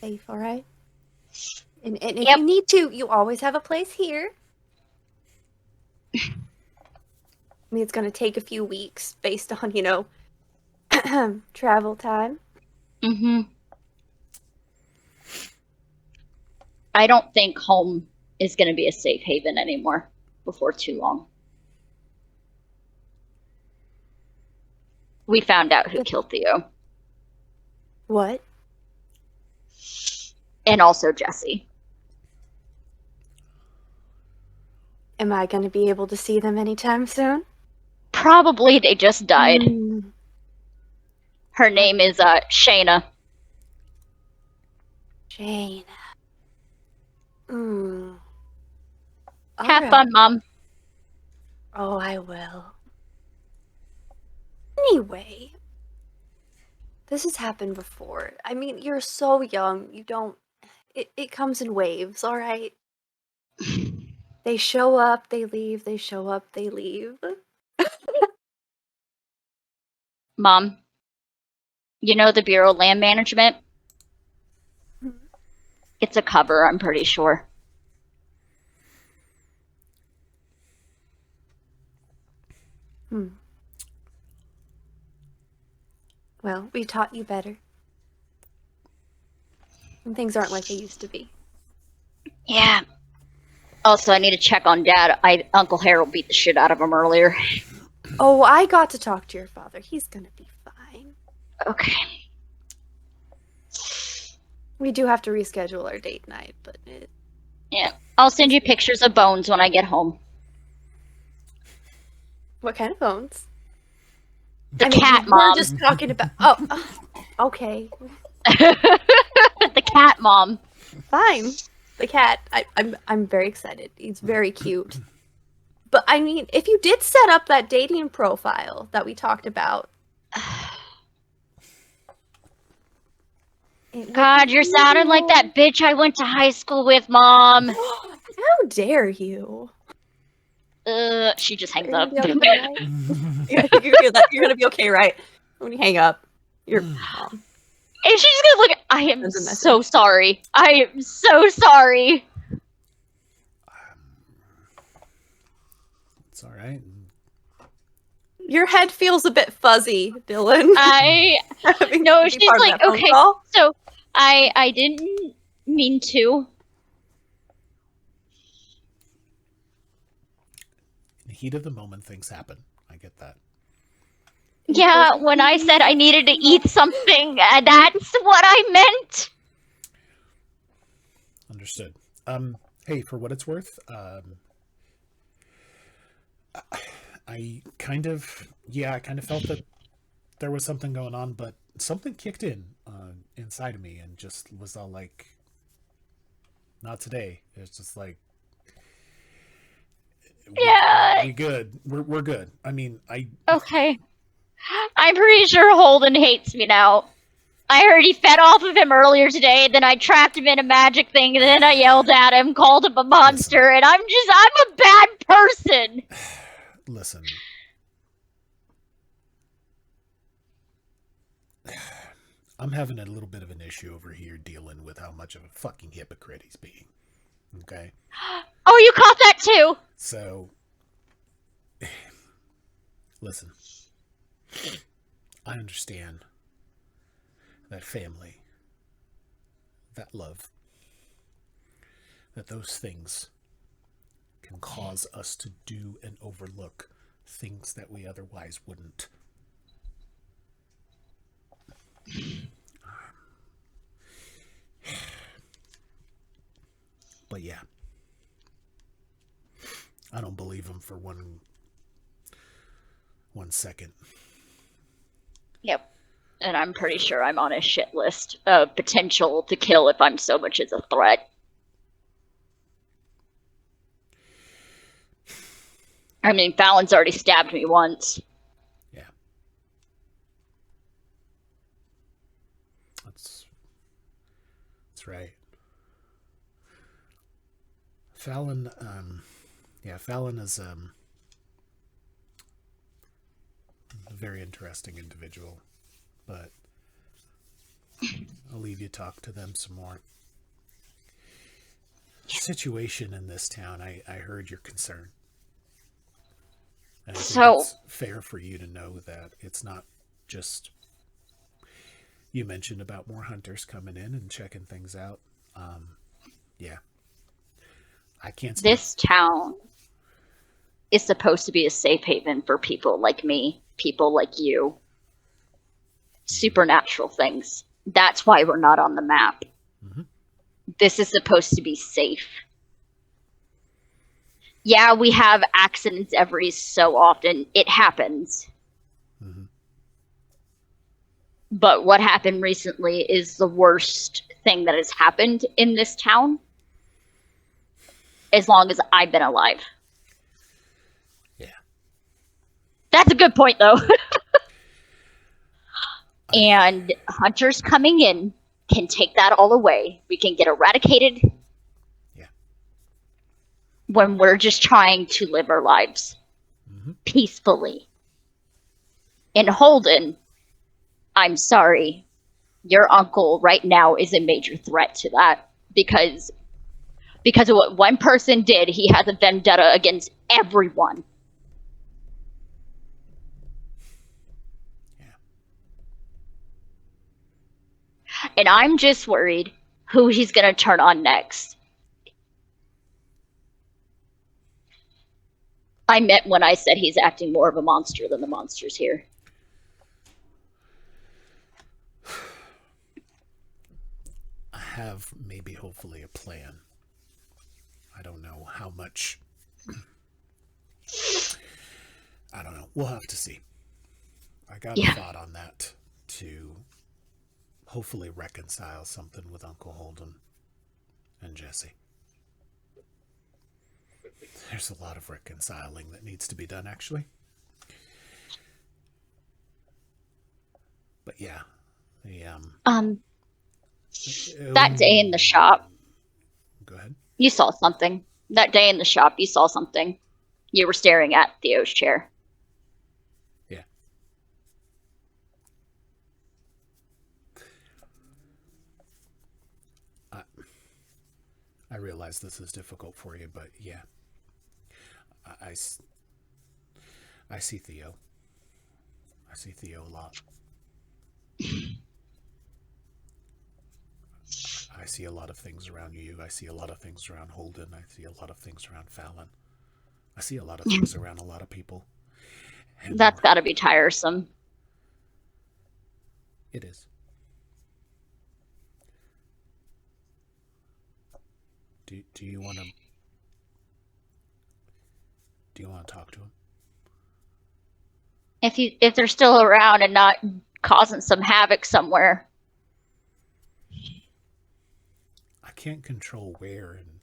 Safe, all right? And if Yep. you need to, you always have a place here. I mean, it's going to take a few weeks based on, you know, travel time. Mm-hmm. I don't think home is gonna be a safe haven anymore before too long. We found out who killed Theo. What? And also Jesse. Am I going to be able to see them anytime soon? Probably they just died. Mm. Her name is Shayna. Jane. Mm. All Have right. fun, Mom. Oh, I will. Anyway, this has happened before. I mean, you're so young. You don't. It comes in waves, all right? They show up, they leave, they show up, they leave. Mom, you know the Bureau of Land Management? It's a cover, I'm pretty sure. Well, we taught you better. And things aren't like they used to be. Yeah. Also, I need to check on Dad. Uncle Harold beat the shit out of him earlier. Oh, I got to talk to your father. He's gonna be fine. Okay. We do have to reschedule our date night, but Yeah. I'll send you pictures of Bones when I get home. what kind of bones? The cat, we're Mom. just talking about. Oh, okay, The cat, Mom. fine. The cat. I'm very excited. He's very cute. But I mean, if you did set up that dating profile that we talked about. God, you're sounding like that bitch I went to high school with, Mom. How dare you? She just hangs You're up. gonna be okay, right? You're gonna be okay, right? When you hang up, you're mom. And she's just gonna look at, I am Sends a message. so sorry. I am so sorry. It's all right. Your head feels a bit fuzzy, Dylan. Having No, to be she's part of like, that phone okay, call. so I didn't mean to. In the heat of the moment, things happen. I get that. Yeah, when I said I needed to eat something, that's what I meant. Understood. Hey, for what it's worth, I kind of felt that there was something going on, but something kicked in inside of me and just was all like, not today. It's just like, Yeah. we good. We're good. I mean, Okay. I'm pretty sure Holden hates me now. I heard he fed off of him earlier today, then I trapped him in a magic thing, and then I yelled at him, called him a monster, and I'm a bad person! Listen. I'm having a little bit of an issue over here dealing with how much of a fucking hypocrite he's being. Okay? Oh, you caught that too! So, listen. I understand that family, that love, that those things can cause us to do and overlook things that we otherwise wouldn't. But yeah, I don't believe him for one second. Yep. And I'm pretty sure I'm on a shit list of potential to kill if I'm so much as a threat. I mean, Fallon's already stabbed me once. Yeah. That's right. Fallon, Fallon is a very interesting individual, but I'll leave you talk to them some more. Situation in this town, I heard your concern. And I think it's fair for you to know that it's not just, you mentioned about more hunters coming in and checking things out. Yeah. I can't speak. This town is supposed to be a safe haven for people like me, people like you. Supernatural things. That's why we're not on the map. Mm-hmm. This is supposed to be safe. Yeah, we have accidents every so often. It happens. Mm-hmm. But what happened recently is the worst thing that has happened in this town as long as I've been alive. Yeah. That's a good point, though. And hunters coming in can take that all away. We can get eradicated. Yeah. When we're just trying to live our lives peacefully. In Holden, I'm sorry, your uncle right now is a major threat to that because of what one person did. He has a vendetta against everyone. Yeah. And I'm just worried who he's going to turn on next. I meant when I said he's acting more of a monster than the monsters here. I have maybe hopefully a plan. I don't know how much. I don't know. We'll have to see. I got a thought on that to hopefully reconcile something with Uncle Holden and Jesse. There's a lot of reconciling that needs to be done, actually. But yeah, that day in the shop. Go ahead. You saw something. That day in the shop, you saw something. You were staring at Theo's chair. Yeah. I realize this is difficult for you, but yeah. I see Theo. I see Theo a lot. I see a lot of things around you. I see a lot of things around Holden. I see a lot of things around Fallon. I see a lot of things around a lot of people. And that's got to be tiresome. It is. Do you want to? Do you want to talk to him? If they're still around and not causing some havoc somewhere. I can't control where and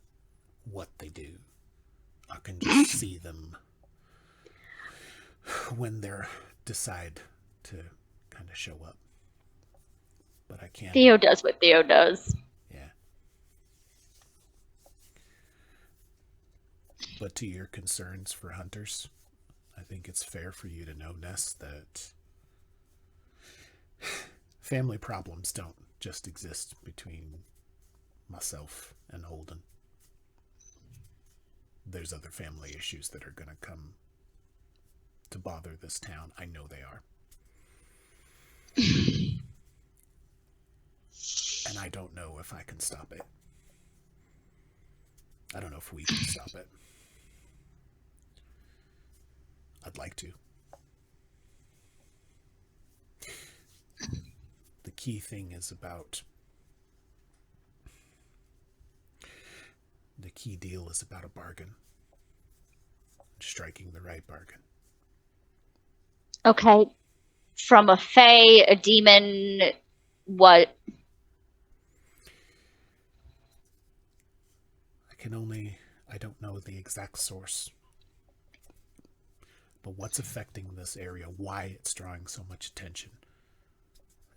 what they do. I can just see them when they decide to kind of show up. But I can't. Theo does what Theo does. Yeah. But to your concerns for hunters, I think it's fair for you to know, Ness, that family problems don't just exist between myself and Holden. There's other family issues that are going to come to bother this town. I know they are. And I don't know if I can stop it. I don't know if we can stop it. I'd like to. The key thing is about... The key deal is about a bargain. Striking the right bargain. Okay. From a fae, a demon, what? I don't know the exact source. But what's affecting this area, why it's drawing so much attention,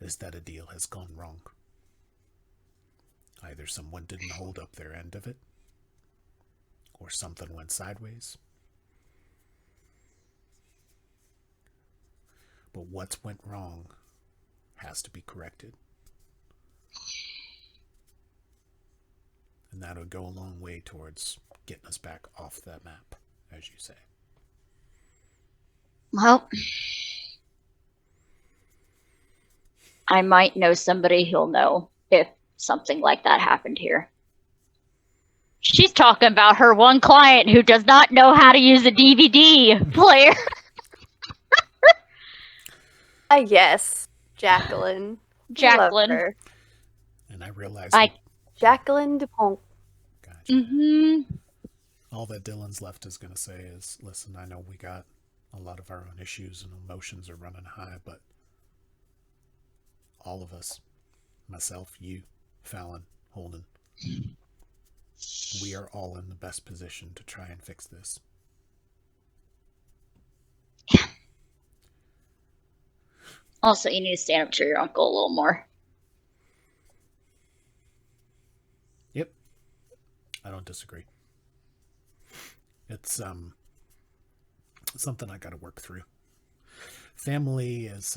is that a deal has gone wrong. Either someone didn't hold up their end of it, or something went sideways. But what's went wrong has to be corrected. And that'll go a long way towards getting us back off that map, as you say. Well, I might know somebody who'll know if something like that happened here. She's talking about her one client who does not know how to use a DVD player. Yes, Jacqueline. Jacqueline. Love her. And I realize Jacqueline Dupont. Gotcha. Mm-hmm. All that Dylan's left is going to say is, listen, I know we got a lot of our own issues and emotions are running high, but all of us, myself, you, Fallon, Holden, we are all in the best position to try and fix this. Also, you need to stand up to your uncle a little more. Yep. I don't disagree. It's something I got to work through. Family is,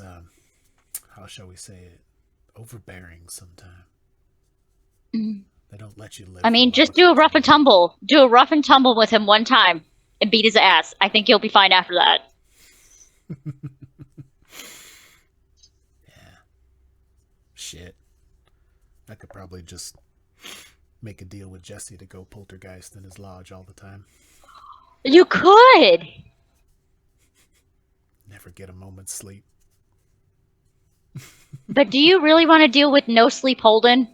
how shall we say it, overbearing sometimes. Mm. They don't let you live. I mean, just do a rough and tumble. Do a rough and tumble with him one time and beat his ass. I think he'll be fine after that. Yeah. Shit. I could probably just make a deal with Jesse to go poltergeist in his lodge all the time. You could! Never get a moment's sleep. But do you really want to deal with no sleep Holden?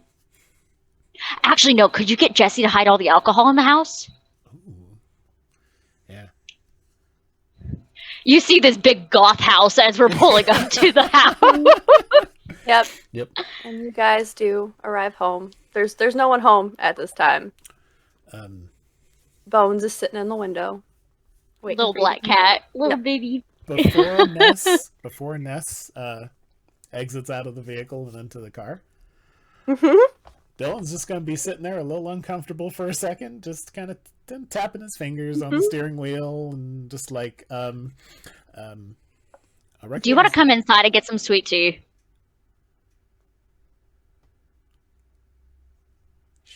Actually, no. Could you get Jesse to hide all the alcohol in the house? Ooh. Yeah. You see this big goth house as we're pulling up to the house. Yep. And you guys do arrive home. There's no one home at this time. Bones is sitting in the window. Little black cat. Little baby. Before Ness exits out of the vehicle and into the car, Dylan's just going to be sitting there a little uncomfortable for a second, just kind of tapping his fingers on the steering wheel and just like, Do you want to come inside and get some sweet tea?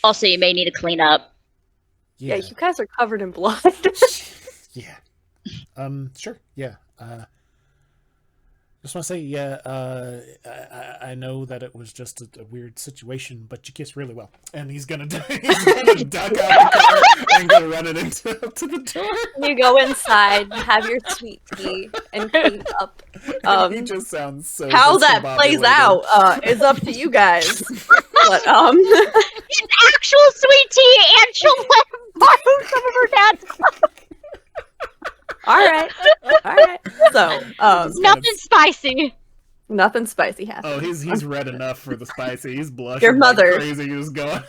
Also, you may need to clean up. Yeah, you guys are covered in blood. Yeah. Sure. Yeah. Just want to say, yeah, I know that it was just a weird situation, but you kissed really well. And he's gonna duck out the car and go running up to the door. You go inside, have your sweet tea, and clean up. He just sounds so How that plays discombobulated. out is up to you guys. But It's actual sweet tea, and she'll let him borrow some of her dad's clothes. all right. So Nothing spicy. nothing spicy happened. Oh, he's red enough for the spicy. He's blushing. Your mother. like crazy. He was going.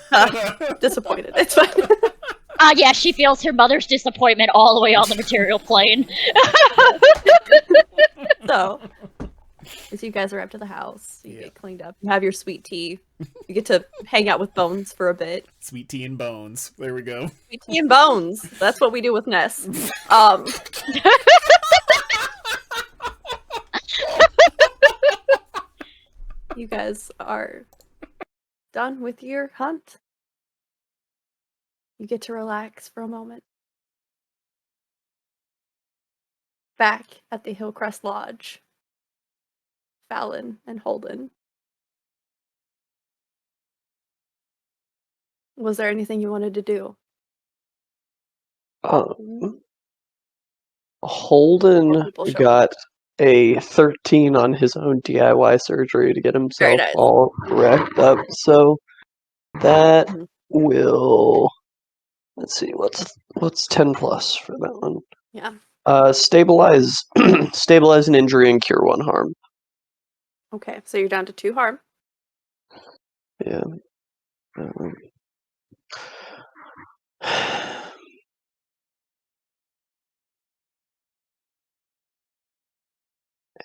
Disappointed. It's fine. Yeah, she feels her mother's disappointment all the way on the material plane. So, as you guys are up to the house, you get cleaned up. You have your sweet tea. You get to hang out with Bones for a bit. Sweet tea and bones. There we go. Sweet tea and Bones. That's what we do with Ness. You guys are done with your hunt. You get to relax for a moment. Back at the Hillcrest Lodge, Fallon and Holden. Was there anything you wanted to do? Holden People show got a 13 on his own DIY surgery to get himself nice. all wrecked up. So that Mhm. will, let's see, what's 10 plus for that one? Yeah. Stabilize, stabilize an injury and cure one harm. Okay, so you're down to 2 harm. Yeah.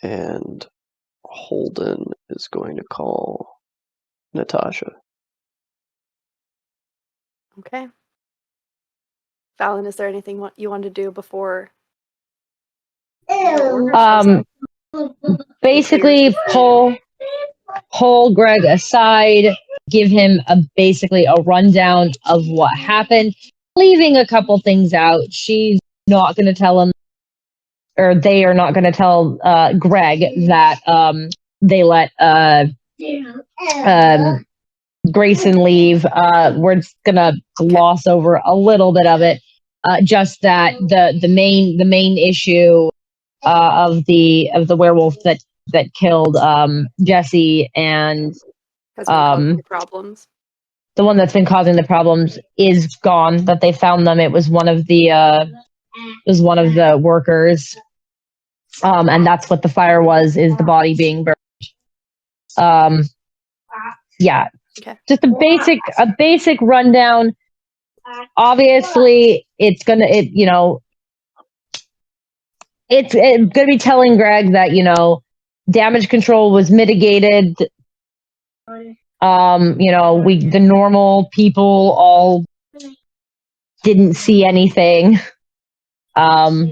And Holden is going to call Natasha. Okay. Fallon, is there anything you want to do before? Basically pull Greg aside, give him basically a rundown of what happened, leaving a couple things out. She's not going to tell him, or they are not going to tell Greg that they let Grayson leave. We're just going to gloss over a little bit of it. Just that the main issue of the werewolf that killed Jesse and Has been causing problems. the one that's been causing the problems is gone. That they found them. It was one of the workers, and that's what the fire was. Is the body being burned? Yeah. Okay. Just a basic rundown. Obviously, it's gonna be telling Greg that damage control was mitigated. The normal people all didn't see anything. Because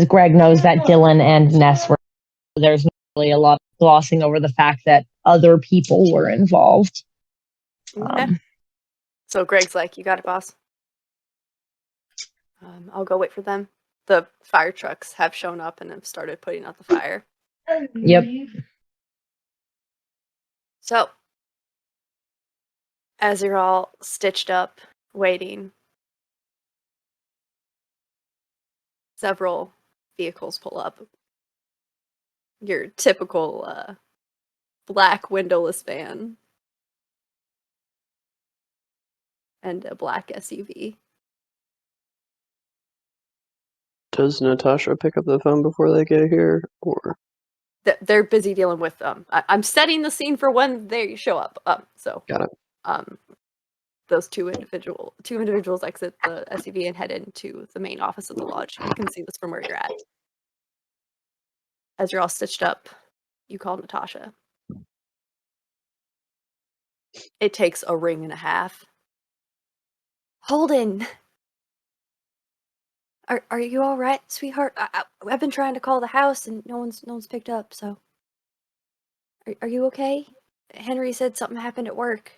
Greg knows that Dillon and Ness were. There's not really a lot of glossing over the fact that other people were involved. Okay. So Greg's like, "You got it, boss. I'll go wait for them." The fire trucks have shown up and have started putting out the fire. Yep. So, as you're all stitched up, waiting, several vehicles pull up. Your typical black windowless van and a black SUV. Does Natasha pick up the phone before they get here, or They're busy dealing with them. I'm setting the scene for when they show up. So got it? Those two individuals exit the SUV and head into the main office of the lodge. You can see this from where you're at. As you're all stitched up, you call Natasha. It takes a ring and a half. Holden! Are you all right, sweetheart? I've been trying to call the house and no one's picked up. So, are you okay? Henry said something happened at work.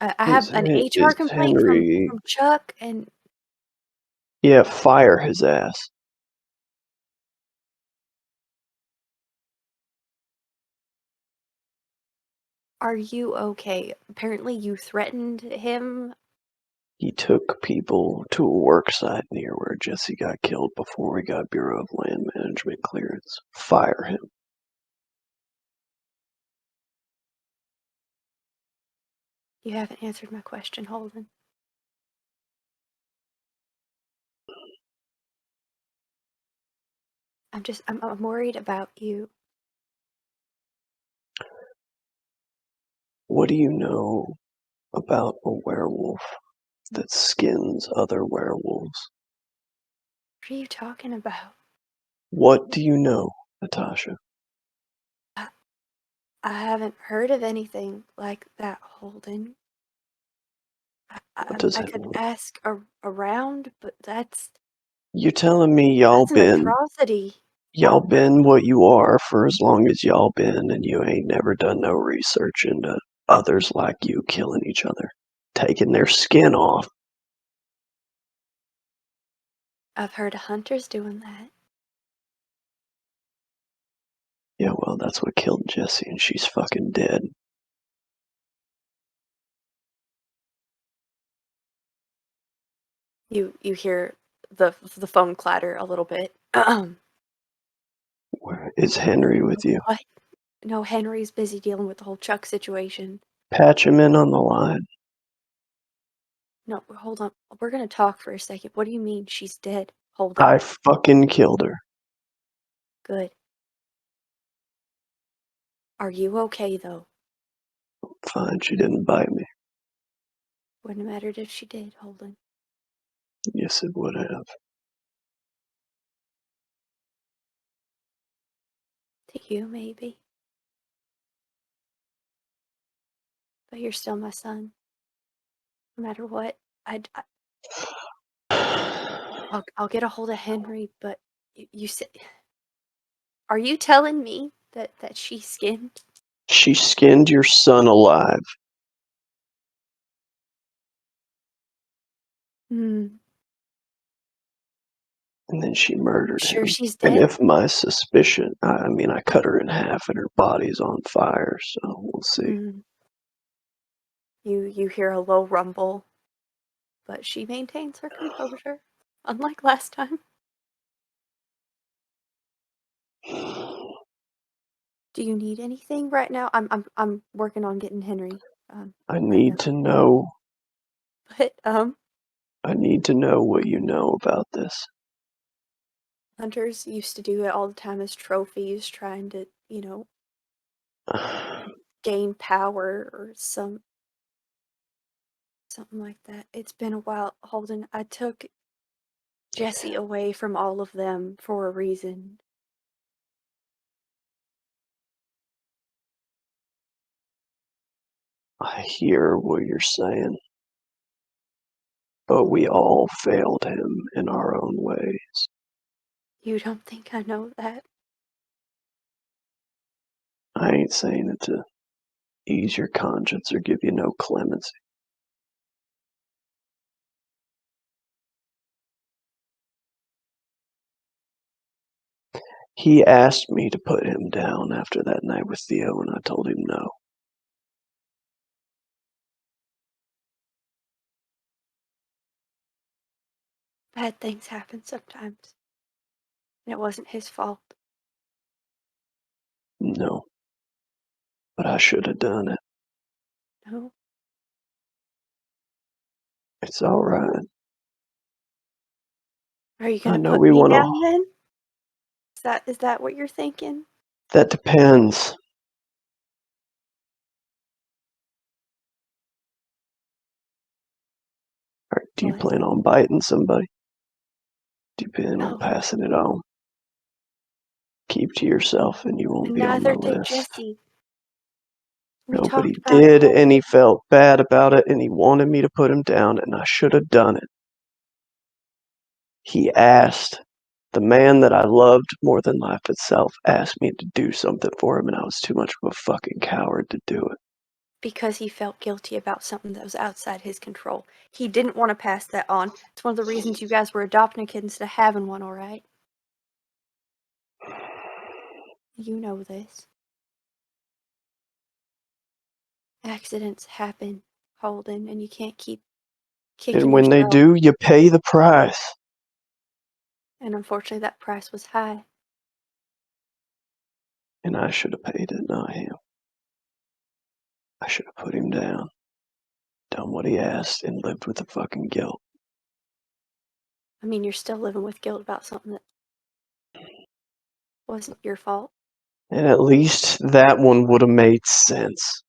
I have an HR complaint from Chuck, and yeah, fire his ass. Are you okay? Apparently you threatened him. He took people to a work site near where Jesse got killed before we got Bureau of Land Management clearance. Fire him. You haven't answered my question, Holden. I'm worried about you. What do you know about a werewolf that skins other werewolves? What are you talking about? What do you know, Natasha? I haven't heard of anything like that, Holden. What does I it could mean? ask around, but that's You telling me y'all an been atrocity. what you are for as long as y'all been, and you ain't never done no research into others like you killing each other, taking their skin off. I've heard of hunters doing that. Yeah, well, that's what killed Jessie, and she's fucking dead. You hear the phone clatter a little bit. Where is Henry with you? What? No, Henry's busy dealing with the whole Chuck situation. Patch him in on the line. No, hold on. We're gonna talk for a second. What do you mean she's dead? Holden. I fucking killed her. Good. Are you okay though? Fine, she didn't bite me. Wouldn't have mattered if she did, Holden. Yes, it would have. To you, maybe. But you're still my son. No matter what, I'll get a hold of Henry. But you said, are you telling me that she skinned? She skinned your son alive. Hmm. And then she murdered Sure, him. she's And dead. if my suspicion, I mean, I cut her in half and her body's on fire, so we'll see. Mm. You hear a low rumble, but she maintains her composure, unlike last time. Do you need anything right now? I'm working on getting Henry. I Right need now. to know. But I need to know what you know about this. hunters used to do it all the time as trophies, trying to, gain power or something like that. It's been a while, Holden. I took Jesse away from all of them for a reason. I hear what you're saying. But we all failed him in our own ways. You don't think I know that? I ain't saying it to ease your conscience or give you no clemency. He asked me to put him down after that night with Theo, and I told him no. Bad things happen sometimes. And it wasn't his fault. No. But I should have done it. No? It's alright. Are you I gonna know put we me want to. down then? Is that what you're thinking? That depends. Or do you What? plan on biting somebody? Do you plan on No. passing it on? Keep to yourself and you won't be on Neither the did list. Jesse. We No, but he talked about it. did, and he felt bad about it, and he wanted me to put him down, and I should have done it. He asked. The man that I loved more than life itself asked me to do something for him, and I was too much of a fucking coward to do it. Because he felt guilty about something that was outside his control. He didn't want to pass that on. It's one of the reasons you guys were adopting a kid instead of having one, alright? You know this. Accidents happen, Holden, and you can't keep kicking And when they yourself. do, you pay the price. And unfortunately, that price was high. And I should have paid it, not him. I should have put him down, done what he asked, and lived with the fucking guilt. I mean, you're still living with guilt about something that wasn't your fault. And at least that one would have made sense.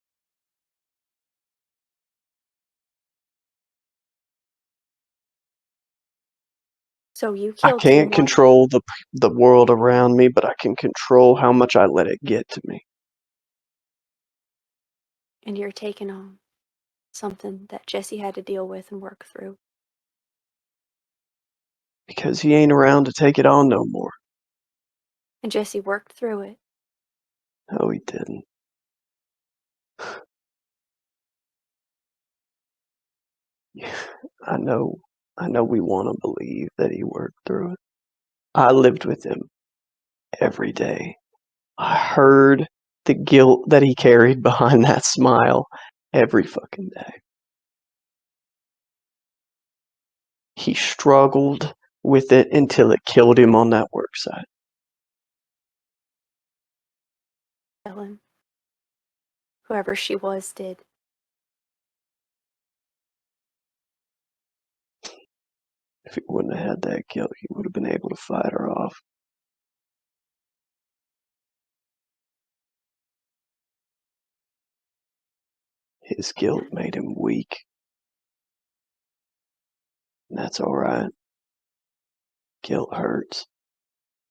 So you I killed can't someone. control the world around me, but I can control how much I let it get to me. And you're taking on something that Jesse had to deal with and work through. Because he ain't around to take it on no more. And Jesse worked through it. No, he didn't. I know we want to believe that he worked through it. I lived with him every day. I heard the guilt that he carried behind that smile every fucking day. He struggled with it until it killed him on that work site. Ellen, whoever she was, did. If he wouldn't have had that guilt, he would have been able to fight her off. His guilt made him weak. And that's alright. Guilt hurts.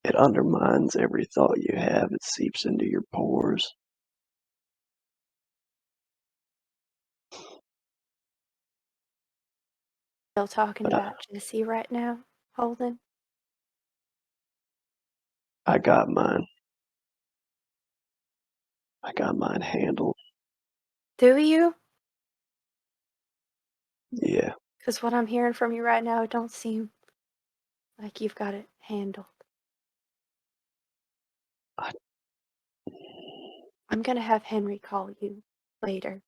It undermines every thought you have. It seeps into your pores. Still talking But about Jesse right now, Holden? I got mine. I got mine handled. Do you? Yeah. Because what I'm hearing from you right now, it don't seem like you've got it handled. I'm going to have Henry call you later.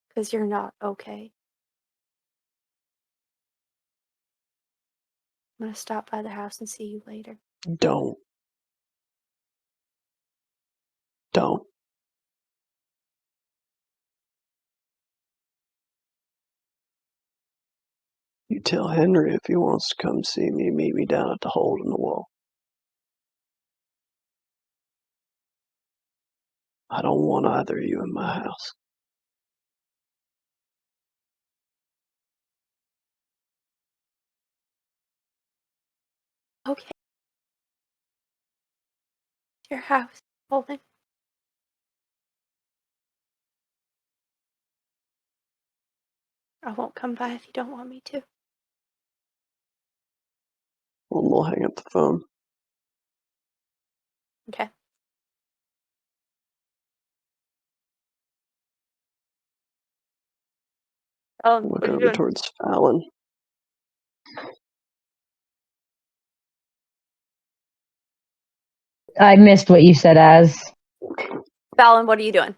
Because you're not okay. I'm going to stop by the house and see you later. Don't. You tell Henry if he wants to come see me, meet me down at the hole in the wall. I don't want either of you in my house. Okay. Your house, Holden. I won't come by if you don't want me to. Well, we'll hang up the phone. Okay. What are you Went over doing? towards Fallon. I missed what you said as. Fallon, what are you doing?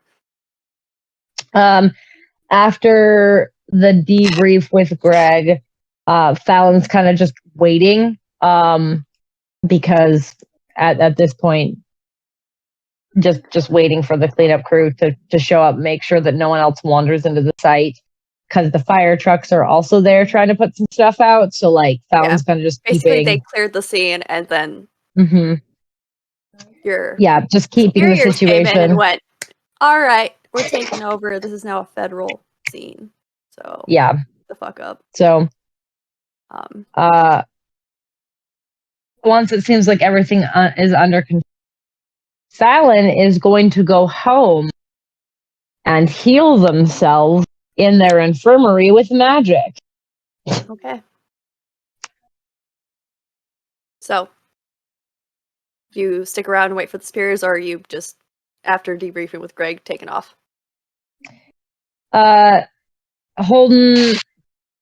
After the debrief with Greg, Fallon's kind of just waiting because at this point, just waiting for the cleanup crew to show up, make sure that no one else wanders into the site because the fire trucks are also there trying to put some stuff out. So like Fallon's kind of just Basically, keeping. they cleared the scene and then your just keeping the superiors came in and situation. went, all right, we're taking over. This is now a federal scene. So the fuck up. So once it seems like everything is under control, Fallon is going to go home and heal themselves in their infirmary with magic. Okay. So, you stick around and wait for the spears, or are you just, after debriefing with Greg, taking off? Holden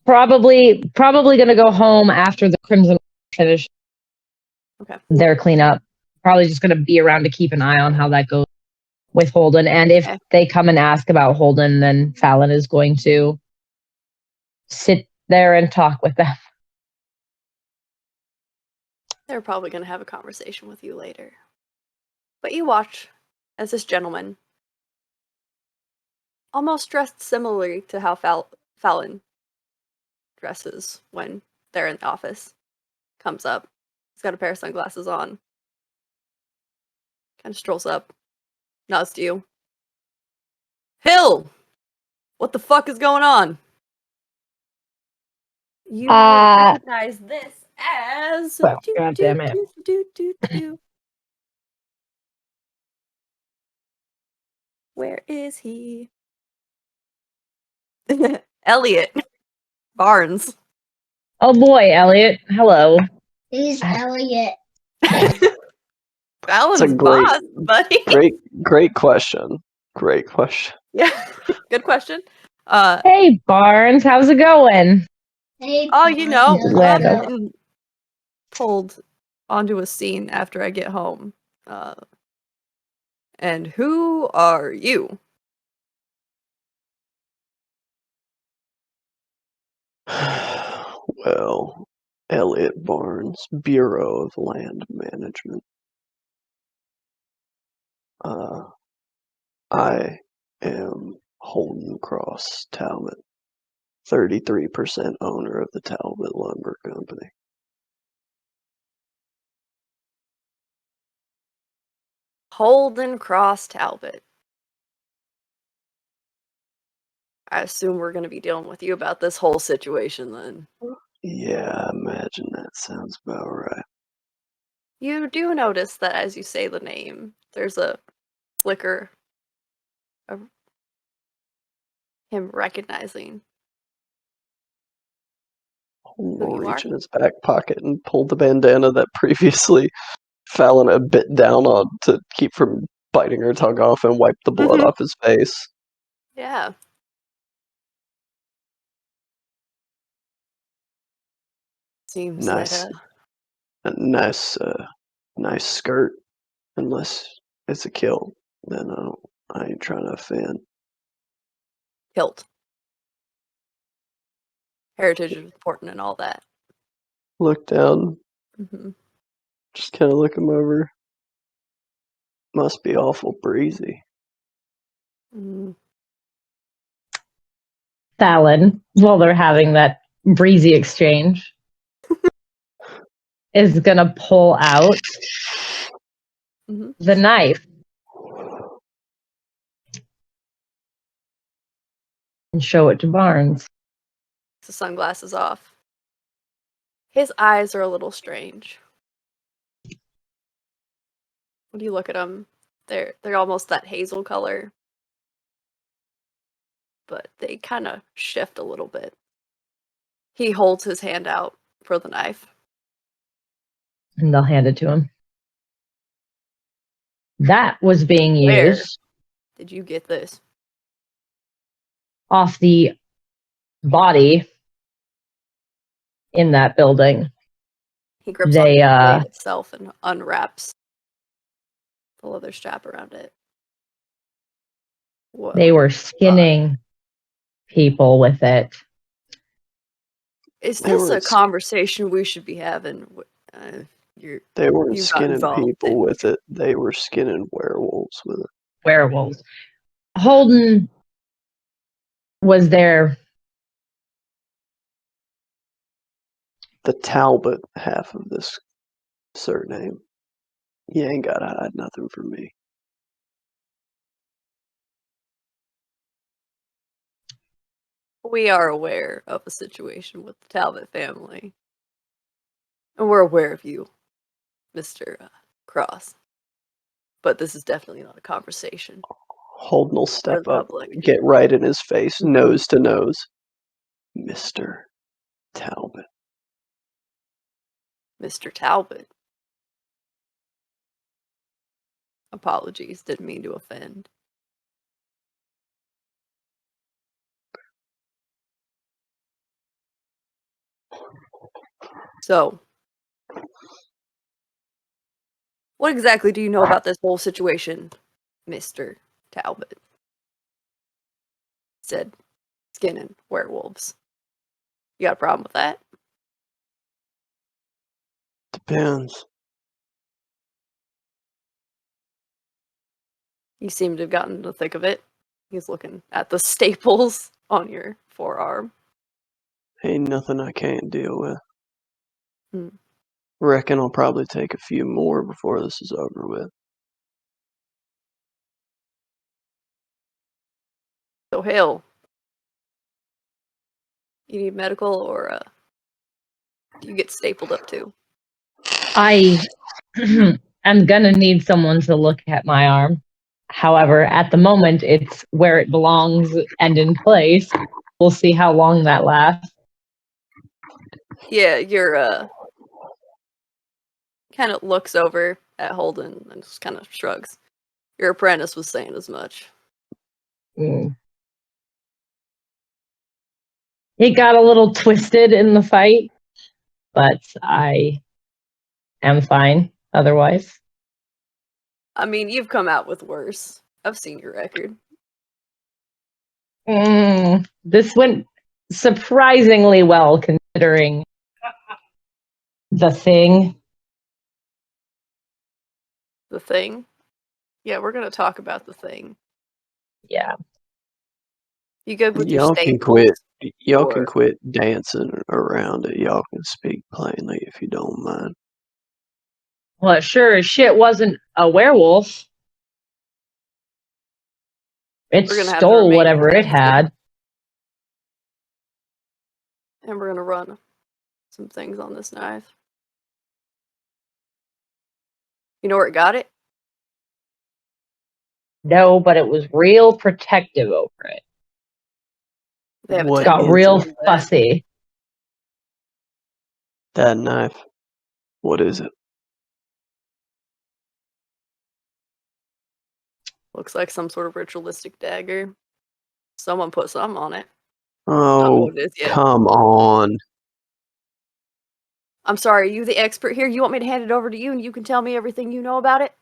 probably going to go home after the Crimson finish their cleanup. Probably just going to be around to keep an eye on how that goes. with Holden. And if Okay. they come and ask about Holden, then Fallon is going to sit there and talk with them. They're probably going to have a conversation with you later. But you watch as this gentleman, almost dressed similarly to how Fallon dresses when they're in the office, comes up. He's got a pair of sunglasses on. Kind of strolls up, nods to you. Hill! What the fuck is going on? You recognize this as... Well, God damn it. Where is he? Elliot Barnes. Oh boy, Elliot. Hello. He's Elliot. Fallon's It's a great, boss, buddy. great question. Great question. Yeah, good question. Hey, Barnes. How's it going? Hey, Oh, you know, Well. getting pulled onto a scene after I get home. And who are you? Well, Elliot Barnes, Bureau of Land Management. I am Holden Cross Talbot, 33% owner of the Talbot Lumber Company. Holden Cross Talbot. I assume we're going to be dealing with you about this whole situation then. Yeah, I imagine that sounds about right. You do notice that as you say the name, there's a flicker of him recognizing Holden who will you reach are. in his back pocket and pull the bandana that previously Fallon had bit down on to keep from biting her tongue off and wipe the blood off his face. Yeah. Seems Nice, that a nice skirt. Unless it's a kill, then I ain't trying to offend. hilt. Heritage is important and all that. Look down, Mm-hmm. just kind of look him over. Must be awful breezy. Mm. Fallon, while they're having that breezy exchange, is going to pull out Mm-hmm. the knife and show it to Barnes. The sunglasses off. His eyes are a little strange. When you look at them, they're almost that hazel color, but they kind of shift a little bit. He holds his hand out for the knife. And they'll hand it to him. That was being Where used did you get this? off the body in that building. He grips They, on the blade itself and unwraps the leather strap around it. Whoa. They were skinning people with it. Is They this were a conversation we should be having? They weren't you got skinning involved people in- with it. They were skinning werewolves with it. Werewolves. Holden was there. The Talbot half of this surname. You ain't gotta hide nothing from me. We are aware of a situation with the Talbot family. And we're aware of you, Mr. Cross. But this is definitely not a conversation. Holden will For step the up, public. get right in his face, Mhm. nose to nose. Mr. Talbot. Mr. Talbot. Apologies, didn't mean to offend. So, what exactly do you know about this whole situation, Mr. Talbot. Said, skinning werewolves. You got a problem with that? Depends. You seem to have gotten in the thick of it. He's looking at the staples on your forearm. Ain't nothing I can't deal with. Hmm. Reckon I'll probably take a few more before this is over with. So, Hill, you need medical, or do you get stapled up too? I am gonna need someone to look at my arm. However, at the moment, it's where it belongs and in place. We'll see how long that lasts. Yeah, you're kind of looks over at Holden and just kind of shrugs. Your apprentice was saying as much. Mm. It got a little twisted in the fight, but I am fine otherwise. I mean, you've come out with worse. I've seen your record. This went surprisingly well considering the thing. The thing? Yeah, we're gonna talk about the thing. Yeah. You good with your Y'all can staples? quit. Y'all can Or- quit dancing around it. Y'all can speak plainly if you don't mind. Well, it sure as shit wasn't a werewolf. It We're gonna have to stole remain whatever it defensive. had. And we're gonna run some things on this knife. You know where it got it? No, but it was real protective over it. They have What It got is real it? fussy. That knife. What is it? Looks like some sort of ritualistic dagger. Someone put something on it. Don't know Oh, what it is yet. come on. I'm sorry, are you the expert here? You want me to hand it over to you and you can tell me everything you know about it?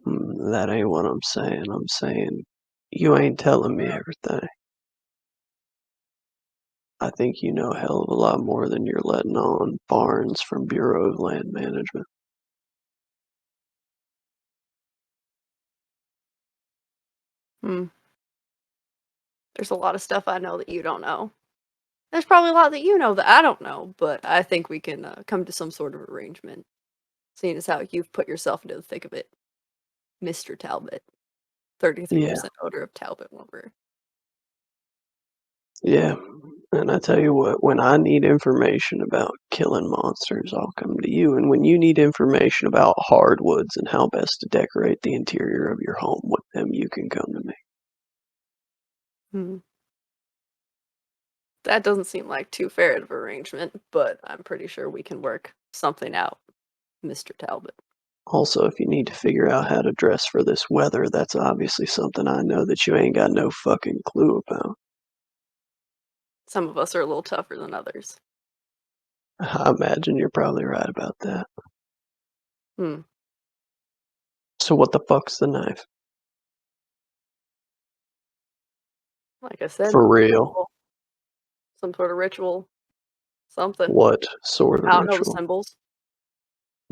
That ain't what I'm saying. I'm saying you ain't telling me everything. I think you know a hell of a lot more than you're letting on. Barnes from Bureau of Land Management. There's a lot of stuff I know that you don't know. There's probably a lot that you know that I don't know, but I think we can come to some sort of arrangement, seeing as how you've put yourself into the thick of it. Mr. Talbot. 33% odor of Talbot lumber. Yeah, and I tell you what, when I need information about killing monsters, I'll come to you. And when you need information about hardwoods and how best to decorate the interior of your home with them, you can come to me. That doesn't seem like too fair of an arrangement, but I'm pretty sure we can work something out, Mr. Talbot. Also, if you need to figure out how to dress for this weather, that's obviously something I know that you ain't got no fucking clue about. Some of us are a little tougher than others. I imagine you're probably right about that. So what the fuck's the knife? Like I said, For real? some sort of ritual. Something. What sort of I don't know the ritual? symbols.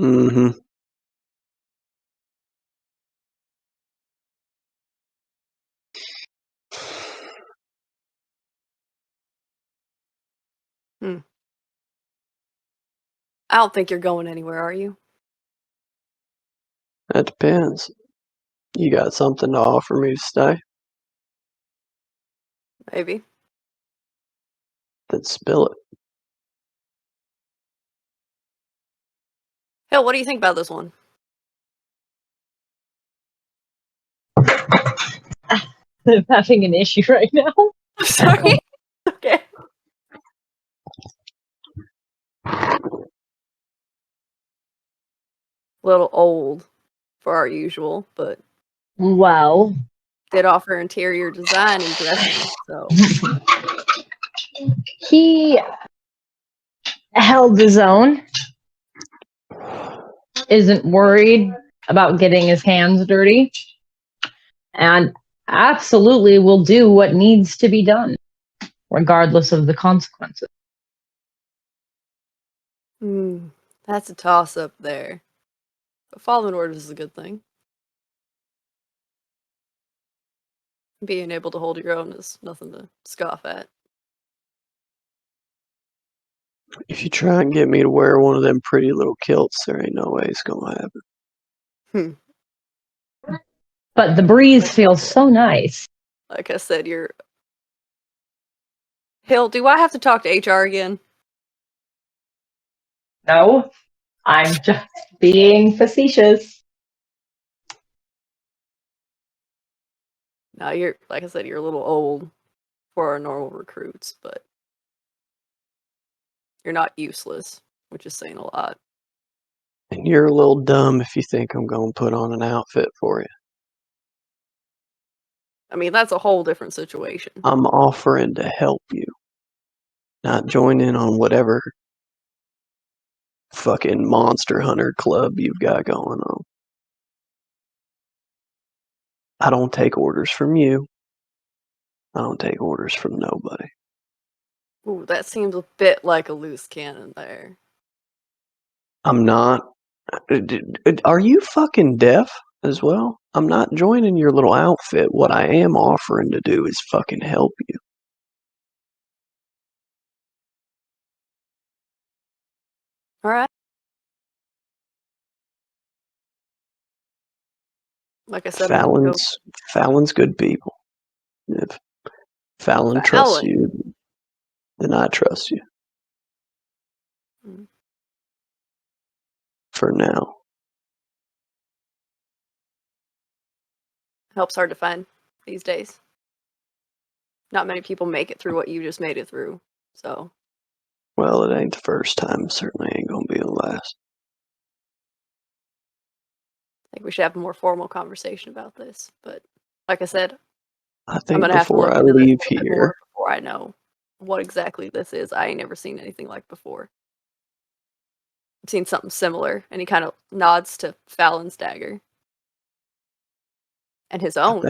Mm-hmm. I don't think you're going anywhere, are you? That depends. You got something to offer me to stay? Maybe. Then spill it. Hell, what do you think about this one? I'm having an issue right now. Sorry. Okay. Little old for our usual, but Well, did offer interior design and dressing, so he held his own. Isn't worried about getting his hands dirty and absolutely will do what needs to be done, regardless of the consequences. That's a toss up there. But following orders is a good thing. Being able to hold your own is nothing to scoff at. If you try and get me to wear one of them pretty little kilts, there ain't no way it's gonna happen. But the breeze feels so nice. Like I said, Hill, do I have to talk to HR again? No, I'm just being facetious. No, like I said, you're a little old for our normal recruits, but you're not useless, which is saying a lot. And you're a little dumb if you think I'm gonna put on an outfit for you. I mean, that's a whole different situation. I'm offering to help you, not join in on whatever fucking monster hunter club you've got going on. I don't take orders from you. I don't take orders from nobody. Ooh, that seems a bit like a loose cannon there. I'm not. Are you fucking deaf as well? I'm not joining your little outfit. What I am offering to do is fucking help you. Alright. Like I said, I'm gonna go. Fallon's good people. If Fallon trusts Fallon. you, then I trust you. Mm. For now. Help's hard to find these days. Not many people make it through what you just made it through, so. Well, it ain't the first time. Certainly ain't gonna be the last. I think we should have a more formal conversation about this. But like I said, I I'm think gonna have to before look I into this a leave little bit here, more before I know what exactly this is. I ain't never seen anything like before. I've seen something similar, and he kind of nods to Fallon's dagger and his own.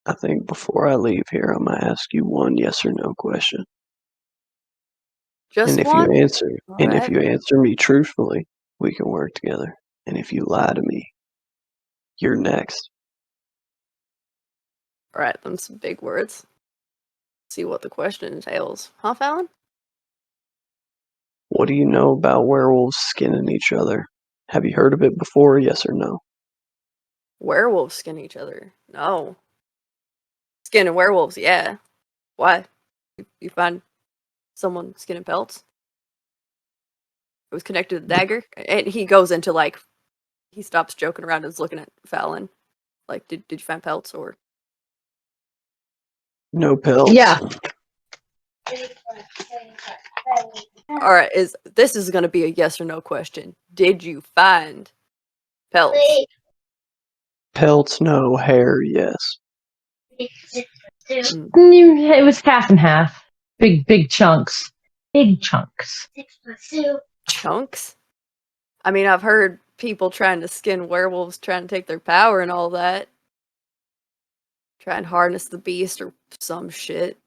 I think before I leave here, I'm gonna ask you one yes or no question. Just And if one. you answer, and if Alright. you answer me truthfully, we can work together. And if you lie to me, you're next. Alright, them some big words. See what the question entails. Huh, Fallon? What do you know about werewolves skinning each other? Have you heard of it before? Yes or no? Werewolves skin each other. No. Skinning werewolves, yeah. Why? You find someone skinning pelts? It was connected to the dagger? And he goes into, like, he stops joking around and is looking at Fallon. Like, did you find pelts, or? No pelts. Yeah. Alright, this is gonna be a yes or no question. Did you find pelts? Pelts, no. Hair, yes. It was half and half. Big chunks. Big chunks. Chunks? I mean, I've heard people trying to skin werewolves, trying to take their power and all that. Try and harness the beast or some shit.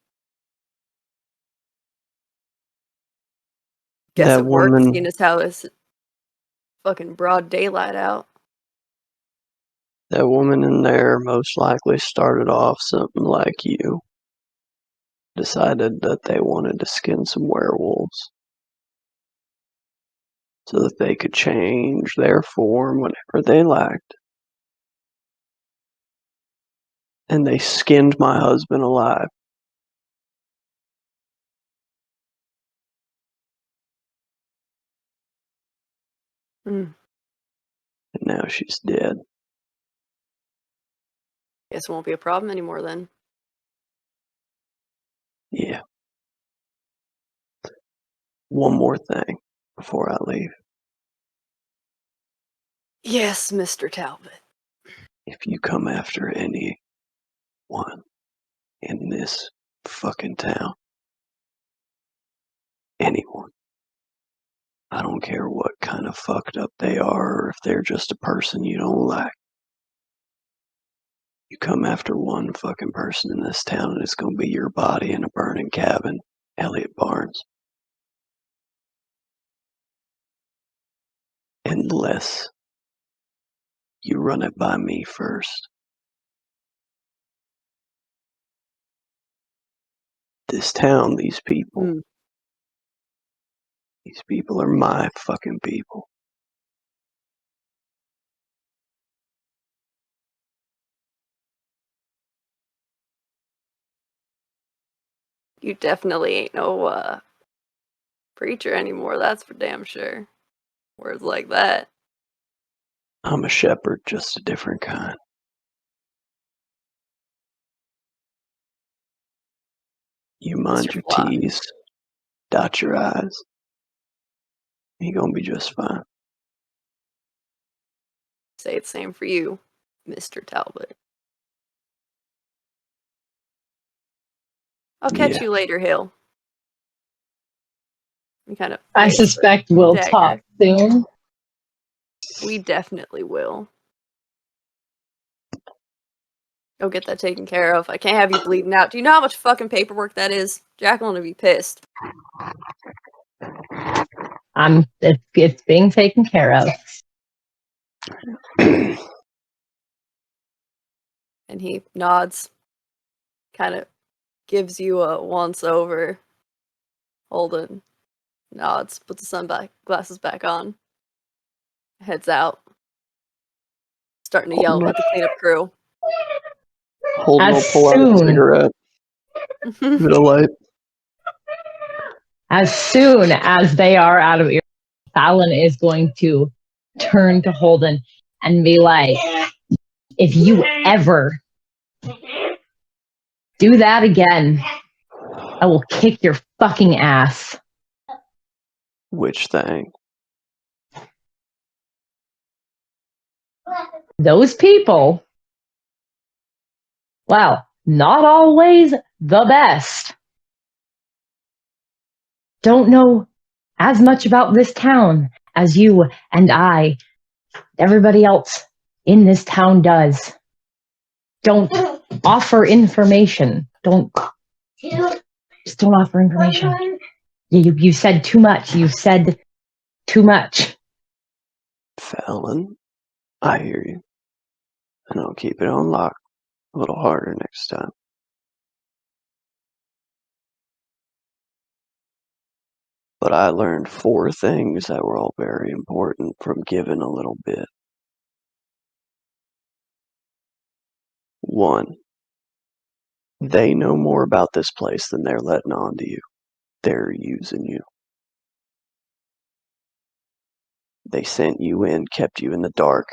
Guess That it worked, woman, seeing as how it's fucking broad daylight out. that woman in there most likely started off something like you. Decided that they wanted to skin some werewolves so that they could change their form whenever they liked. And they skinned my husband alive. Mm. And now she's dead. Guess it won't be a problem anymore then. Yeah. One more thing before I leave. Yes, Mr. Talbot. If you come after anyone in this fucking town, anyone, I don't care what kind of fucked up they are or if they're just a person you don't like. You come after one fucking person in this town and it's gonna be your body in a burning cabin, Elliot Barnes. Unless you run it by me first. This town, these people are my fucking people. You definitely ain't no preacher anymore, that's for damn sure. Words like that. I'm a shepherd, just a different kind. You mind Mr. your Flock. T's, dot your I's. You're gonna be just fine. Say the same for you, Mr. Talbot. I'll catch you later, Hill. We kind of. I suspect we'll dagger. talk soon. We definitely will. Go get that taken care of. I can't have you bleeding out. Do you know how much fucking paperwork that is? Jacqueline would be pissed. It's being taken care of. And he nods, kind of gives you a once over. Holden nods, puts the sunglasses back on, heads out, starting to yell at the cleanup crew. Holden will As pull out a soon- cigarette. Give it a light. As soon as they are out of ear, Fallon is going to turn to Holden and be like, if you ever do that again, I will kick your fucking ass. Which thing? Those people, well, not always the best. Don't know as much about this town as you and I, everybody else in this town does. Don't offer information. Just don't offer information. You said too much. You said too much. Fallon, I hear you. And I'll keep it on lock a little harder next time. But I learned 4 things that were all very important from giving a little bit. 1, they know more about this place than they're letting on to you. They're using you. They sent you in, kept you in the dark.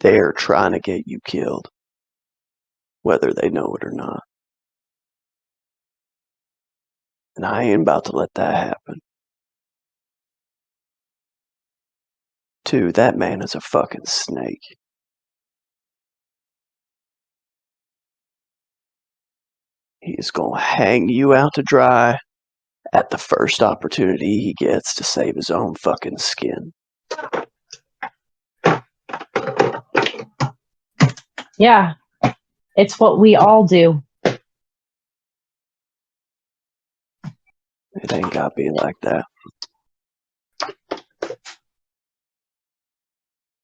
They're trying to get you killed, whether they know it or not. And I ain't about to let that happen. 2, that man is a fucking snake. He is gonna hang you out to dry at the first opportunity he gets to save his own fucking skin. Yeah, it's what we all do. It ain't gotta be like that.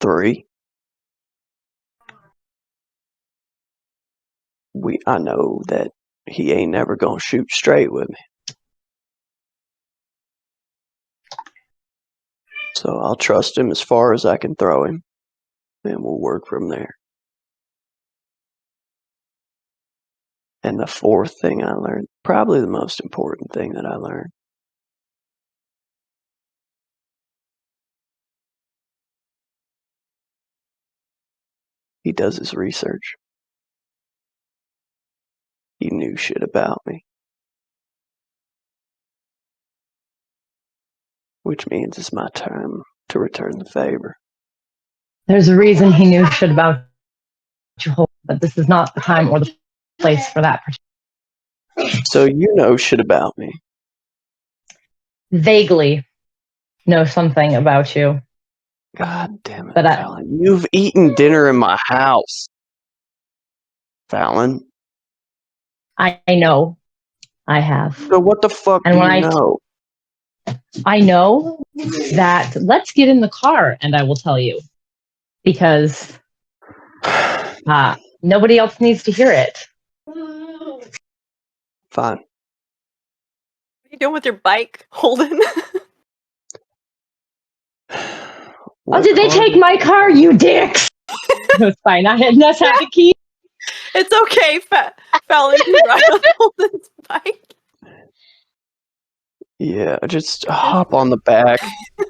3, I know that he ain't never gonna shoot straight with me. So I'll trust him as far as I can throw him, and we'll work from there. And the 4th thing I learned, probably the most important thing that I learned, he does his research. He knew shit about me. Which means it's my time to return the favor. There's a reason he knew shit about you, but this is not the time or the place for that. So you know shit about me. Vaguely know something about you. God damn it, But Fallon. You've eaten dinner in my house. Fallon. I know I have. So what the fuck And do when you know? I know that, let's get in the car and I will tell you. Because nobody else needs to hear it. Fine. What are you doing with your bike, Holden? Oh, did they take my car, you dicks? It's fine. I had Ness have the key. It's okay, Fallon can ride on Holden's bike. Yeah, just hop on the back.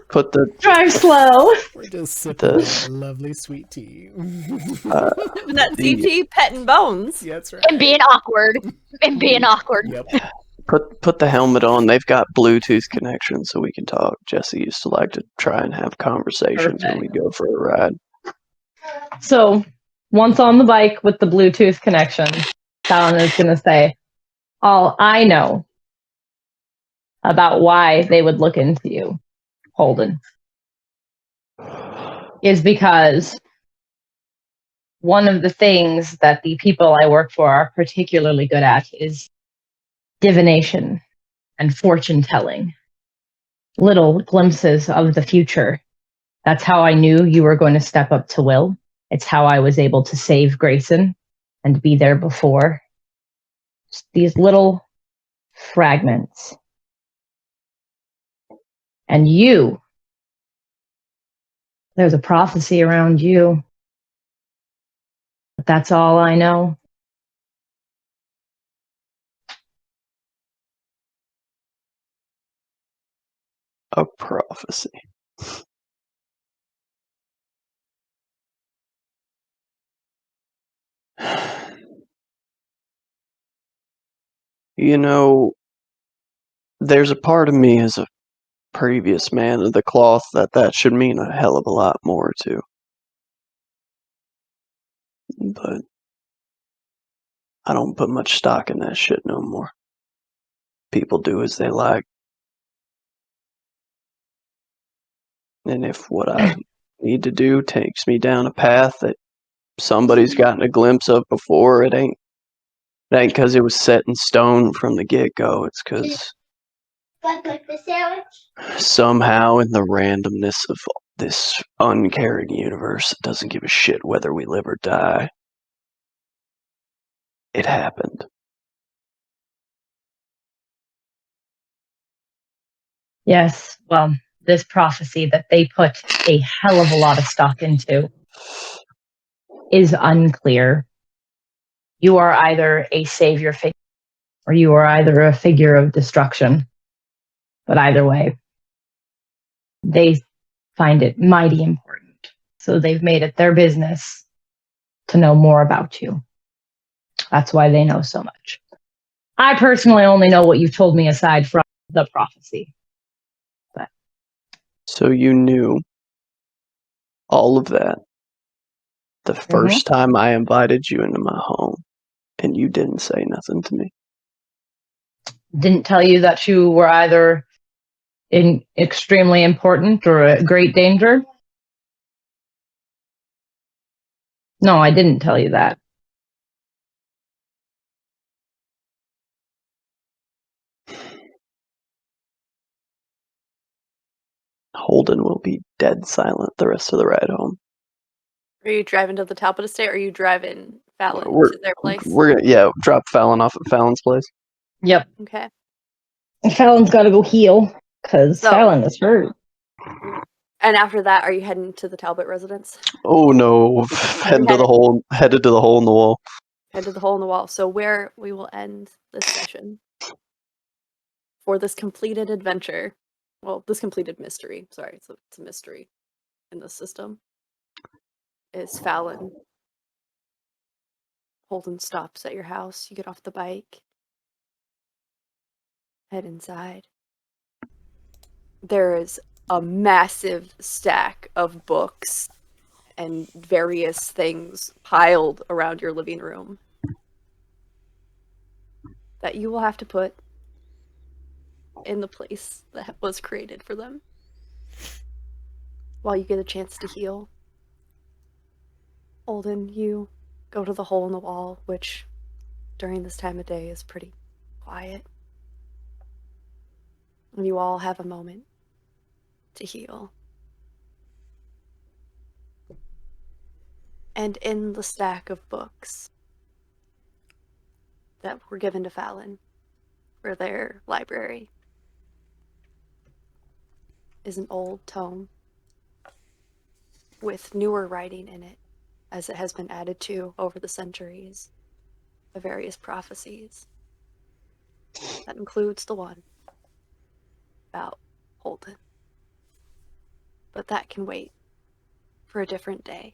Put the Drive slow. We're just sipping that lovely sweet tea. That the- CT petting bones. Yeah, that's right. And being awkward. And being awkward. Yep. put the helmet on. They've got Bluetooth connection, so we can talk. Jesse used to like to try and have conversations when we go for a ride. So once on the bike with the Bluetooth connection, Fallon is going to say, all I know about why they would look into you, Holden, is because one of the things that the people I work for are particularly good at is divination and fortune telling. Little glimpses of the future. That's how I knew you were going to step up to Will. It's how I was able to save Grayson and be there before. Just these little fragments. And you, there's a prophecy around you. But that's all I know. A prophecy. You know, there's a part of me as a previous man of the cloth that should mean a hell of a lot more to. But I don't put much stock in that shit no more. People do as they like. And if what I need to do takes me down a path that somebody's gotten a glimpse of before, it ain't because it was set in stone from the get-go. It's because somehow in the randomness of this uncaring universe that doesn't give a shit whether we live or die, it happened. Yes, well, this prophecy that they put a hell of a lot of stock into is unclear. You are either a savior figure or you are either a figure of destruction. But either way, they find it mighty important. So they've made it their business to know more about you. That's why they know so much. I personally only know what you've told me aside from the prophecy. But So you knew all of that the first time I invited you into my home, and you didn't say nothing to me. didn't tell you that you were either in extremely important or a great danger? No, I didn't tell you that. Holden will be dead silent the rest of the ride home. Are you driving to the Talbot estate or are you driving Fallon We're to their place? we're gonna drop Fallon off at Fallon's place. Yep. Okay. Fallon's got to go heal because Fallon is hurt. And after that, are you heading to the Talbot residence? Oh no, headed to the hole in the wall. Head to the hole in the wall. So where we will end this session for this completed adventure. Well, this completed mystery. Sorry, it's a mystery in the system. Is Fallon. Holden stops at your house. You get off the bike. Head inside. There is a massive stack of books and various things piled around your living room. that you will have to put in the place that was created for them while you get a chance to heal. Holden, you go to the hole in the wall, which during this time of day is pretty quiet. And you all have a moment to heal. And in the stack of books that were given to Fallon for their library is an old tome with newer writing in it, as it has been added to over the centuries, the various prophecies. That includes the one about Holden. But that can wait for a different day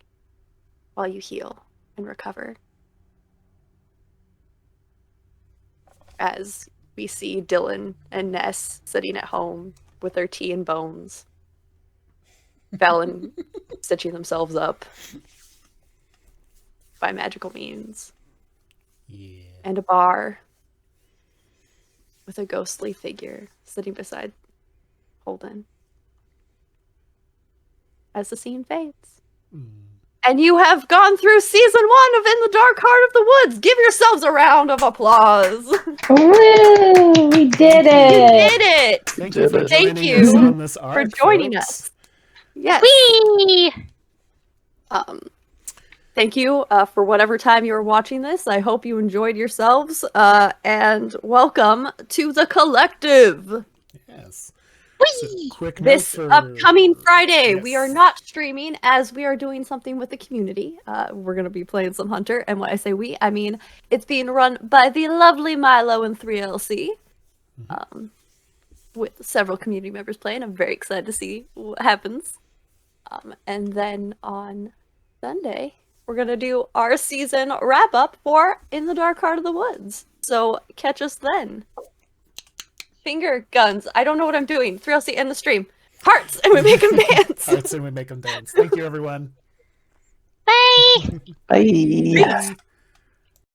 while you heal and recover. As we see Dillon and Ness sitting at home with their tea and bones, Fallon stitching themselves up by magical means. Yeah. And a bar with a ghostly figure sitting beside Holden. As the scene fades. And you have gone through season 1 of In the Dark Heart of the Woods. Give yourselves a round of applause. Woo! We did You it! did it! Thank you for Thank joining you us on this arc, for joining folks. us. Yes. Whee! Thank you for whatever time you were watching this. I hope you enjoyed yourselves. And welcome to the collective. Yes. Whee! So, quick note This for upcoming Friday, we are Yes. not streaming as we are doing something with the community. We're going to be playing some Hunter. And when I say we, I mean it's being run by the lovely Milo and 3LC. With several community members playing. I'm very excited to see what happens. And then on Sunday, we're going to do our season wrap-up for In the Dark Heart of the Woods. So catch us then. Finger guns. I don't know what I'm doing. 3LC end the stream. Hearts, and we make them dance. Hearts and we make them dance. Thank you, everyone. Bye! Bye. Bye.